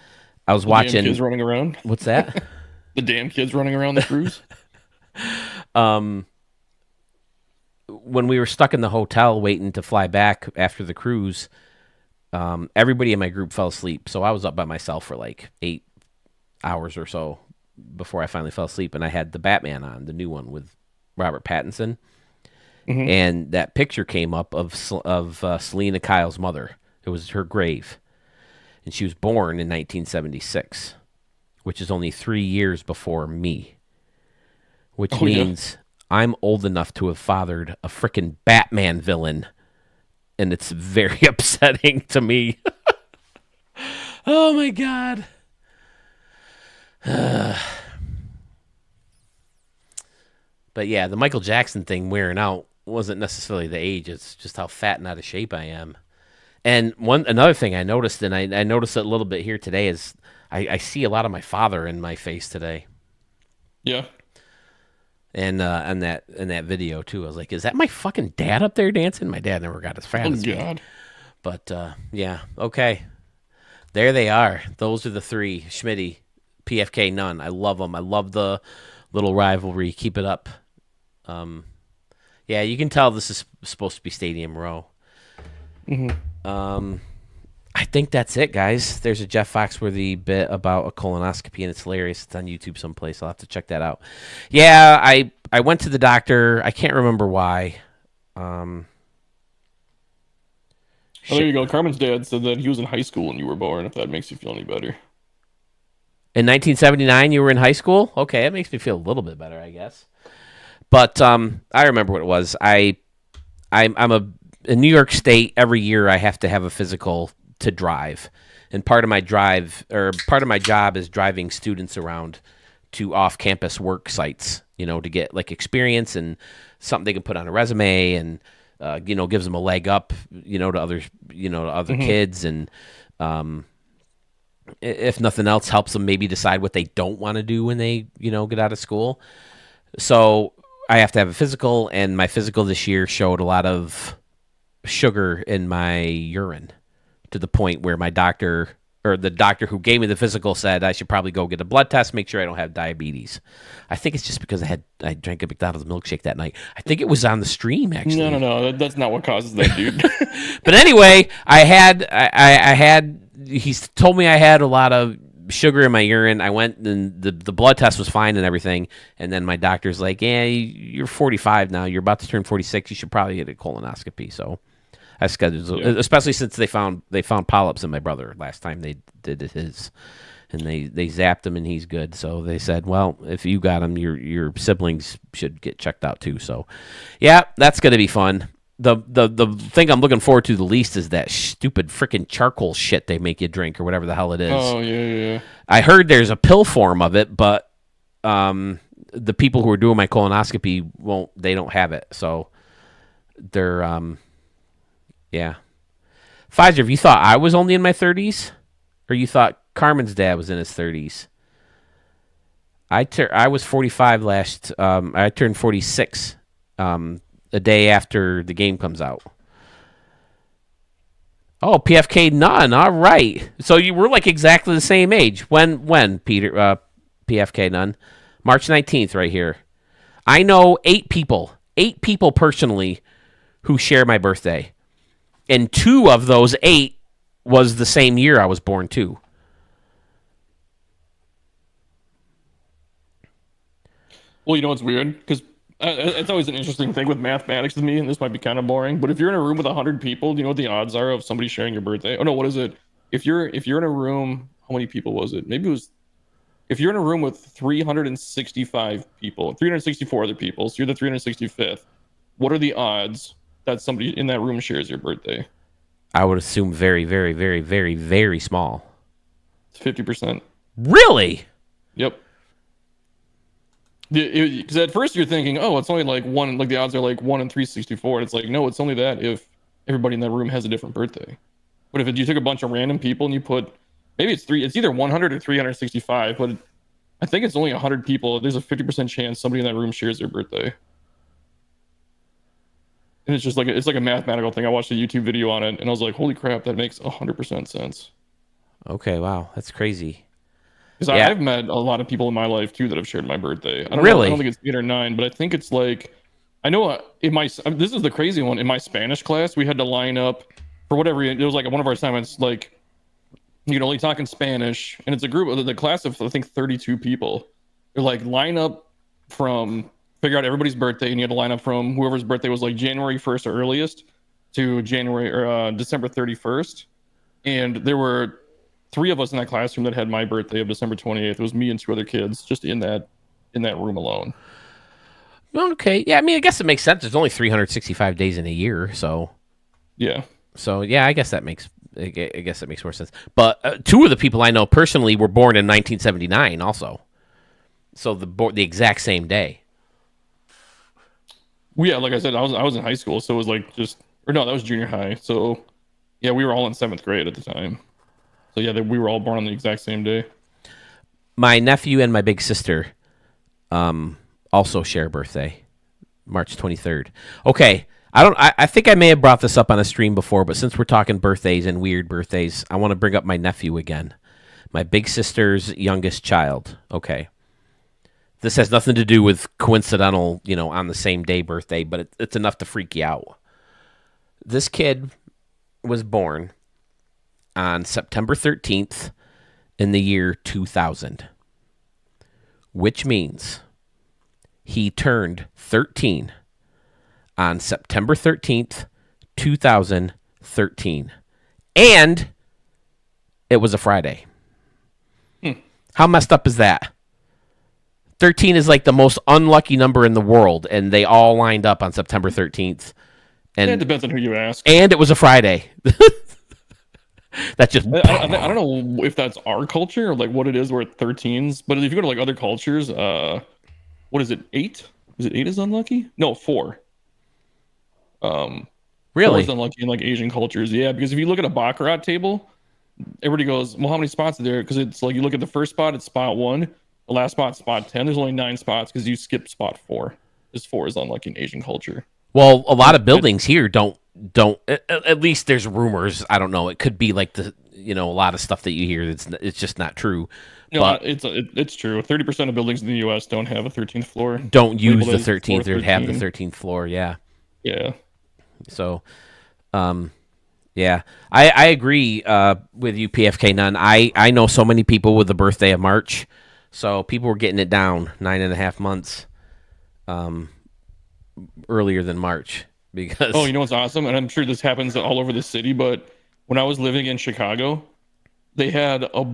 I was Damn watching. kids running around. What's that? The damn kids running around the cruise. When we were stuck in the hotel waiting to fly back after the cruise, everybody in my group fell asleep. So I was up by myself for like 8 hours or so before I finally fell asleep. And I had the Batman on, the new one with Robert Pattinson. Mhm. And that picture came up of Selena Kyle's mother. It was her grave. And she was born in 1976, which is only 3 years before me, which Oh, yeah. means I'm old enough to have fathered a freaking Batman villain. And it's very upsetting to me. Oh my God. But yeah, the Michael Jackson thing wearing out wasn't necessarily the age. It's just how fat and out of shape I am. And another thing I noticed, and I noticed it a little bit here today, is I see a lot of my father in my face today. Yeah. And in that video too, I was like, "Is that my fucking dad up there dancing?" My dad never got as fat Oh as me, God. but yeah, okay, there they are. Those are the three: Schmitty, PFK, Nunn. I love them. I love the little rivalry. Keep it up. Yeah, you can tell this is supposed to be Stadium Row. I think that's it, guys. There's a Jeff Foxworthy bit about a colonoscopy, and it's hilarious. It's on YouTube someplace. I'll have to check that out. Yeah, I went to the doctor. I can't remember why. Oh, there you go. Carmen's dad said that he was in high school when you were born, if that makes you feel any better. In 1979, you were in high school? Okay, that makes me feel a little bit better, I guess. But I remember what it was. In New York State, every year I have to have a physical to drive. And part of my job is driving students around to off-campus work sites, to get like experience and something they can put on a resume and gives them a leg up, to others, to other kids, and if nothing else, helps them maybe decide what they don't want to do when they, get out of school. So I have to have a physical, and my physical this year showed a lot of sugar in my urine to the point where my doctor, or the doctor who gave me the physical, said I should probably go get a blood test, make sure I don't have diabetes. I think it's just because I drank a McDonald's milkshake that night. I think it was on the stream, actually. No. That's not what causes that, dude. But anyway, I had he told me I had a lot of sugar in my urine. I went and the blood test was fine and everything. And then my doctor's like, "Yeah, you're 45 now. You're about to turn 46. You should probably get a colonoscopy." So I scheduled, especially since they found polyps in my brother last time they did his, and they zapped him and he's good. So they said, "Well, if you got him, your siblings should get checked out too." So yeah, that's gonna be fun. The thing I'm looking forward to the least is that stupid freaking charcoal shit they make you drink or whatever the hell it is. Oh yeah. I heard there's a pill form of it, but the people who are doing my colonoscopy they don't have it. So they're yeah. Pfizer, have you thought I was only in my 30s, or you thought Carmen's dad was in his 30s? I was 45 last. I turned 46 a day after the game comes out. Oh, PFK none. All right. So you were like exactly the same age. When Peter PFK none? March 19th, right here. I know 8 people personally who share my birthday, and 2 of those 8 was the same year I was born too. Well, you know what's weird? Because it's always an interesting thing with mathematics to me, and this might be kind of boring. But if you're in a room with 100 people, do you know what the odds are of somebody sharing your birthday? Oh no, what is it? If you're in a room, how many people was it? Maybe it was. If you're in a room with 365 people, 364 other people, so you're the 365th. What are the odds that somebody in that room shares your birthday? I would assume very, very, very, very, very small. It's 50%. Really? Yep. Because at first you're thinking, oh, it's only like one, like the odds are like 1 in 364. And it's like, no, it's only that if everybody in that room has a different birthday. But if you took a bunch of random people and you put, maybe it's either 100 or 365, but I think it's only 100 people. There's a 50% chance somebody in that room shares their birthday. And it's just like, it's like a mathematical thing. I watched a YouTube video on it and I was like, holy crap, that makes 100% sense. Okay, wow, that's crazy. Because Yeah. I've met a lot of people in my life too that have shared my birthday. I don't Really? know, I don't think it's 8 or 9, but I think it's like, I know in my, this is the crazy one. In my Spanish class, we had to line up for whatever, it was like one of our assignments, like, you can only talk in Spanish, and it's a group of the class of, I think, 32 people. They're like, line up from, figure out everybody's birthday, and you had to line up from whoever's birthday was like January 1st or earliest to January or December 31st. And there were 3 of us in that classroom that had my birthday of December 28th. It was me and 2 other kids just in that room alone. Okay, yeah. I mean, I guess it makes sense. There's only 365 days in a year, so Yeah. yeah. I guess that makes more sense. But 2 of the people I know personally were born in 1979, also. So the exact same day. Well, yeah, like I said, I was in high school, so it was like or no, that was junior high. So yeah, we were all in 7th grade at the time. So yeah, we were all born on the exact same day. My nephew and my big sister also share a birthday, March 23rd. Okay, I think I may have brought this up on a stream before, but since we're talking birthdays and weird birthdays, I want to bring up my nephew again. My big sister's youngest child. Okay. This has nothing to do with coincidental, on the same day birthday, but it's enough to freak you out. This kid was born on September 13th in the year 2000, which means he turned 13 on September 13th, 2013. And it was a Friday. How messed up is that? 13 is like the most unlucky number in the world, and they all lined up on September 13th. And it depends on who you ask. And it was a Friday. That's just. I don't know if that's our culture or like what it is where 13s, but if you go to like other cultures, what is it? 8? Is it 8 is unlucky? No, 4. Really? 4 is unlucky in like Asian cultures. Yeah, because if you look at a baccarat table, everybody goes, well, how many spots are there? Because it's like you look at the first spot, it's spot 1. The last spot, spot 10. There's only 9 spots because you skip spot 4. This 4 is unlucky in Asian culture. Well, a lot of buildings here don't. At least there's rumors. I don't know. It could be like a lot of stuff that you hear. It's just not true. No, but it's true. 30% of buildings in the U.S. don't have a 13th floor. Don't use the 13th or have the 13th floor. Yeah. Yeah. So, yeah, I agree with you, PFK None. I know so many people with the birthday of March. So people were getting it down 9.5 months earlier than March because. Oh, you know what's awesome? And I'm sure this happens all over the city, but when I was living in Chicago, they had a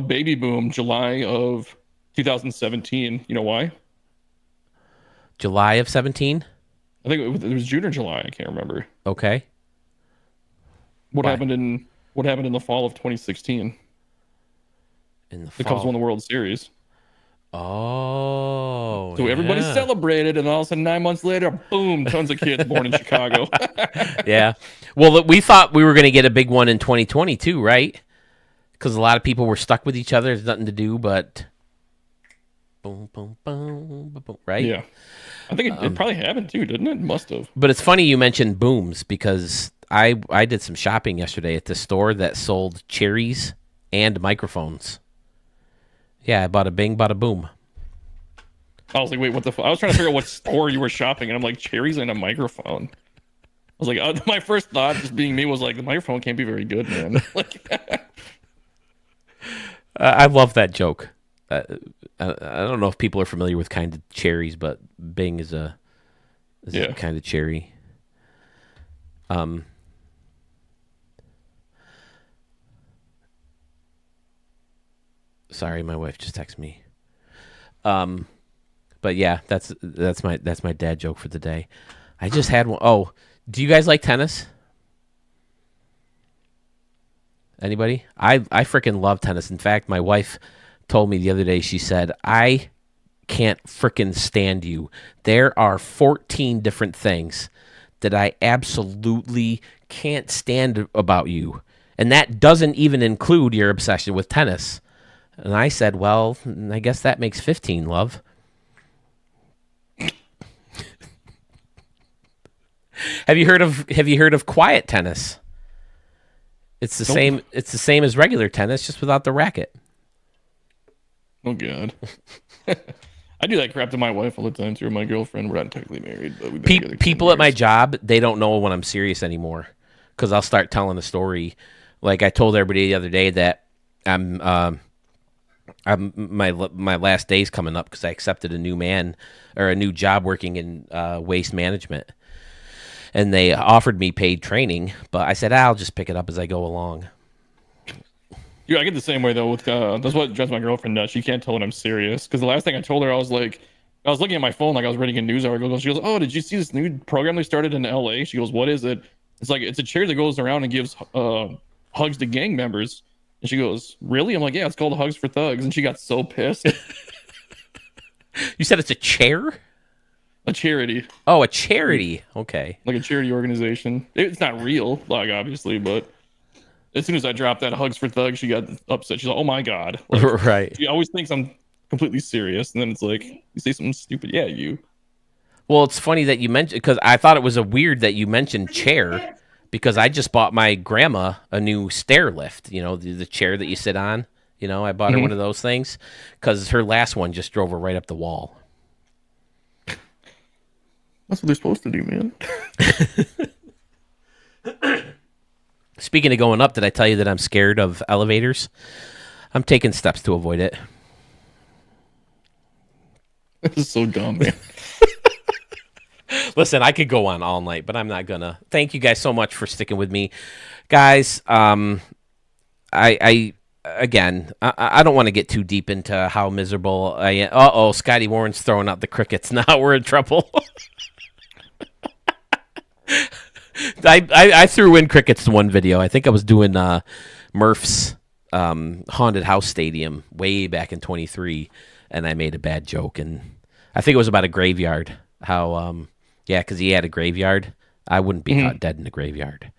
baby boom, July of 2017. You know why? July of 17? I think it was June or July. I can't remember. Okay. What happened in the fall of 2016? In the The Cubs fall. won the World Series. Oh, So everybody yeah. celebrated, and all of a sudden, 9 months later, boom, tons of kids born in Chicago. Yeah. Well, we thought we were going to get a big one in 2022, right? Because a lot of people were stuck with each other. There's nothing to do but boom, boom, boom, boom, boom, right? Yeah. I think it probably happened too, didn't it? Must have. But it's funny you mentioned booms because I did some shopping yesterday at the store that sold cherries and microphones. Yeah, I bought a bing, bought a boom. I was like, wait, what the I was trying to figure out what store you were shopping, and I'm like, cherries and a microphone. I was like, my first thought, just being me, was like, the microphone can't be very good, man. Like, I love that joke. I don't know if people are familiar with kind of cherries, but Bing is a kind of cherry. Sorry, my wife just texted me. But yeah, that's my dad joke for the day. I just had one. Oh, do you guys like tennis? Anybody? I freaking love tennis. In fact, my wife told me the other day, she said, I can't freaking stand you. There are 14 different things that I absolutely can't stand about you. And that doesn't even include your obsession with tennis. And I said, well, I guess that makes 15, love. Have you heard of quiet tennis? It's the same. It's the same as regular tennis, just without the racket. oh god. I do that crap to my wife all the time too. Or my girlfriend. We're not technically married, but we've been together 10 People at my years. job, they don't know when I'm serious anymore because I'll start telling a story. Like I told everybody the other day that I'm my last day's coming up because I accepted a new job working in waste management. And they offered me paid training, but I said, I'll just pick it up as I go along. Yeah, I get the same way though. With that's what drives my girlfriend nuts. She can't tell when I'm serious. Because the last thing I told her, I was looking at my phone like I was reading a news article. She goes, "Oh, did you see this new program they started in L.A.?" She goes, "What is it?" It's a chair that goes around and gives hugs to gang members. And she goes, "Really?" I'm like, "Yeah, it's called Hugs for Thugs." And she got so pissed. You said it's a chair? A charity, Oh, a charity. Okay. like a charity organization. It's not real, like obviously, but as soon as I dropped that Hugs for Thugs, she got upset. She's like, "Oh my god!" Like, Right. she always thinks I'm completely serious, and then it's like you say something stupid. Yeah, you. Well, it's funny that you mentioned because I thought it was a weird that you mentioned chair because I just bought my grandma a new stair lift. You know, the chair that you sit on. You know, I bought her one of those things because her last one just drove her right up the wall. That's what they're supposed to do, man. Speaking of going up, did I tell you that I'm scared of elevators? I'm taking steps to avoid it. This is so dumb, man. Listen, I could go on all night, but I'm not gonna. Thank you guys so much for sticking with me, guys. I don't want to get too deep into how miserable I am. Scotty Warren's throwing out the crickets. Now we're in trouble. I threw in crickets to one video. I think I was doing Murph's haunted house stadium way back in 23, and I made a bad joke, and I think it was about a graveyard. How because he had a graveyard. I wouldn't be caught dead in a graveyard.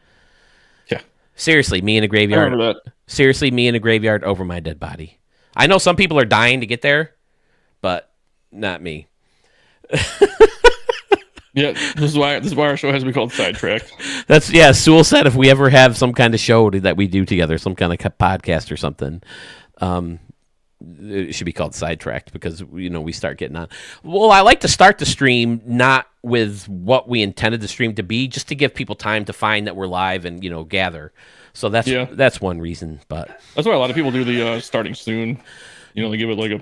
Yeah, Seriously, me in a I graveyard. remember that. Seriously, me in a graveyard over my dead body. I know some people are dying to get there, but not me. Yeah, this is why our show has to be called Sidetracked. Sewell said if we ever have some kind of show that we do together, some kind of podcast or something, it should be called Sidetracked because we start getting on. Well, I like to start the stream not with what we intended the stream to be, just to give people time to find that we're live and gather. So that's one reason. But That's why a lot of people do the starting soon. They give it like a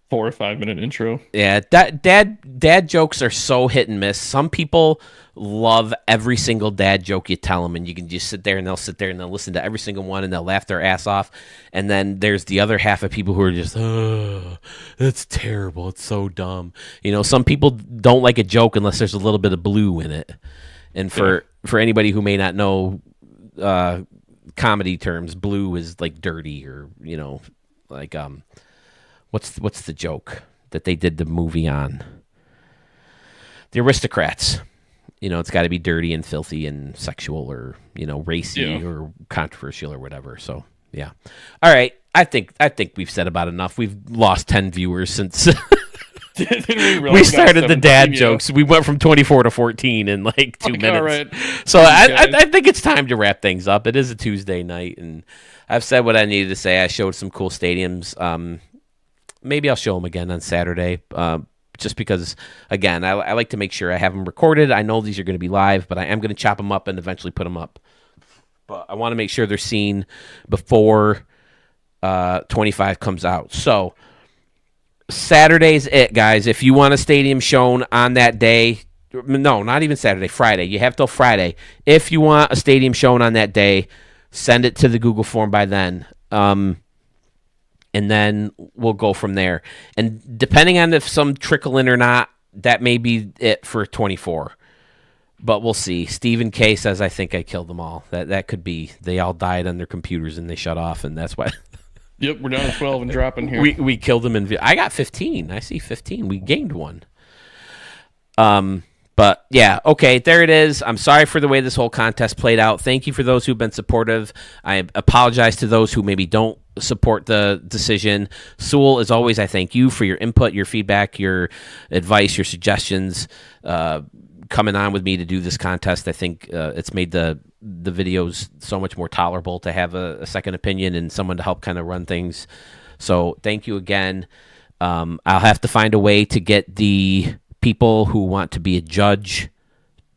4 or 5 minute intro. yeah, dad jokes are so hit and miss. Some people love every single dad joke you tell them, and you can just sit there and they'll listen to every single one and they'll laugh their ass off. And then there's the other half of people who are just, oh, that's terrible. It's so dumb. Some people don't like a joke unless there's a little bit of blue in it. And for anybody who may not know comedy terms, blue is like dirty or like what's the joke? that they did the movie on. The Aristocrats. It's got to be dirty and filthy and sexual or, racy or controversial or whatever. So, yeah. All right. I think we've said about enough. We've lost 10 viewers since we started the dad jokes. We went from 24 to 14 in like 2 minutes. All right. So I think it's time to wrap things up. It is a Tuesday night, and I've said what I needed to say. I showed some cool stadiums. Maybe I'll show them again on Saturday. Just because, again, I like to make sure I have them recorded. I know these are going to be live, but I am going to chop them up and eventually put them up. But I want to make sure they're seen before 25 comes out. So Saturday's it, guys. If you want a stadium shown on that day, no, not even Saturday, Friday. You have till Friday. If you want a stadium shown on that day, send it to the Google form by then. And then we'll go from there. And depending on if some trickle in or not, that may be it for 24. But we'll see. Stephen K says, I think I killed them all. That could be. They all died on their computers and they shut off, and that's why. Yep, we're down to 12 and dropping here. We killed them in. I got 15. I see 15. We gained one. But yeah, okay, there it is. I'm sorry for the way this whole contest played out. Thank you for those who've been supportive. I apologize to those who maybe don't support the decision. Sewell, as always, I thank you for your input, your feedback, your advice, your suggestions, coming on with me to do this contest. I think it's made the videos so much more tolerable to have a second opinion and someone to help kind of run things. So thank you again. I'll have to find a way to get the people who want to be a judge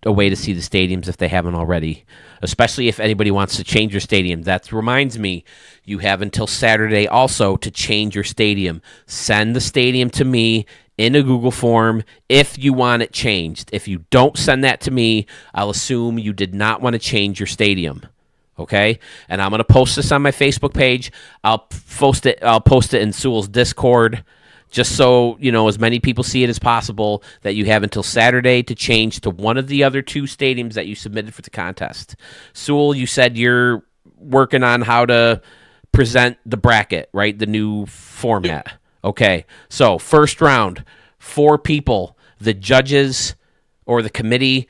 a way to see the stadiums if they haven't already, especially if anybody wants to change your stadium. That reminds me, you have until Saturday also to change your stadium. Send the stadium to me in a Google form if you want it changed. If you don't send that to me, I'll assume you did not want to change your stadium. Okay? And I'm going to post this on my Facebook page. I'll post it in Sewell's Discord, just so, as many people see it as possible, that you have until Saturday to change to one of the other two stadiums that you submitted for the contest. Sewell, you said you're working on how to present the bracket, right? The new format. Okay. So, first round, 4 people. The judges or the committee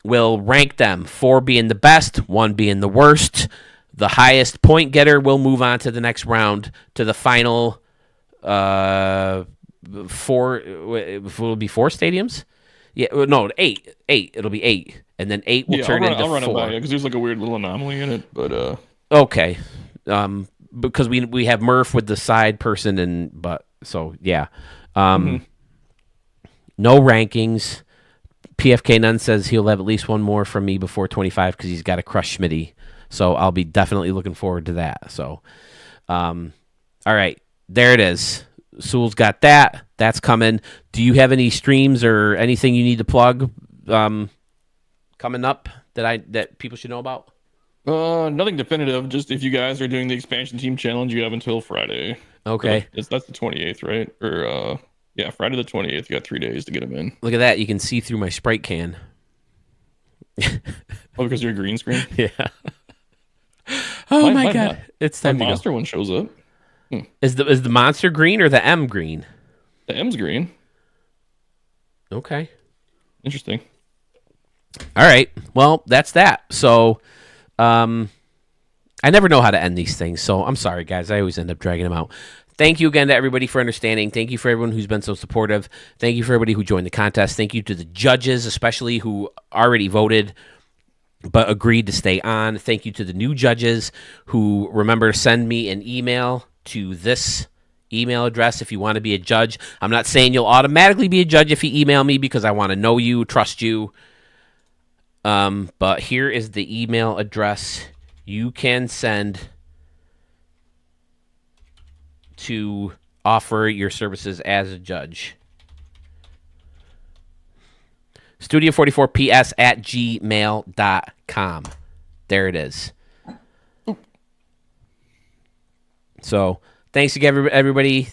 will rank them, 4 being the best, 1 being the worst. The highest point getter will move on to the next round, to the final 4. Will it be 4 stadiums? Yeah, no, 8. It'll be 8, and then 8 will turn into 4. I'll run it by you because there's like a weird little anomaly in it, but okay, because we have Murph with the side person, so yeah, no rankings. PFK Nunn says he'll have at least one more from me before 25 because he's got to crush Schmitty. So I'll be definitely looking forward to that. So, all right. There it is. Sewell's got that. That's coming. Do you have any streams or anything you need to plug coming up that people should know about? Nothing definitive. Just if you guys are doing the expansion team challenge, you have until Friday. Okay. So that's the 28th, right? Or yeah, Friday the 28th. You got 3 days to get them in. Look at that. You can see through my Sprite can. Oh, because you're a green screen? Yeah. Oh my God. It's time to go. The monster one shows up. Is the monster green or the M green? The M's green. Okay. Interesting. All right. Well, that's that. So, I never know how to end these things, so I'm sorry, guys. I always end up dragging them out. Thank you again to everybody for understanding. Thank you for everyone who's been so supportive. Thank you for everybody who joined the contest. Thank you to the judges, especially who already voted but agreed to stay on. Thank you to the new judges who remember to send me an email to this email address if you want to be a judge. I'm not saying you'll automatically be a judge if you email me because I want to know you, trust you. But here is the email address you can send to offer your services as a judge. Studio44ps@gmail.com. There it is. So, thanks again, everybody.